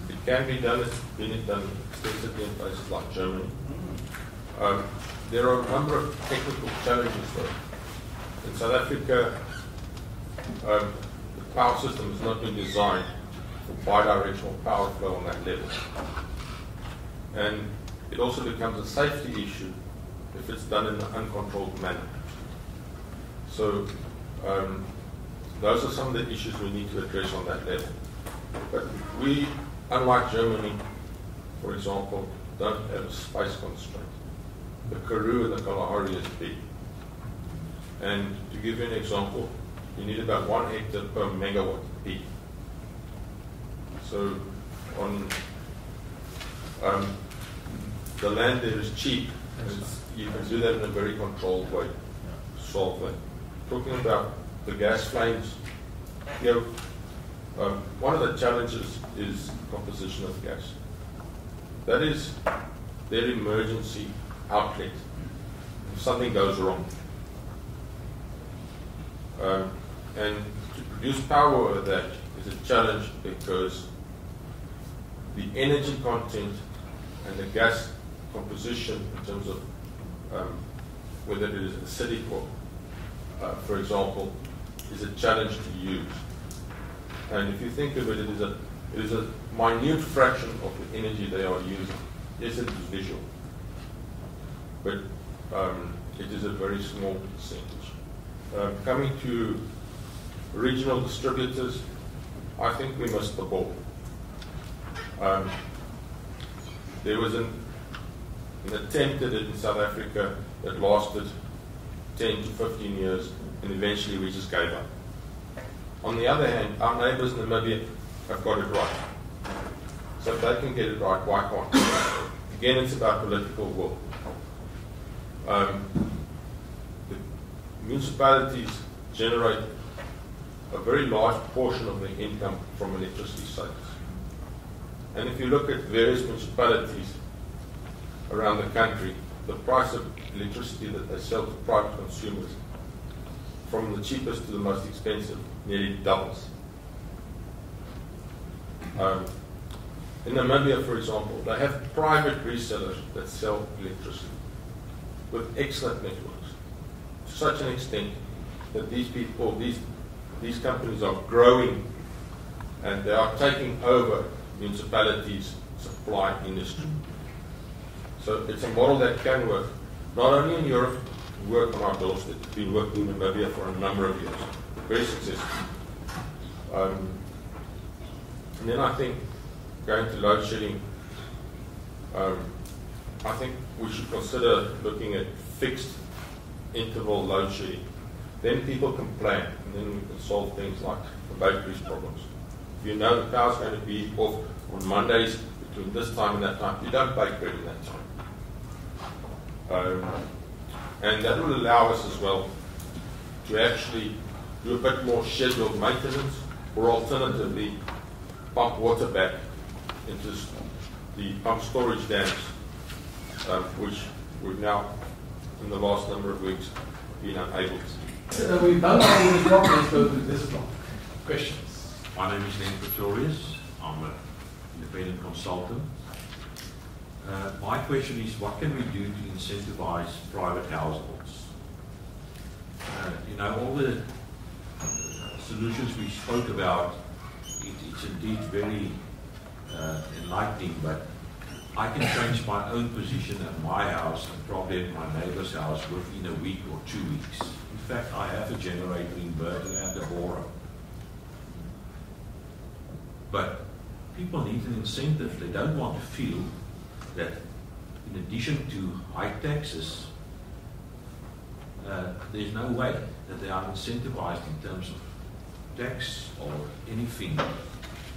it can be done, it's been done extensively in places like Germany. There are a number of technical challenges though. In South Africa, the power system has not been designed for bidirectional power flow on that level. And it also becomes a safety issue if it's done in an uncontrolled manner. So those are some of the issues we need to address on that level. But we, unlike Germany, for example, don't have a space constraint. The Karoo and the Kalahari is big. And to give you an example, you need about 1 hectare per megawatt peak. So on the land there is cheap. You can do that in a very controlled way to solve that. Talking about the gas flames, one of the challenges is composition of gas. That is their emergency outlet if something goes wrong. And to produce power over that is a challenge because the energy content and the gas composition in terms of whether it is acidic or, for example, is a challenge to use. And if you think of it, it is a minute fraction of the energy they are using. Yes, it is visual, but it is a very small percentage. Coming to regional distributors, I think we missed the ball. There was an attempt at it in South Africa that lasted 10 to 15 years, and eventually we just gave up. On the other hand, our neighbors in Namibia have got it right. So if they can get it right, why can't we? Again, it's about political will. The municipalities generate a very large portion of their income from electricity sales. And if you look at various municipalities around the country, the price of electricity that they sell to private consumers, from the cheapest to the most expensive, nearly doubles. In Namibia, for example, they have private resellers that sell electricity with excellent networks, to such an extent that these people, these companies are growing and they are taking over municipalities' supply industry. So it's a model that can work, not only in Europe, we work on our doorstep. It's been working in Namibia for a number of years, very successful. And then I think, going to load shedding, I think we should consider looking at fixed interval load shedding. Then people can plan, and then we can solve things like the bakeries problems. If you know the power's going to be off on Mondays between this time and that time, you don't bake bread in that time. And that will allow us as well to actually do a bit more scheduled maintenance, or alternatively pump water back into the pump storage dams, which we've now, in the last number of weeks, been unable to. We've done all these problems, so this is not questions. My name is Len Pretorius. I'm an independent consultant. My question is, what can we do to incentivize private households? All the solutions we spoke about, it's indeed very enlightening, but I can change my own position at my house and probably at my neighbor's house within a week or 2 weeks. In fact, I have a generator inverter and a borer. But people need an incentive. They don't want to feel that in addition to high taxes, there's no way that they are incentivized in terms of tax or anything.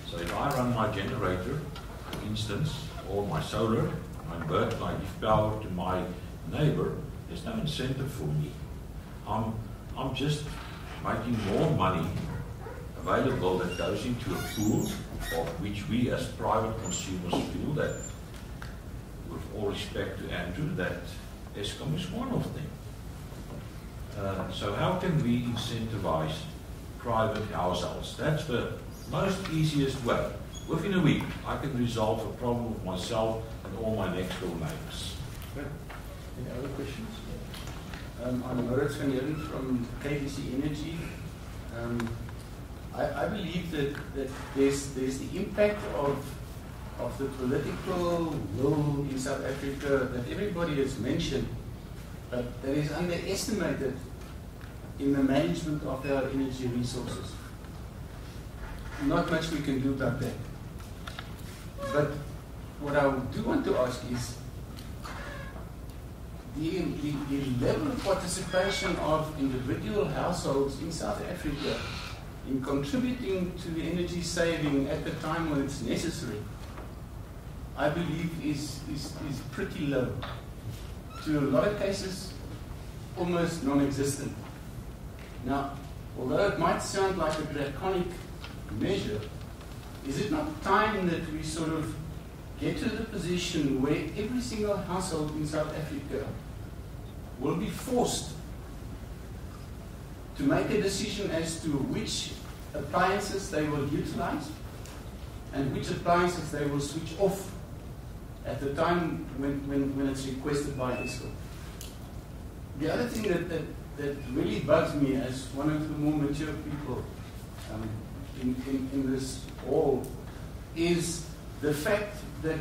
So if I run my generator, for instance, or my solar, my inverter, and I give power to my neighbor, there's no incentive for me I'm just making more money available that goes into a pool of which we as private consumers feel that, with all respect to Andrew, that Eskom is one of them. So how can we incentivize private households? That's the most easiest way. Within a week, I can resolve a problem with myself and all my next door neighbors. Any other questions? I'm Moritz van Heerden from KBC Energy. I believe that there's the impact of the political will in South Africa that everybody has mentioned, but that is underestimated in the management of our energy resources. Not much we can do about that. But what I do want to ask is the level of participation of individual households in South Africa in contributing to the energy saving at the time when it's necessary, I believe is pretty low. To a lot of cases, almost non-existent. Now, although it might sound like a draconic measure, is it not time that we sort of get to the position where every single household in South Africa will be forced to make a decision as to which appliances they will utilize and which appliances they will switch off at the time when it's requested by Eskom? The other thing that really bugs me as one of the more mature people in this hall is the fact that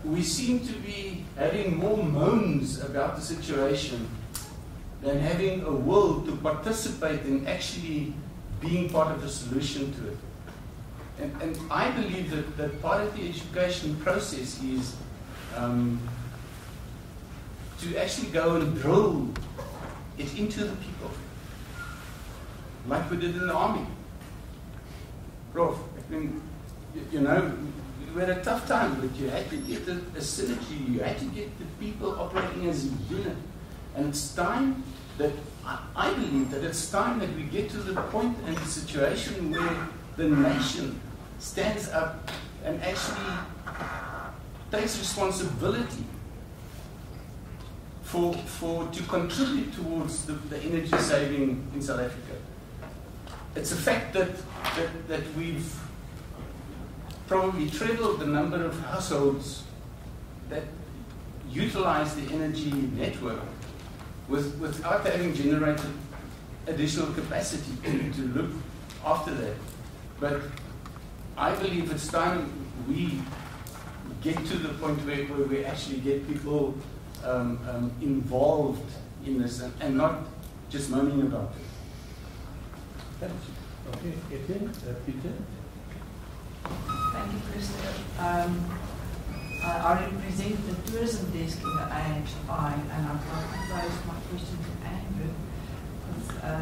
we seem to be having more moans about the situation than having a will to participate in actually being part of the solution to it. And I believe that part of the education process is to actually go and drill it into the people, like we did in the army. Prof, I mean, you know, we had a tough time, but you had to get a synergy, you had to get the people operating as a unit. And it's time that, I believe that it's time that we get to the point and the situation where the nation stands up and actually takes responsibility to contribute towards the energy saving in South Africa. It's a fact that we've probably trebled the number of households that utilize the energy network without having generated additional capacity to look after that. But I believe it's time we get to the point where we actually get people involved in this and not just moaning about it. Okay, Etienne, Peter. Thank you, President. I represent the tourism desk in the AHI, and I'd like to pose my question to Andrew.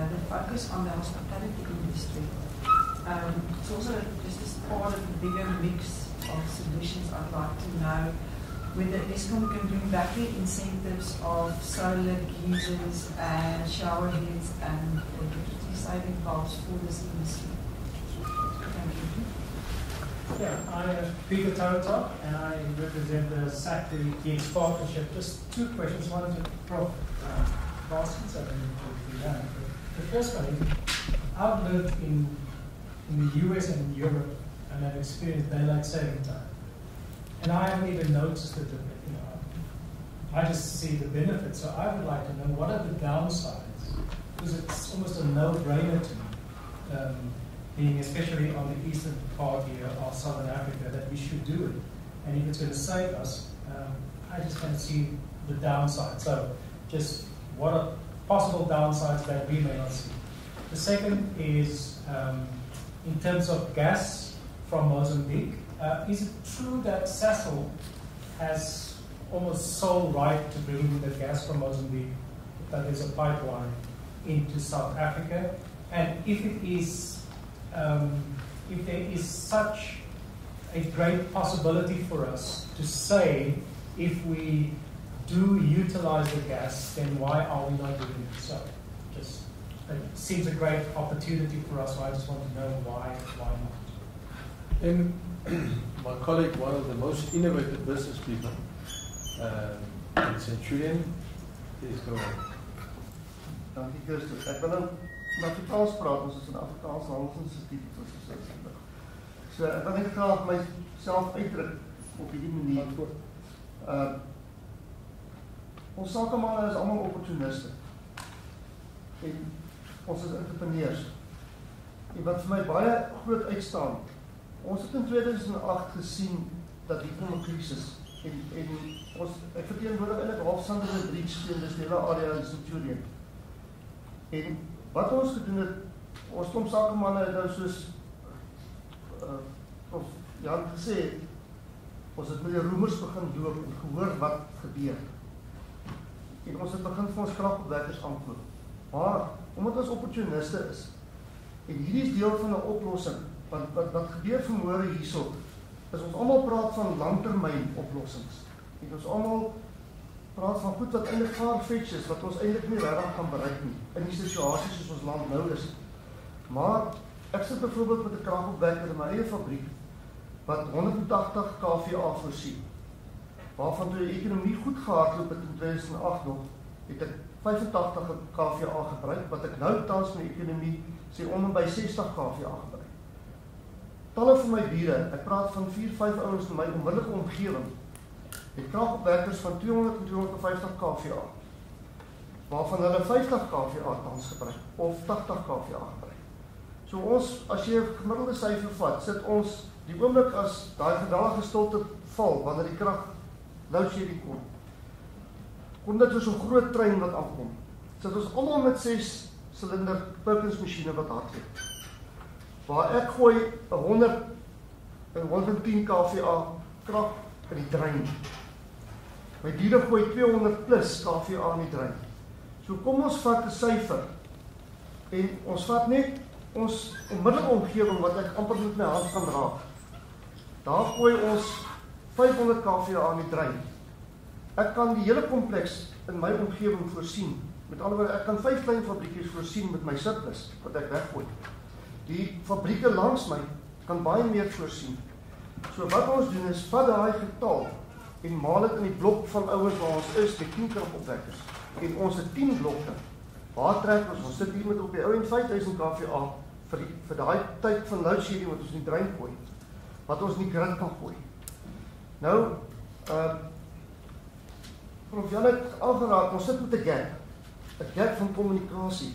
The focus on the hospitality industry. It's also just as part of the bigger mix of solutions. I'd like to know whether Eskom can bring back the incentives of solar geysers and shower heads and electricity saving bulbs for this industry. Thank you. Yeah, I'm Peter Total, and I represent the Sacri Geeks Partnership. Just two questions. One is to Prof. Parsons, I don't know if you have. The first one is, I've lived in the US and Europe and I've experienced daylight saving time. And I haven't even noticed it, you know. I just see the benefits. So I would like to know, what are the downsides? Because it's almost a no-brainer to me, being especially on the eastern part here of Southern Africa, that we should do it. And if it's going to save us, I just can't see the downside. So just what are possible downsides that we may not see? The second is in terms of gas from Mozambique. Is it true that Sasol has almost sole right to bring the gas from Mozambique, that there's a pipeline into South Africa? And if it is, if there is such a great possibility for us to save if we do utilize the gas, then why are we not doing it? So, just it seems a great opportunity for us. So I just want to know why not. And my colleague, one of the most innovative business people in Centurion, please go on. Dankie Christus. Ek wil nou in Afrikaans praat, ons is in Afrikaans Handelsinstituut soos gesê. So ek wil net graag myself uitdruk op hierdie manier. Ons sakemanne is almal opportuniste. En ons is entrepreneurs. En wat vir my baie groot uitstaan, ons het in 2008 gesien dat hier kom 'n krisis. En ek verteenwoordig eintlik halfsander in Bridge in dis hele area in Centurion. En wat ons gedoen het, ons klomp sakemanne het nou soos of Jan gesê het, ons het met die roemers begin loop en gehoor wat gebeur. En ons het begin vir ons kragopwekkers aankoop. Maar omdat ons opportuniste is, en hierdie is deel van 'n oplossing, wat gebeur vanmôre hierso, is ons almal praat van langtermyn oplossings. En ons almal praat van goed wat eintlik far-fetched is, wat ons eintlik nie regtig kan bereik nie, in die situasie soos ons land nou is. Maar ek sit byvoorbeeld met 'n kragopwekker in my eie fabriek, wat 180 kVA voorsien, waarvan toe die ekonomie goed gehardloop het in 2008 nog, het ek 85 kVA gebruik, wat ek nou tans in die ekonomie sê om by 60 kVA gebruik. Talle van my bure, ek praat van 4-5 ouens in my onmiddellike omgewing, het kragopwekkers van 200 en 250 kVA, waarvan hulle 50 kVA tans gebruik, of 80 kVA gebruik. So ons, as jy 'n gemiddelde syfer vat, sit ons, die oomblik as daai geweldige stilte val, wanneer die krag loadshedding kom dit so 'n groot trein wat afkom, sit ons almal met 6 silinder Perkins masjiene wat hardloop. Waar ek gooi 100 en 110 kVA krag in die trein. My diere gooi 200 plus kVA in die trein. So kom ons vat 'n syfer en ons vat net ons onmiddellike omgewing wat ek amper met my hand kan raak. Daar gooi ons 500 kVA in die trein. Ek kan die hele kompleks in my omgewing voorsien. Met ander woorde, ek kan 5 klein fabriekies voorsien met my surplus wat ek weggooi. Die fabrieke langs my kan baie meer voorsien. So wat ons doen is, vat daai getal en maal dit in die blok van ouers waar ons is, met 10 kragopwekkers. En ons het 10 blokke. Waar trek ons sit hier met op die ou en 5000 kVA vir daai tyd van loadshedding wat ons in die trein gooi, wat ons in die grid kan gooi. Nou, Prof. Jan het aangeraak, ons sit met 'n gap van kommunikasie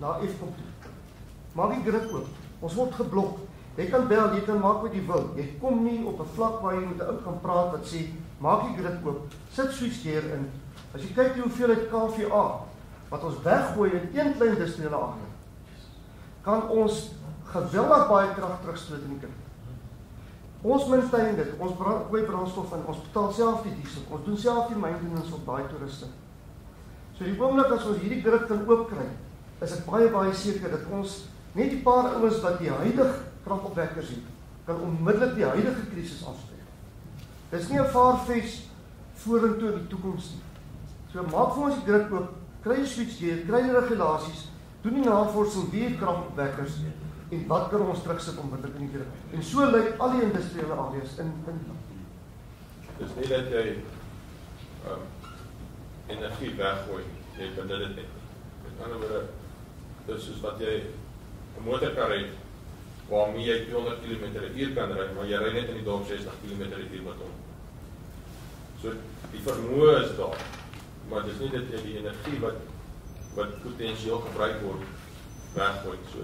na Eskom toe. Maak die grid oop, ons word geblok. Jy kan bel, jy kan maak wat jy wil. Jy kom nie op 'n vlak waar jy met 'n ou kan praat wat sê, maak die grid oop, sit switchgear in. As jy kyk die hoeveelheid kVA wat ons weggooi in een klein industriële area, kan ons geweldig baie krag terugstoot in die grid. Ons maintain dit, ons gooi brandstof in, ons betaal self die diesel, ons doen self die maintenance op daai toeriste. So die oomblik as ons hierdie grid kan oopkry, is ek baie seker dat ons net die paar ouens wat die huidige kragopwekkers het, kan onmiddellik die huidige krisis afspreek. Dit is nie 'n far-fetched vorentoe in die toekoms nie. So maak vir ons die grid oop, kry die switchgear, kry die regulasies, doen die navorsing wie het kragopwekkers en wat kan ons terugsit onmiddellik in die grid. En so lyk al die industriële areas in Dis nie dat jy energie weggooi, jy benut dit net. Met ander woorde, dis soos wat jy 'n motorkar het, waarmee jy 200 km/h kan ry, maar jy ry net in die dorp 60 km/h met hom. So die vermoë is daar, maar dis nie dat jy die energie wat potensieel gebruik word weggooi. So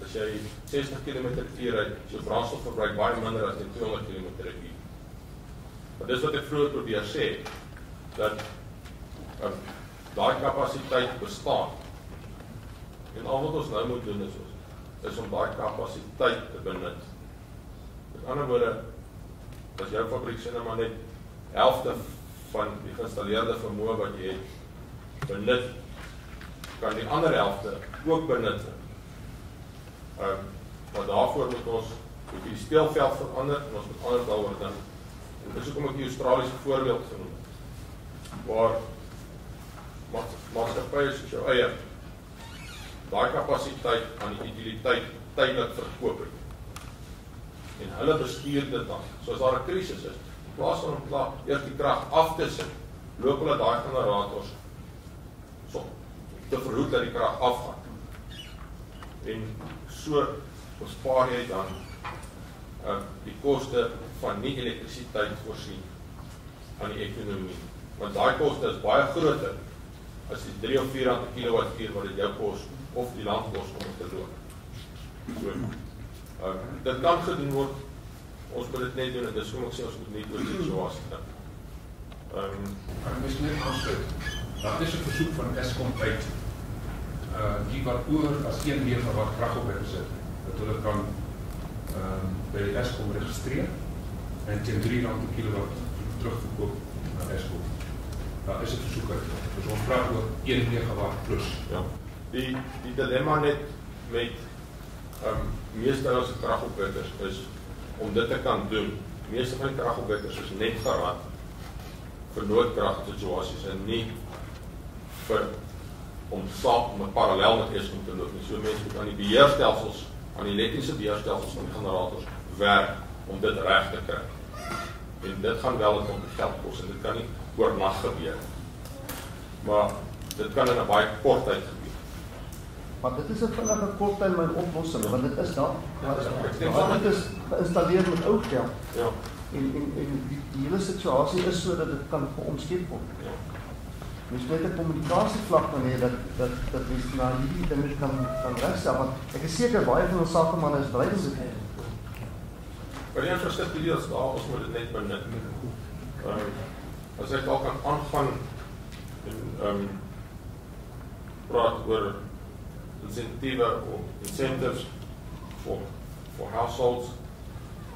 as jy 60 km/h ry, so brandstofverbruik baie minder as die 200 km/h. Maar dis wat ek vroeër probeer sê, dat daai kapasiteit bestaan. En al wat ons nou moet doen is om daai kapasiteit te benut. Met ander woorde, as jou fabriek sê nou maar net helfte van die geïnstalleerde vermoë wat jy het benut, kan die ander helfte ook benut. Maar daarvoor moet ons die speelveld verander en ons moet anders daaroor dink. En dis hoekom ek die Australiese voorbeeld genoem het. waar maatskappye soos jou eie daai kapasiteit aan die utiliteit tydelik verkoop het. En hulle bestuur dit dan. So as daar 'n krisis is, in plaas van om eers die krag af te sit, loop hulle daai generators so te verhoed dat die krag afgaan. En so bespaar jy dan die koste van nie elektrisiteit voorsien aan die ekonomie. Want daai koste is baie groter as die 3 of 4 rand per kilowattuur wat dit jou kos of die land kos om te loop. So, dit kan gedoen word. Ons moet dit net doen en dis hoekom ek sê ons moet nie oor die situasie dink. Dis net aansluit. Daar is 'n versoek van Eskom uit die wat oor as 1 megawatt krag op sit, dat hulle kan by die Eskom registreer en teen 3 rand per kilowatt terugverkoop na Eskom. Daar is 'n versoek uit. Dus ons praat oor 1 megawatt plus. Ja. Die dilemma net met meeste ons kragopwekkers is om dit te kan doen. Meeste van die kragopwekkers is net geraad vir noodkragsituasies en nie om 'n parallel met Eskom te loop. So mense moet aan die beheerstelsels, aan die elektriese beheerstelsels van die generators werk om dit reg te kry. En dit gaan wel 'n klomp geld kos en dit kan nie oornag gebeur. Maar dit kan in 'n baie kort tyd gebeur. Maar dit is 'n vinnige korttermyn oplossing, want dit is dan dit is geïnstalleer met ou geld. Ja. En die hele situasie is sodat dit kan omskep word. Ja. Mens moet 'n kommunikasievlak dan hê dat mens na hierdie dinge kan regstel, want ek is seker baie van ons sakemanne is bereid om dit te doen. Maar die infrastruktuur is daar, ons moet dit net benut. As ek al kan aangaan en praat oor incentives for households,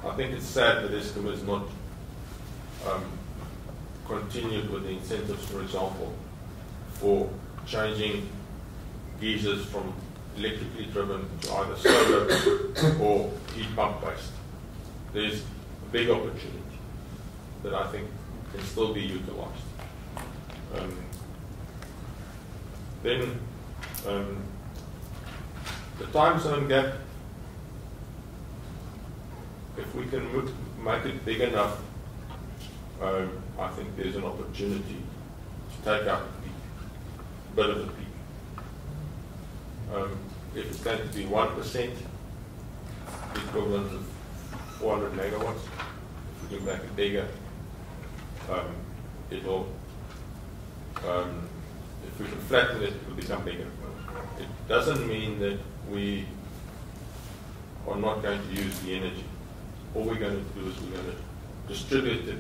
I think it's sad that Eskom is not continued with the incentives, for example, for changing geysers from electrically driven to either solar or heat pump based. There's a big opportunity that I think can still be utilized. Then the time zone gap, if we can make it big enough, I think there's an opportunity to take out the peak, a bit of the peak. If it's going to be 1%, the equivalent of 400 megawatts, if we can make it bigger, it'll, if we can flatten it, it will become bigger. It doesn't mean that we are not going to use the energy. All we're going to do is we're going to distribute it,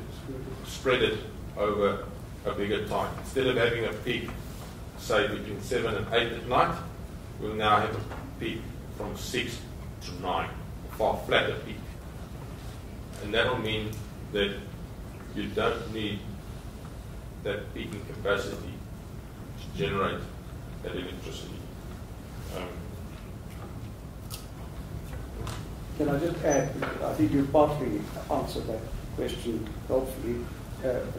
spread it over a bigger time. Instead of having a peak, say between 7 and 8 at night, we'll now have a peak from 6 to 9, a far flatter peak. And that'll mean that you don't need that peaking capacity to generate that electricity. Can I just add, I think you partly answered that question helpfully,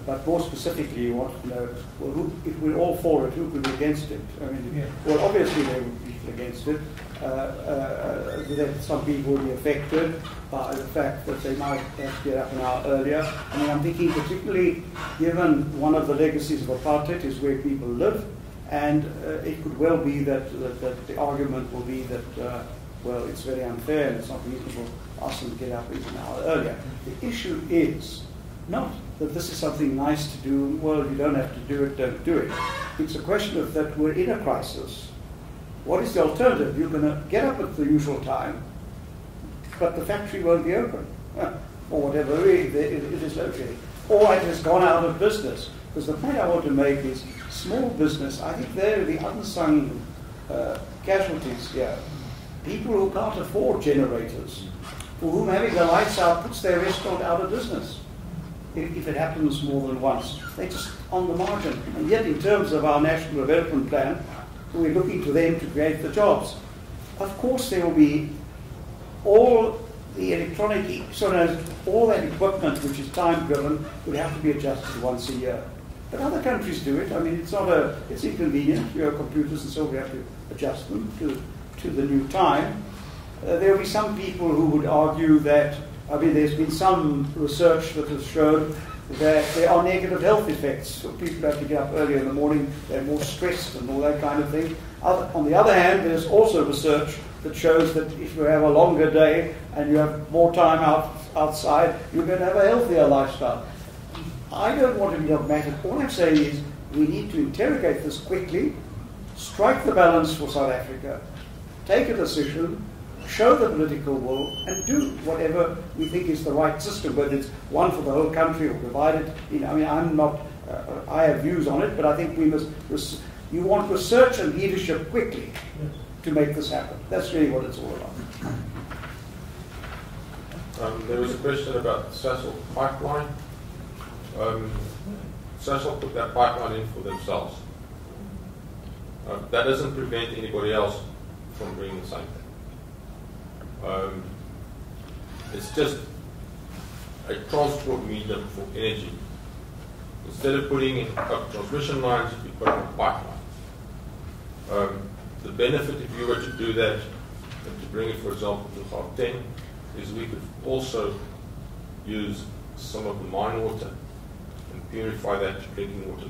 but more specifically you want to know, well, if we're all for it, who could be against it? I mean, well, obviously there would be people against it, that some people will be affected by the fact that they might have to get up an hour earlier. I mean, I'm thinking particularly given one of the legacies of apartheid is where people live, and it could well be that the argument will be that well, it's very unfair and it's not reasonable to ask them to get up even an hour earlier. The issue is not that this is something nice to do, well, if you don't have to do it, don't do it. It's a question of that we're in a crisis. What is the alternative? You're going to get up at the usual time, but the factory won't be open, or whatever it is located. Or it has gone out of business. Because the point I want to make is small business, I think they're the unsung casualties here. People who can't afford generators, for whom having the lights out puts their restaurant out of business, if it happens more than once. They're just on the margin. And yet, in terms of our national development plan, we're looking to them to create the jobs. Of course, there will be all the electronic, all that equipment which is time-driven would have to be adjusted once a year. But other countries do it. I mean, it's inconvenient. You have computers and so we have to adjust them to the new time. There will be some people who would argue that, I mean, there's been some research that has shown that there are negative health effects. So people have to get up earlier in the morning, they're more stressed and all that kind of thing. On the other hand, there's also research that shows that if you have a longer day and you have more time outside, you're going to have a healthier lifestyle. I don't want to be dogmatic. All I'm saying is we need to interrogate this quickly, strike the balance for South Africa, take a decision, show the political will, and do whatever we think is the right system, whether it's one for the whole country or divided. I mean, I have views on it, but I think we must. You want research and leadership quickly to make this happen. That's really what it's all about. There was a question about the Sasol pipeline. Sasol put that pipeline in for themselves. That doesn't prevent anybody else from doing the same thing. It's just a transport medium for energy. Instead of putting in transmission lines, we put in a pipeline. The benefit, if you were to do that, and to bring it, for example, to Gauteng, is we could also use some of the mine water and purify that to drinking water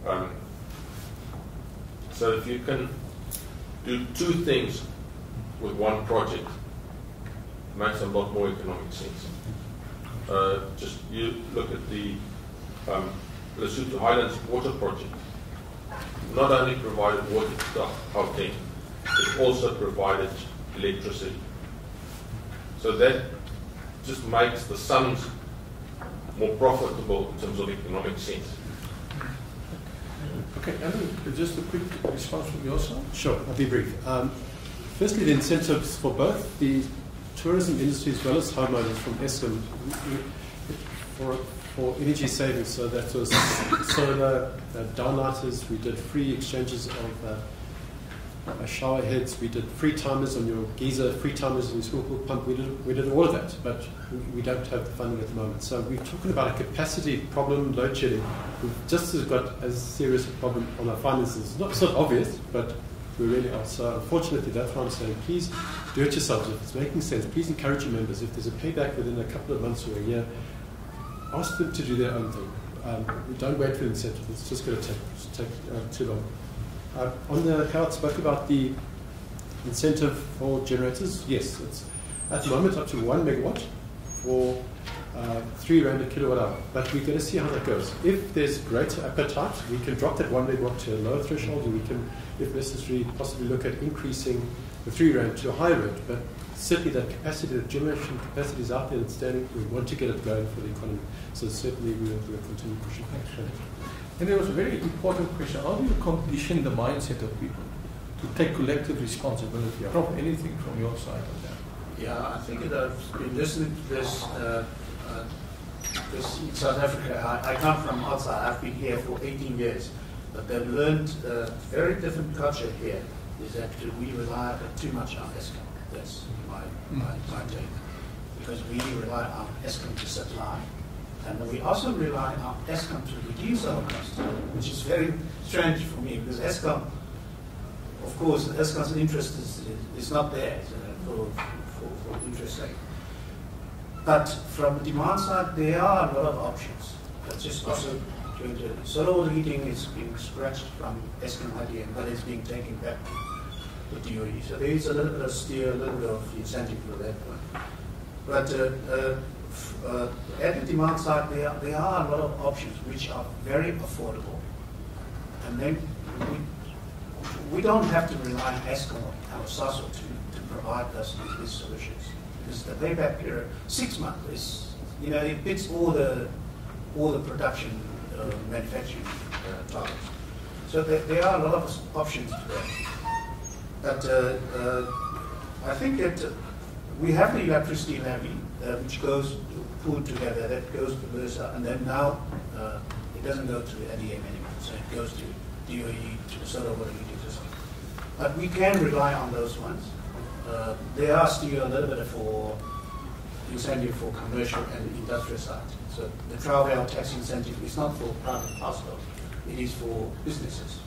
levels. So if you can do two things with one project, it makes a lot more economic sense. Just you look at the Lesotho Highlands water project. Not only provided water to Gauteng, it also provided electricity. So that just makes the sums more profitable in terms of economic sense. Okay, Andrew, just a quick response from your side? Sure, I'll be brief. Firstly, the incentives for both the tourism industry as well as homeowners from Eskom for energy savings. So that was solar, downlighters, we did free exchanges of shower heads, we did free timers on your geyser, free timers on your swimming pool pump, we did all of that, but we don't have the funding at the moment. So we're talking about a capacity problem, load shedding. We've just got as serious a problem on our finances. It's not obvious, but we really are. So unfortunately, that's why I'm saying, please do it yourselves. If it's making sense, please encourage your members. If there's a payback within a couple of months or a year, ask them to do their own thing. We don't wait for the incentive. It's just going to take too long. On the Howard spoke about the incentive for generators. Yes, it's at the moment up to 1 megawatt for 3 rand a kilowatt hour. But we're going to see how that goes. If there's greater appetite, we can drop that 1 megawatt to a lower threshold, and we can, if necessary, possibly look at increasing the 3 rand to a higher rate. But certainly that capacity, that generation capacity is out there and standing. We want to get it going for the economy. So certainly we will continue pushing back. And there was a very important question. How do you condition the mindset of people to take collective responsibility? Prof, anything from your side on that? Yeah, I think that I've been listening to this in South Africa. I come from outside. I've been here for 18 years. But they've learned a very different culture here is that we rely too much on Eskom. That's my take. Because we rely on Eskom to supply. And we also rely on Eskom to reduce our costs, which is very strange for me, because Eskom, of course, Eskom's interest is not there for interest sake. But from the demand side, there are a lot of options. That's just also solar water heating is being scratched from Eskom IDM, but it's being taken back to the DOE. So there is a little bit of steer, a little bit of incentive for that one. But at the demand side, there are a lot of options which are very affordable. And then we don't have to rely on Eskom or Sasol to provide us with these solutions. Because the payback period, 6 months, is, it beats all the production manufacturing targets. So there are a lot of options today. But I think that we have the electricity levy, which goes pulled together, that goes to Bursa, and then now it doesn't go to ADM anymore, so it goes to DOE, to the solar water heating system. But we can rely on those ones. They are still a little bit for incentive for commercial and industrial side. So the travel tax incentive is not for private households, it is for businesses.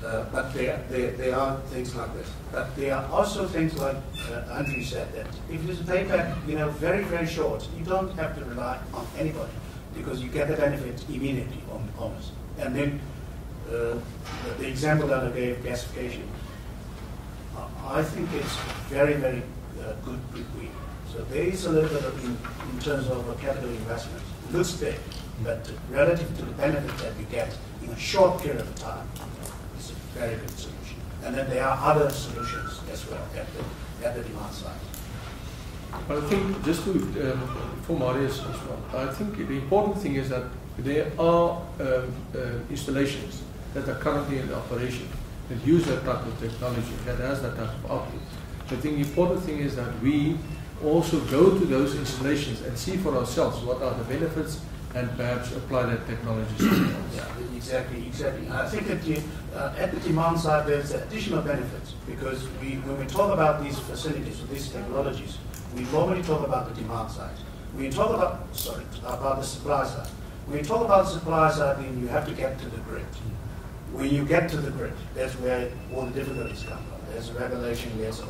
But there are things like this. But there are also things like Andrew said, that if it is a payback, very, very short, you don't have to rely on anybody because you get the benefit immediately on us. And then the example that I gave, gasification, I think it's very, very good. So there is a little bit of, in terms of a capital investment, looks big, but relative to the benefit that we get in a short period of time, it's a very good solution. And then there are other solutions as well at the demand side. But I think, just to, for Marius as well, I think the important thing is that there are installations that are currently in operation that use that type of technology, that has that type of output. So I think the important thing is that we also go to those installations and see for ourselves what are the benefits and perhaps apply that technology somewhere else. Yeah, exactly. I think that at the demand side there's additional benefits because when we talk about these facilities or these technologies, we normally talk about the demand side. When you talk about the supply side. When you talk about the supply side, then you have to get to the grid. When you get to the grid, that's where all the difficulties come from. There's regulation, there's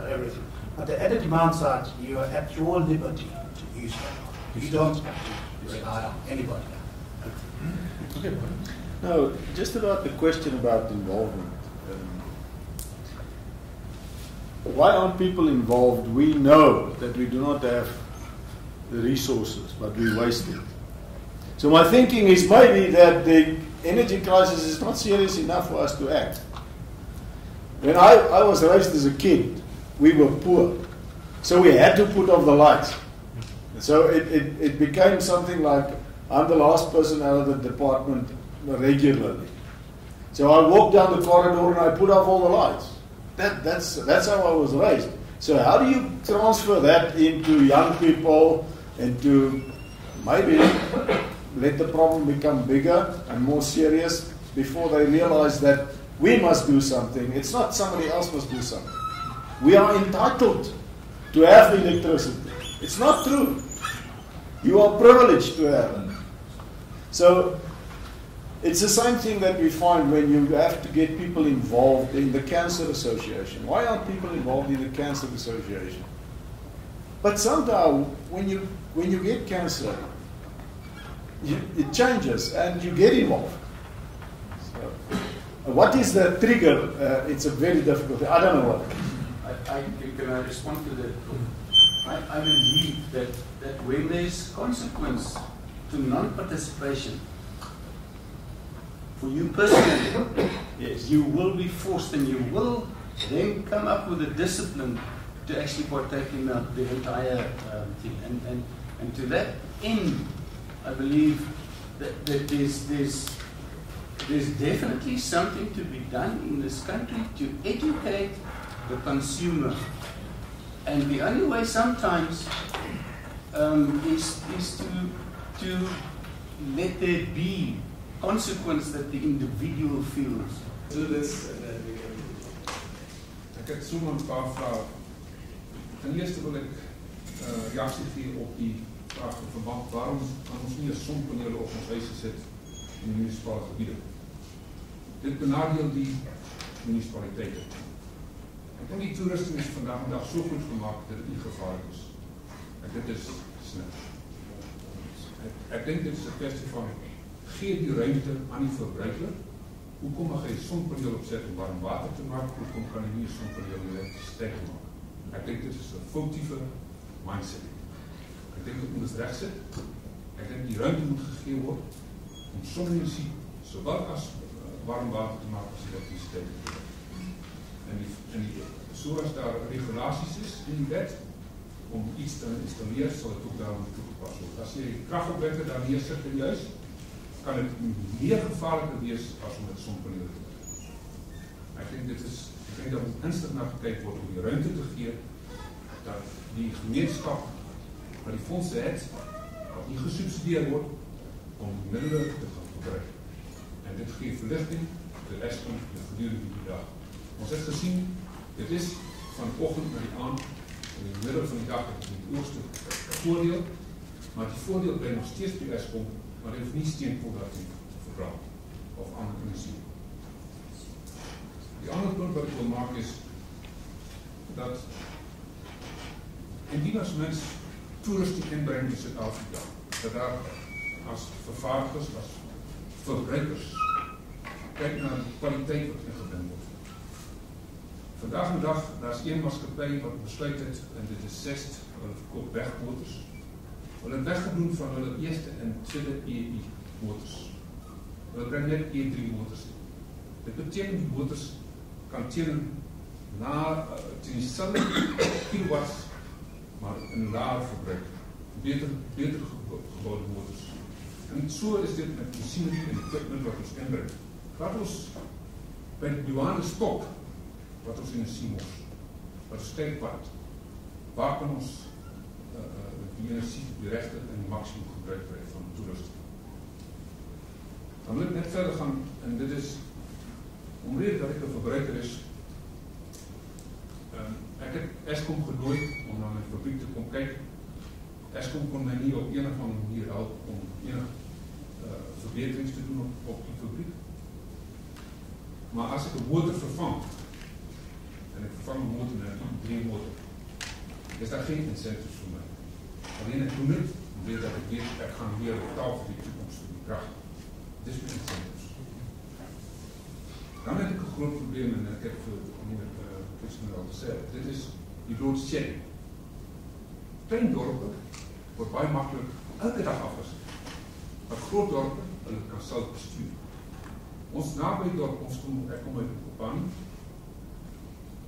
everything. But at the demand side, you are at your liberty to use that. You don't have to rely on anybody. Okay. No, just about the question about involvement. Why aren't people involved? We know that we do not have the resources, but we waste it. So my thinking is maybe that the energy crisis is not serious enough for us to act. When I was raised as a kid, we were poor. So we had to put off the lights. So it became something like, I'm the last person out of the department regularly. So I walked down the corridor and I put off all the lights. That's how I was raised. So how do you transfer that into young people and to maybe let the problem become bigger and more serious before they realize that we must do something. It's not somebody else must do something. We are entitled to have electricity. It's not true. You are privileged to have it. So it's the same thing that we find when you have to get people involved in the Cancer Association. Why aren't people involved in the Cancer Association? But somehow, when you get cancer, it changes and you get involved. So, what is the trigger? It's a very difficult thing. I don't know what. Can I respond to that? I believe that when there's consequence to non-participation, for you personally, yes, you will be forced and you will then come up with a discipline to actually partake in the entire thing. And to that end, I believe that there's definitely something to be done in this country to educate the consumer. And the only way sometimes is to let there be consequence that the individual feels. Do this. Ek het so 'n paar vrae. Ten eerste wil ek reaksie gee op die vraag in verband waarom kan ons nie 'n sonpanele op ons huise sit in munisipale gebiede. Dit benadeel die munisipaliteite. Ek dink die toerusting is vandag so goed gemaak dat dit nie gevaarlik is. Dit is snel. Ek dink dit is 'n kwestie van gee die ruimte aan die verbruiker. Hoekom mag hy 'n sonpaneel opset om warm water te maak? Hoekom kan hy nie 'n sonpaneel om elektrisiteit te maak? Ek dink dit is 'n foutieve mindset. Ek dink dit moet regsit. Ek dink die ruimte moet gegee word om sonenergie sowel as warm water te maak as elektrisiteit te maak. En soos daar regulasies is in die wet om iets te installeer, sal dit ook daarom toegepas word. As jy kragopwekker daar neersit in die huis, kan het meer gevaarliker wees as om met sonpanele te doen. Ek dink dat moet instig na gekyk word om die ruimte te gee dat die gemeenskap wat die fondse het, wat nie gesubsidieer word, om middele te gaan gebruik. En dit gee verligting vir Eskom gedurende die dag. Ons het gesien, dit is van oggend na die aand in die middel van die dag in die ooste voordeel, maar die voordeel bly nog steeds by Eskom, maar hy hoef nie steenkool te verbrand of ander energie. Die ander punt wat ek wil maak is dat indien as mens toerisme inbring in Suid-Afrika, dat daar as vervaardigers, as verbruikers kyk na die kwaliteit wat ingebring word. Vandag en dag, daar is een maatskappy wat besluit het, en dit is Zest, hulle verkoop wegmotors. Hulle het weggedoen van hulle eerste en tweede EI motors. Hulle bring net E3 motors in. Dit beteken die motors kan teen dieselfde kilowatts, maar in laer verbruik. Beter gebouwde motors. En so is dit met machinerie en equipment wat ons inbring. Wat ons by die douane stop, wat ons energie mors, wat ons kyk waar kan ons die energie die rechte en die maksimum gebruik kry van toerusting. Dan wil ek net verder gaan, en dit is omrede dat ek 'n verbruiker is, ek het Eskom genooi om na my fabriek te kom kyk. Eskom kon my nie op enige manier help om enige verbeterings te doen op die fabriek. Maar as ek 'n motor vervang, en ek vervang 'n motor met 'n 3 motor, is daar geen incentives vir my. Alleen ek doen dit, omdat dat ek weet, ek gaan weer betaal vir die toekomst van die kracht. Dis my incentives. Dan heb ik een groot probleem, en ik heb meneer Christen al gezegd, dit is die loadshedding. Klein dorpen wordt baie makkelijk elke dag afgezet. Maar groot dorpen, hulle kan zelf besturen. Ons nabij dorp, ek kom uit Kopani,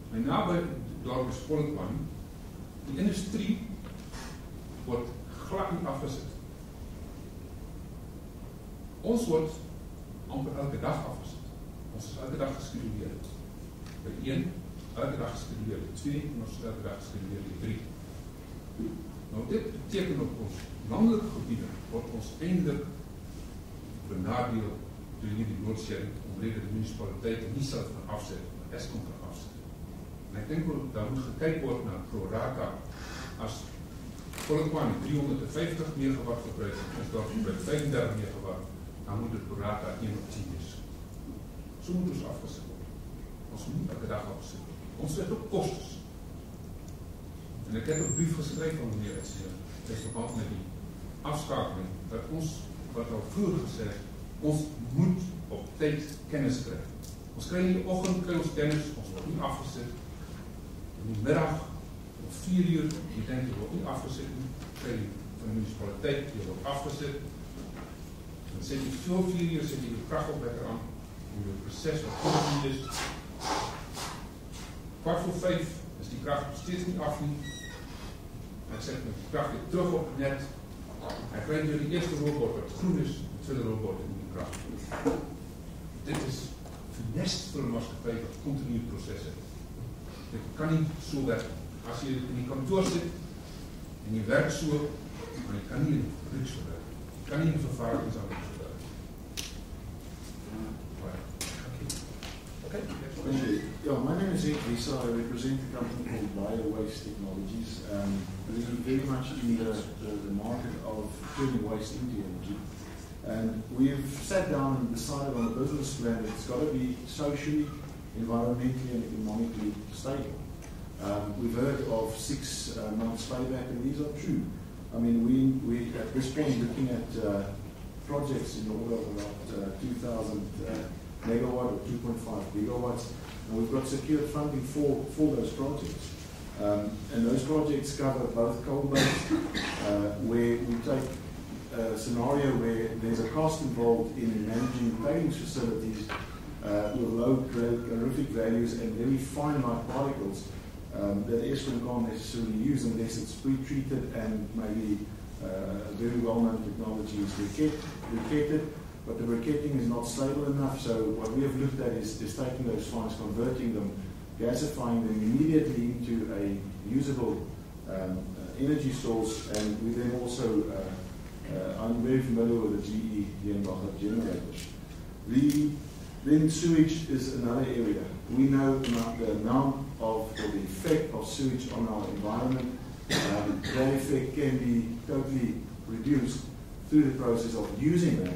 mijn nabij dorp is Pollepani, die industrie wordt glad niet afgezet. Ons wordt amper elke dag afgezet. Ons is elke dag geskeduleerd. Bij 1, elke dag geskeduleerd. Bij 2, en ons is elke dag geskeduleerd. Bij 3. Nou, dit betekent op ons landelijke gebieden wordt ons eindelijk benadeeld door hierdie loadshedding, omdat de municipaliteiten niet zelf gaan afzetten, maar Eskom kan afzetten. En ik denk dat daar moet gekeken worden naar pro rata. Als Pollepani 350 megawatt verbruikt, ons dorp verbruikt 35 megawatt, dan moet het pro rata 1 op 10 is. Zo moet ons afgezet worden. Ons moet elke dag afgezet worden. Ons zet ook kosten. En ik heb een brief geschreven van meneer Etienne, in verband met die afschakeling, dat ons, wat al vroeger gezegd, ons moet op tijd kennis krijgen. Ons krijgen in de ochtend ons kennis, ons wordt niet afgezet. In de middag om 4 uur, je denkt je wordt niet afgezet, krijg je van de municipaliteit, je wordt afgezet. Dan zet je voor 4 uur, zet je de krachtopwekker aan, om het proces wat goed is. 4:15 is die kracht nog steeds niet af. Hij zet de kracht weer terug op het net. Hij krijgt weer de eerste robot dat groen is, de tweede robot in die kracht. Dit is funest voor een maatschappij dat continu het proces heeft. Dit kan niet zo werken. Als je in die kantoor zit en je werkt zo, maar je kan niet in de fabriek zo werken. Je kan niet in de vervaardigingsaanleg zo werken. Yeah, my name is Ed Lisa. I represent a company called Bio Waste Technologies. We're very much in the market of turning waste into energy. And we've sat down and decided on a business plan that it's got to be socially, environmentally and economically stable. We've heard of 6 months payback, and these are true. I mean, we at this point looking at projects in the order of about 2,000 megawatt or 2.5 gigawatts, and we've got secured funding for those projects. And those projects cover both coal-based, where we take a scenario where there's a cost involved in managing tailings facilities with low calorific values and very fine-like particles that Eskom can't necessarily use unless it's pre-treated and maybe very well-known technology is briquetted. But the briquetting is not stable enough, so what we have looked at is taking those fines, converting them, gasifying them immediately into a usable energy source, and we then also, I'm very familiar with the GE generators. Then sewage is another area. We know the amount of, or the effect of sewage on our environment. That effect can be totally reduced through the process of using that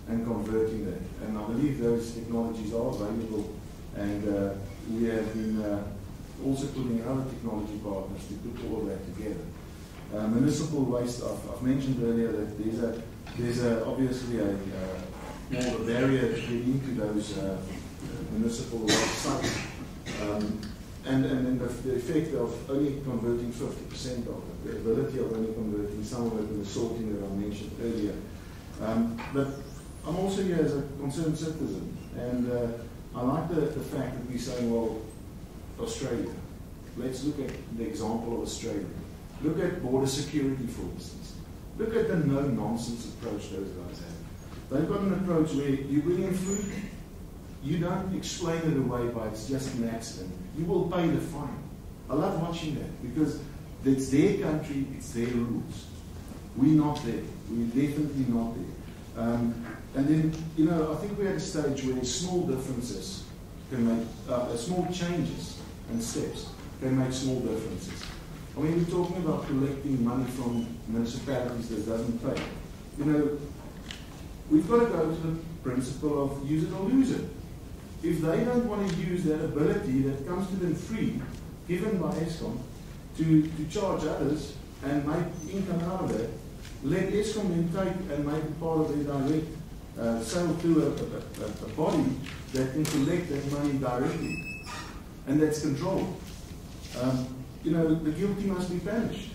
and converting that. And I believe those technologies are available, and we have been also putting other technology partners to put all of that together. Municipal waste, I've mentioned earlier that there's obviously more of a barrier to get into those municipal waste sites. And then the effect of only converting 50% of it, the ability of only converting some of it in the sorting that I mentioned earlier. But I'm also here as a concerned citizen, and I like the fact that we're saying, well, Australia. Let's look at the example of Australia. Look at border security, for instance. Look at the no-nonsense approach those guys have. They've got an approach where you bring in food, you don't explain it away by it's just an accident. You will pay the fine. I love watching that because it's their country, it's their rules. We're not there. We're definitely not there. And then, you know, I think we're at a stage where small differences can make, small changes and steps can make small differences. I mean, we're talking about collecting money from municipalities that doesn't pay. You know, we've got to go to the principle of use it or lose it. If they don't want to use that ability that comes to them free, given by Eskom, to charge others and make income out of that, let Eskom then take and make it part of their direct sale to a body that can collect that money directly. And that's controlled. You know, the guilty must be punished.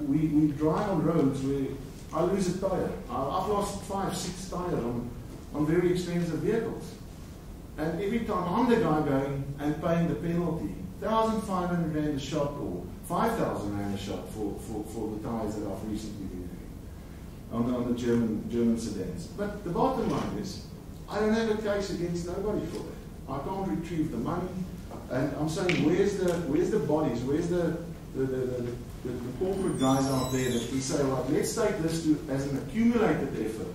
We drive on roads where I lose a tire. I've lost 5, 6 tires on very expensive vehicles. And every time I'm the guy going and paying the penalty, 1,500 rand a shot or 5,000 rand a shot for the tires that I've recently been doing on the German sedans. But the bottom line is, I don't have a case against nobody for that. I can't retrieve the money. And I'm saying, where's the bodies, where's the corporate guys out there that can say, right, let's take this as an accumulated effort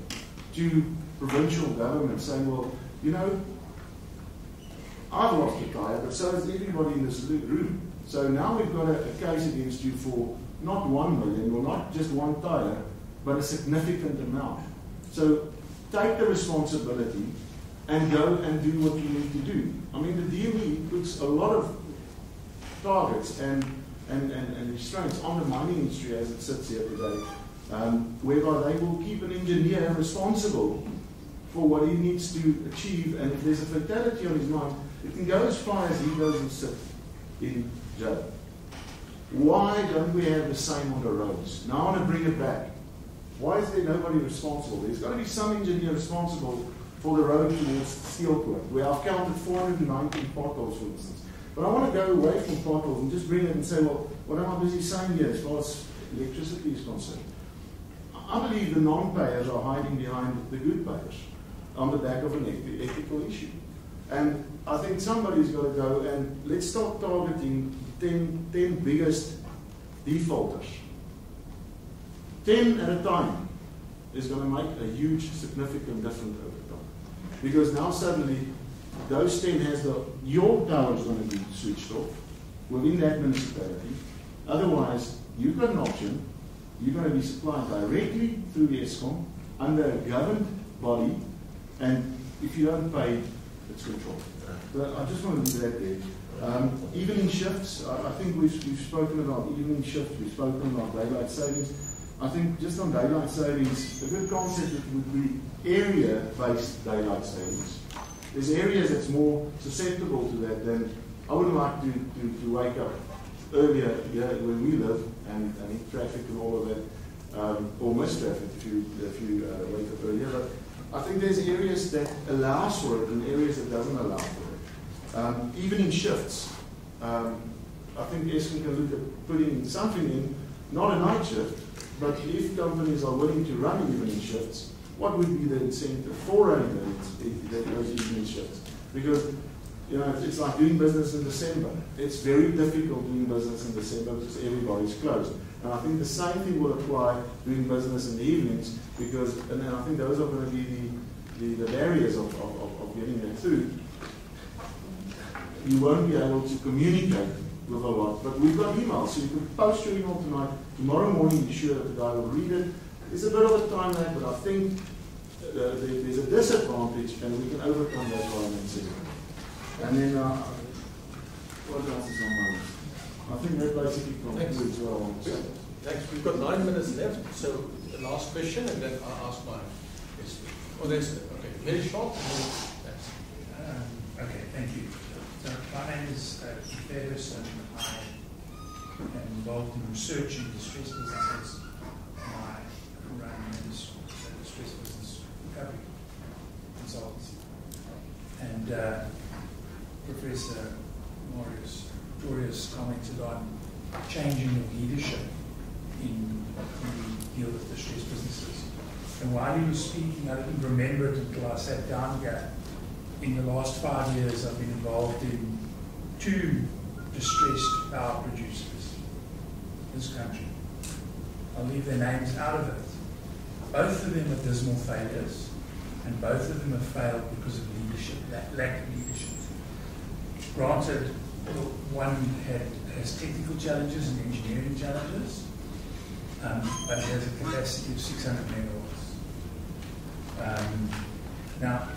to provincial government, saying, well, you know, I've lost a tire, but so has everybody in this room. So now we've got a case against you for not 1 million, or not just one tire, but a significant amount. So take the responsibility and go and do what you need to do. I mean, the DME puts a lot of targets and restraints on the mining industry as it sits here today, whereby they will keep an engineer responsible for what he needs to achieve, and if there's a fatality on his mind, it can go as far as he goes and sit in jail. Why don't we have the same on the roads? Now I want to bring it back. Why is there nobody responsible? There's got to be some engineer responsible for the road towards Steelpoort, where I've counted 419 potholes, for instance. But I want to go away from potholes and just bring it and say, well, what am I busy saying here as far as electricity is concerned? I believe the non-payers are hiding behind the good payers on the back of an ethical issue. And I think somebody's got to go and let's start targeting 10 biggest defaulters. 10 at a time is going to make a huge, significant difference over time. Because now suddenly, those 10 has your power is going to be switched off within that municipality. Otherwise, you've got an option. You're going to be supplied directly through Eskom under a governed body, and if you don't pay, it's controlled. But I just want to leave that there. Evening shifts, I think we've spoken about evening shifts, we've spoken about daylight savings. I think just on daylight savings, a good concept would be area-based daylight savings. There's areas that's more susceptible to that than I would like to wake up earlier where we live and hit traffic and all of that, or miss traffic if you wake up earlier. But I think there's areas that allows for it and areas that doesn't allow for it. Evening shifts. I think Eskom can look at putting something in, not a night shift, but if companies are willing to run evening shifts, what would be the incentive for running those evening shifts? Because you know, it's like doing business in December. It's very difficult doing business in December because everybody's closed. And I think the same thing will apply doing business in the evenings, because, and then I think those are going to be the barriers of getting that food, you won't be able to communicate with a lot. But we've got emails, so you can post your email tonight. Tomorrow morning, be sure that the guy will read it. There's a bit of a time lag, but I think there's a disadvantage, and we can overcome that by an And then, what else is on my list? I think that basically concludes what I want to say. Thanks. We've got 9 minutes left, so the last question, and then I'll ask my question. Oh, there's, okay, very short. Okay, thank you. So my name is Keith Davis, and I am involved in research in distress businesses. I run a distress business recovery consultancy. And Professor Victoria's commented on changing of leadership in the deal with distress businesses. And while he was speaking, I didn't remember it until I sat down here. In the last 5 years, I've been involved in 2 distressed power producers in this country. I'll leave their names out of it. Both of them are dismal failures, and both of them have failed because of leadership, lack of leadership. Granted, one has technical challenges and engineering challenges, but it has a capacity of 600 megawatts. Now,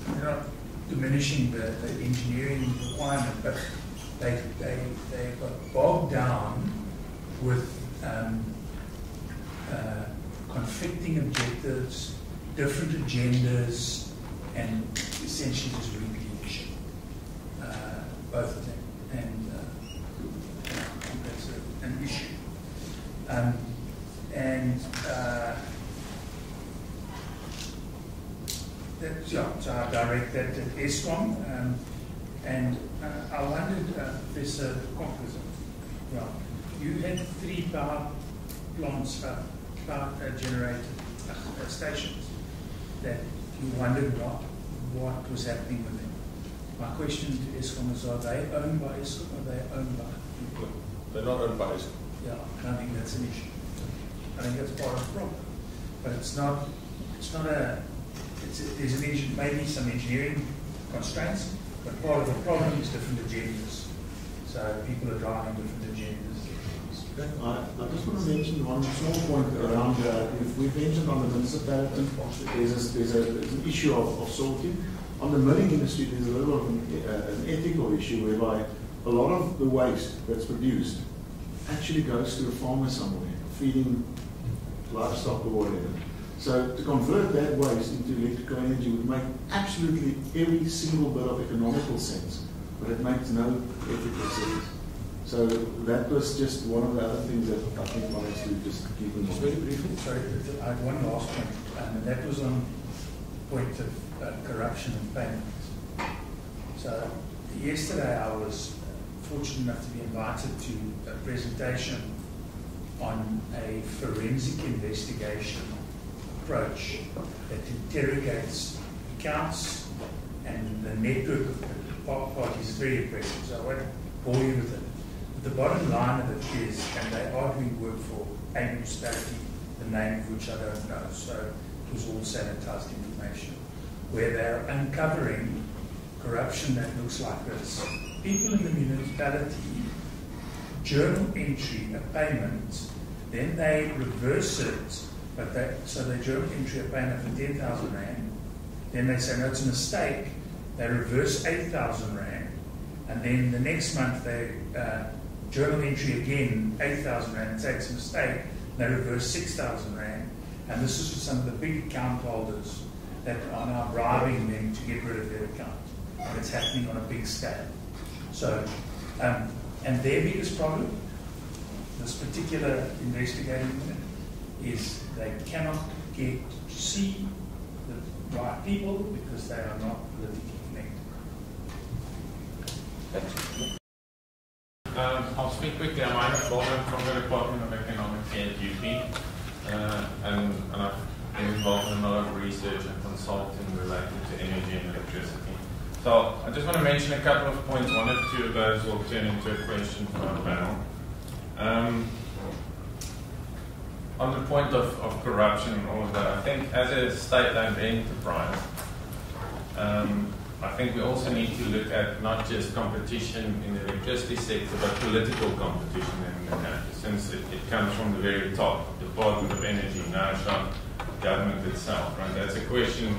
we're not diminishing the engineering requirement, but they got bogged down with conflicting objectives, different agendas, and essentially just weak leadership. Both of them, and I think that's an issue. So I direct that at Eskom, and I wondered, Professor Composer, well, you had 3 power plants, power generated stations that you wondered what was happening with them. My question to Eskom is, are they owned by Eskom or are they owned by people? They're not owned by Eskom. Yeah, I think that's an issue. I think that's part of the problem. But it's not there's maybe some engineering constraints, but part of the problem is different agendas. So people are driving different agendas. I just want to mention one small point around, if we mentioned on the municipality, there's an issue of sorting. On the milling industry, there's a little of an ethical issue whereby a lot of the waste that's produced actually goes to a farmer somewhere, feeding livestock or whatever. So to convert that waste into electrical energy would make absolutely every single bit of economical sense, but it makes no ethical sense. So that was just one of the other things that I think one has to just keep in mind. Just very briefly, sorry, I had one last point, and that was on the point of corruption and payment. So yesterday I was fortunate enough to be invited to a presentation on a forensic investigation approach that interrogates accounts and the network of parties is very impressive, so I won't bore you with it. But the bottom line of it is, and they are doing work for a municipality, the name of which I don't know, so it was all sanitized information, where they're uncovering corruption that looks like this. People in the municipality journal entry a payment, then they reverse it, so they journal entry a payment for 10,000 Rand, then they say, no, it's a mistake, they reverse 8,000 Rand, and then the next month they journal entry again, 8,000 Rand, and say it's a mistake, and they reverse 6,000 Rand, and this is for some of the big account holders that are now bribing them to get rid of their account. And it's happening on a big scale. So, and their biggest problem, this particular investigating unit, is they cannot get to see the right people because they are not politically connected. I'll speak quickly. I'm Ira Bowman from the Department of Economics here at UP, and I've been involved in a lot of research and consulting related to energy and electricity. So I just want to mention a couple of points. One or two of those will turn into a question for our panel. On the point of corruption and all of that, I think as a state-owned enterprise, I think we also need to look at not just competition in the electricity sector, but political competition in the country, since it comes from the very top, Department of Energy, NASHA, government itself. Right? That's a question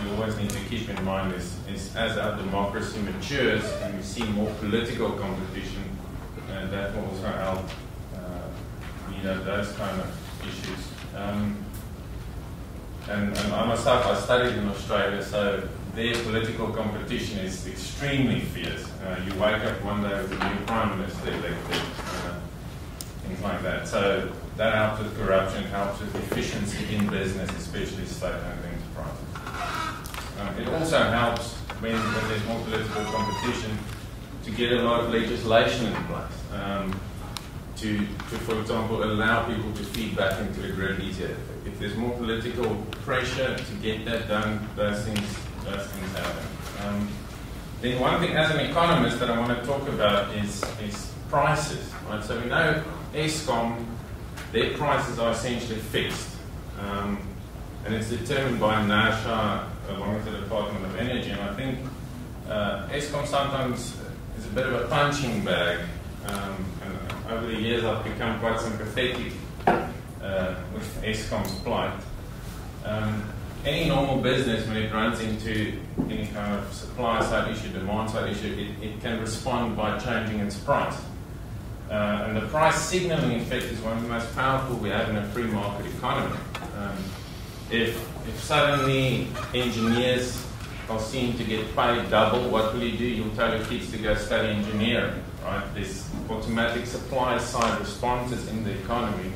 we always need to keep in mind is as our democracy matures and we see more political competition, that will also help those kind of issues. And I myself, I studied in Australia, so their political competition is extremely fierce. You wake up one day with a new prime minister elected, things like that. So that helps with corruption, helps with efficiency in business, especially state-owned enterprises. It also helps when there's more political competition to get a lot of legislation in place. To, for example, allow people to feed back into the grid easier. If there's more political pressure to get that done, those things happen. Then one thing, as an economist, that I want to talk about is prices. Right? So we know Eskom, their prices are essentially fixed, and it's determined by NASHA along with the Department of Energy. And I think Eskom sometimes is a bit of a punching bag. And over the years, I've become quite sympathetic with Eskom's plight. Any normal business, when it runs into any kind of supply side issue, demand side issue, it can respond by changing its price. And the price signaling effect is one of the most powerful we have in a free market economy. If suddenly engineers are seen to get paid double, what will you do? You'll tell your kids to go study engineering. Right? There's automatic supply side responses in the economy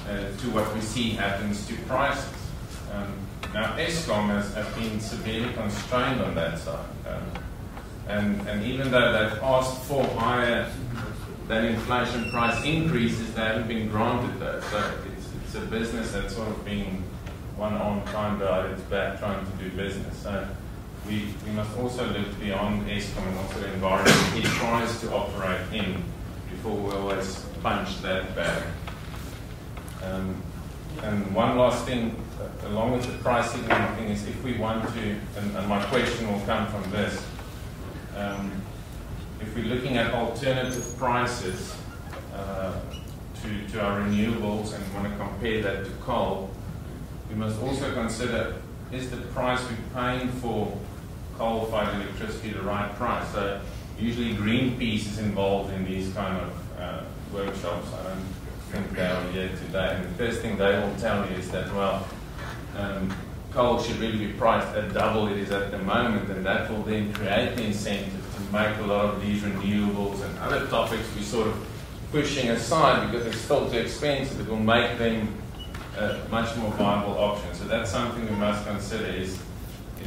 to what we see happens to prices. Now Eskom has been severely constrained on that side. And even though they've asked for higher than inflation price increases, they haven't been granted those. So it's a business that's sort of being one arm trying behind its back trying to do business. So we must also look beyond Eskom and also the environment it tries to operate in before we always punch that bag. And one last thing, along with the price signaling thing, is if we want to, and my question will come from this, if we're looking at alternative prices to our renewables and want to compare that to coal, we must also consider, is the price we're paying for coal-fired electricity the right price? So usually Greenpeace is involved in these kind of workshops. I don't think they are here today. And the first thing they will tell you is that, well, coal should really be priced at double it is at the moment, and that will then create the incentive to make a lot of these renewables and other topics we're sort of pushing aside because it's still too expensive. It will make them a much more viable option. So that's something we must consider is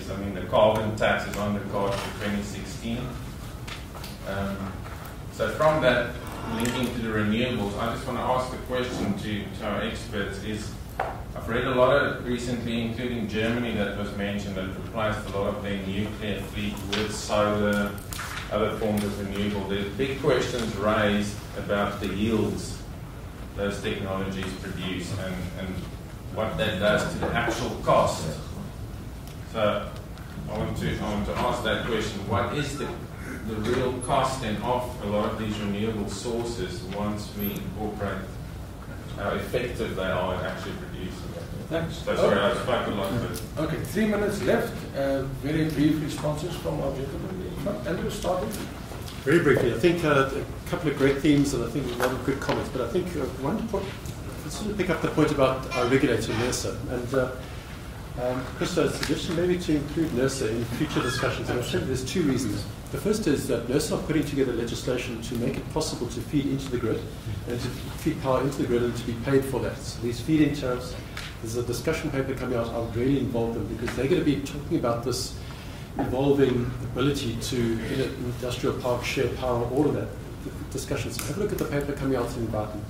I mean, the carbon tax is on the card for 2016. So from that, linking to the renewables, I just want to ask a question to our experts is, I've read a lot of recently, including Germany, that was mentioned, that replaced a lot of their nuclear fleet with solar, other forms of renewable. There's big questions raised about the yields those technologies produce and what that does to the actual cost. So I want to ask that question. What is the real cost then of a lot of these renewable sources once we incorporate how effective they are at actually producing it? Thanks. So sorry, I spoke a lot of it. Okay, 3 minutes left. Very brief responses from our gentleman. Andrew, starting. Very briefly, I think a couple of great themes and I think a lot of good comments, but I think one point, let's sort of pick up the point about our regulator, NERSA. And Christo's suggestion maybe to include NERSA in future discussions, and I'll show you there's two reasons. The first is that NERSA are putting together legislation to make it possible to feed into the grid and to feed power into the grid and to be paid for that. So these feed-in tariffs, there's a discussion paper coming out, I would really involve them because they're going to be talking about this evolving ability to, in an industrial park, share power, all of that discussions. Have a look at the paper coming out in Barton.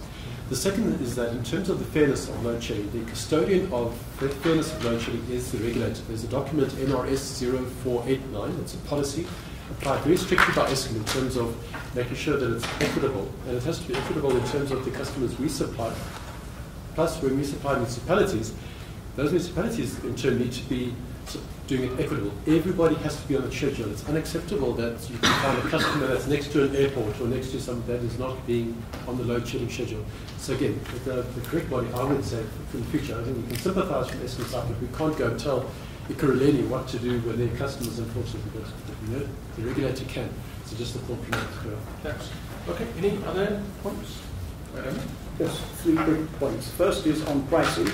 The second is that in terms of the fairness of load shedding, the custodian of the fairness of load shedding is the regulator. There's a document, NRS 0489, it's a policy applied very strictly by Eskom in terms of making sure that it's equitable. And it has to be equitable in terms of the customers we supply. Plus, when we supply municipalities, those municipalities in turn need to be doing it equitable. Everybody has to be on the schedule. It's unacceptable that you can find a customer that's next to an airport or next to something that is not being on the load shedding schedule. So again, the correct body, I would say, for the future, I think we can sympathise from Eskom side, but we can't go and tell the Kuruleni what to do with their customers, unfortunately, because the regulator can. So just a thought from that. Thanks. Okay, any other points? Yes, 3 quick points. First is on pricing.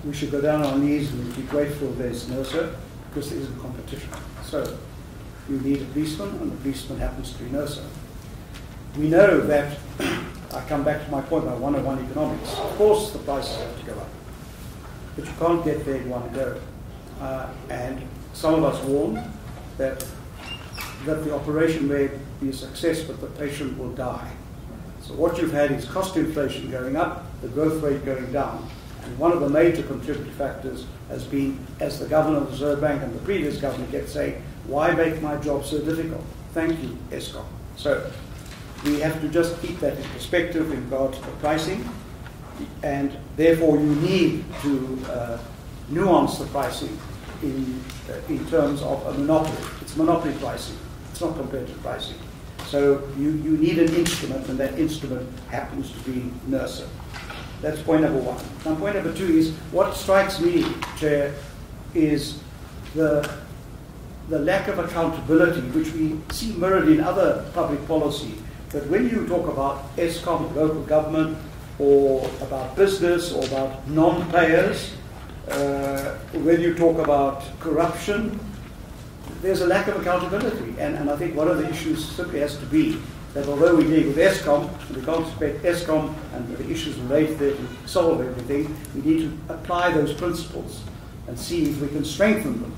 We should go down on our knees and be grateful there's NERSA, because there isn't competition. So you need a policeman, and the policeman happens to be NERSA. We know that, I come back to my point about 101 economics, of course the prices have to go up, but you can't get there in one go. And some of us warn that the operation may be a success, but the patient will die. So what you've had is cost inflation going up, the growth rate going down. And one of the major contributing factors has been, as the governor of the Reserve Bank and the previous governor kept saying, why make my job so difficult? Thank you, Eskom. So we have to just keep that in perspective in regard to the pricing, and therefore you need to nuance the pricing in terms of a monopoly. It's monopoly pricing. It's not competitive pricing. So you need an instrument, and that instrument happens to be NERSA. That's point number one. Now, point number two is, what strikes me, Chair, is the lack of accountability, which we see mirrored in other public policy. But when you talk about Eskom, local government, or about business, or about non-payers, when you talk about corruption, there's a lack of accountability. And I think one of the issues simply has to be that although we deal with Eskom, and we can't expect Eskom and the issues related there to solve everything, we need to apply those principles and see if we can strengthen them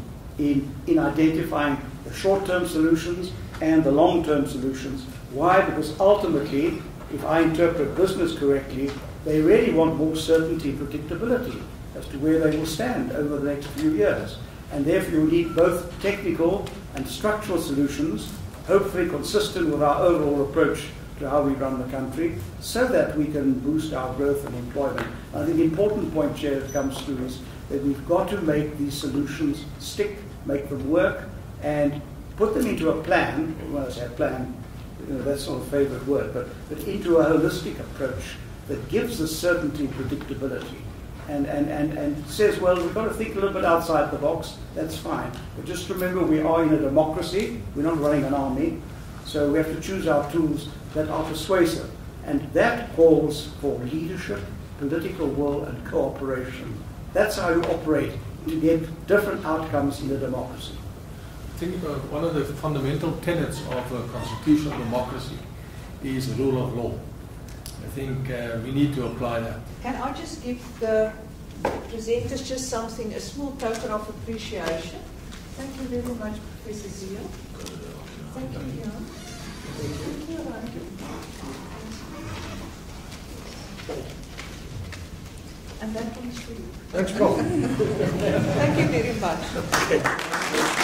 in identifying the short-term solutions and the long-term solutions. Why? Because ultimately, if I interpret business correctly, they really want more certainty and predictability as to where they will stand over the next few years. And therefore you need both technical and structural solutions, hopefully consistent with our overall approach to how we run the country, so that we can boost our growth and employment. I think the important point, Chair, that comes through is that we've got to make these solutions stick, make them work, and put them into a plan. When I say plan, that's not a favourite word, but into a holistic approach that gives us certainty and predictability. And says, well, we've got to think a little bit outside the box, that's fine. But just remember, we are in a democracy, we're not running an army, so we have to choose our tools that are persuasive. And that calls for leadership, political will, and cooperation. That's how you operate to get different outcomes in a democracy. I think one of the fundamental tenets of a constitutional democracy is the rule of law. I think we need to apply that. Can I just give the presenters just something, a small token of appreciation? Thank you very much, Professor Zia. Thank you, Jan. Thank you, Ryan. And that one's for you. Thanks, Prof. Thank you very much.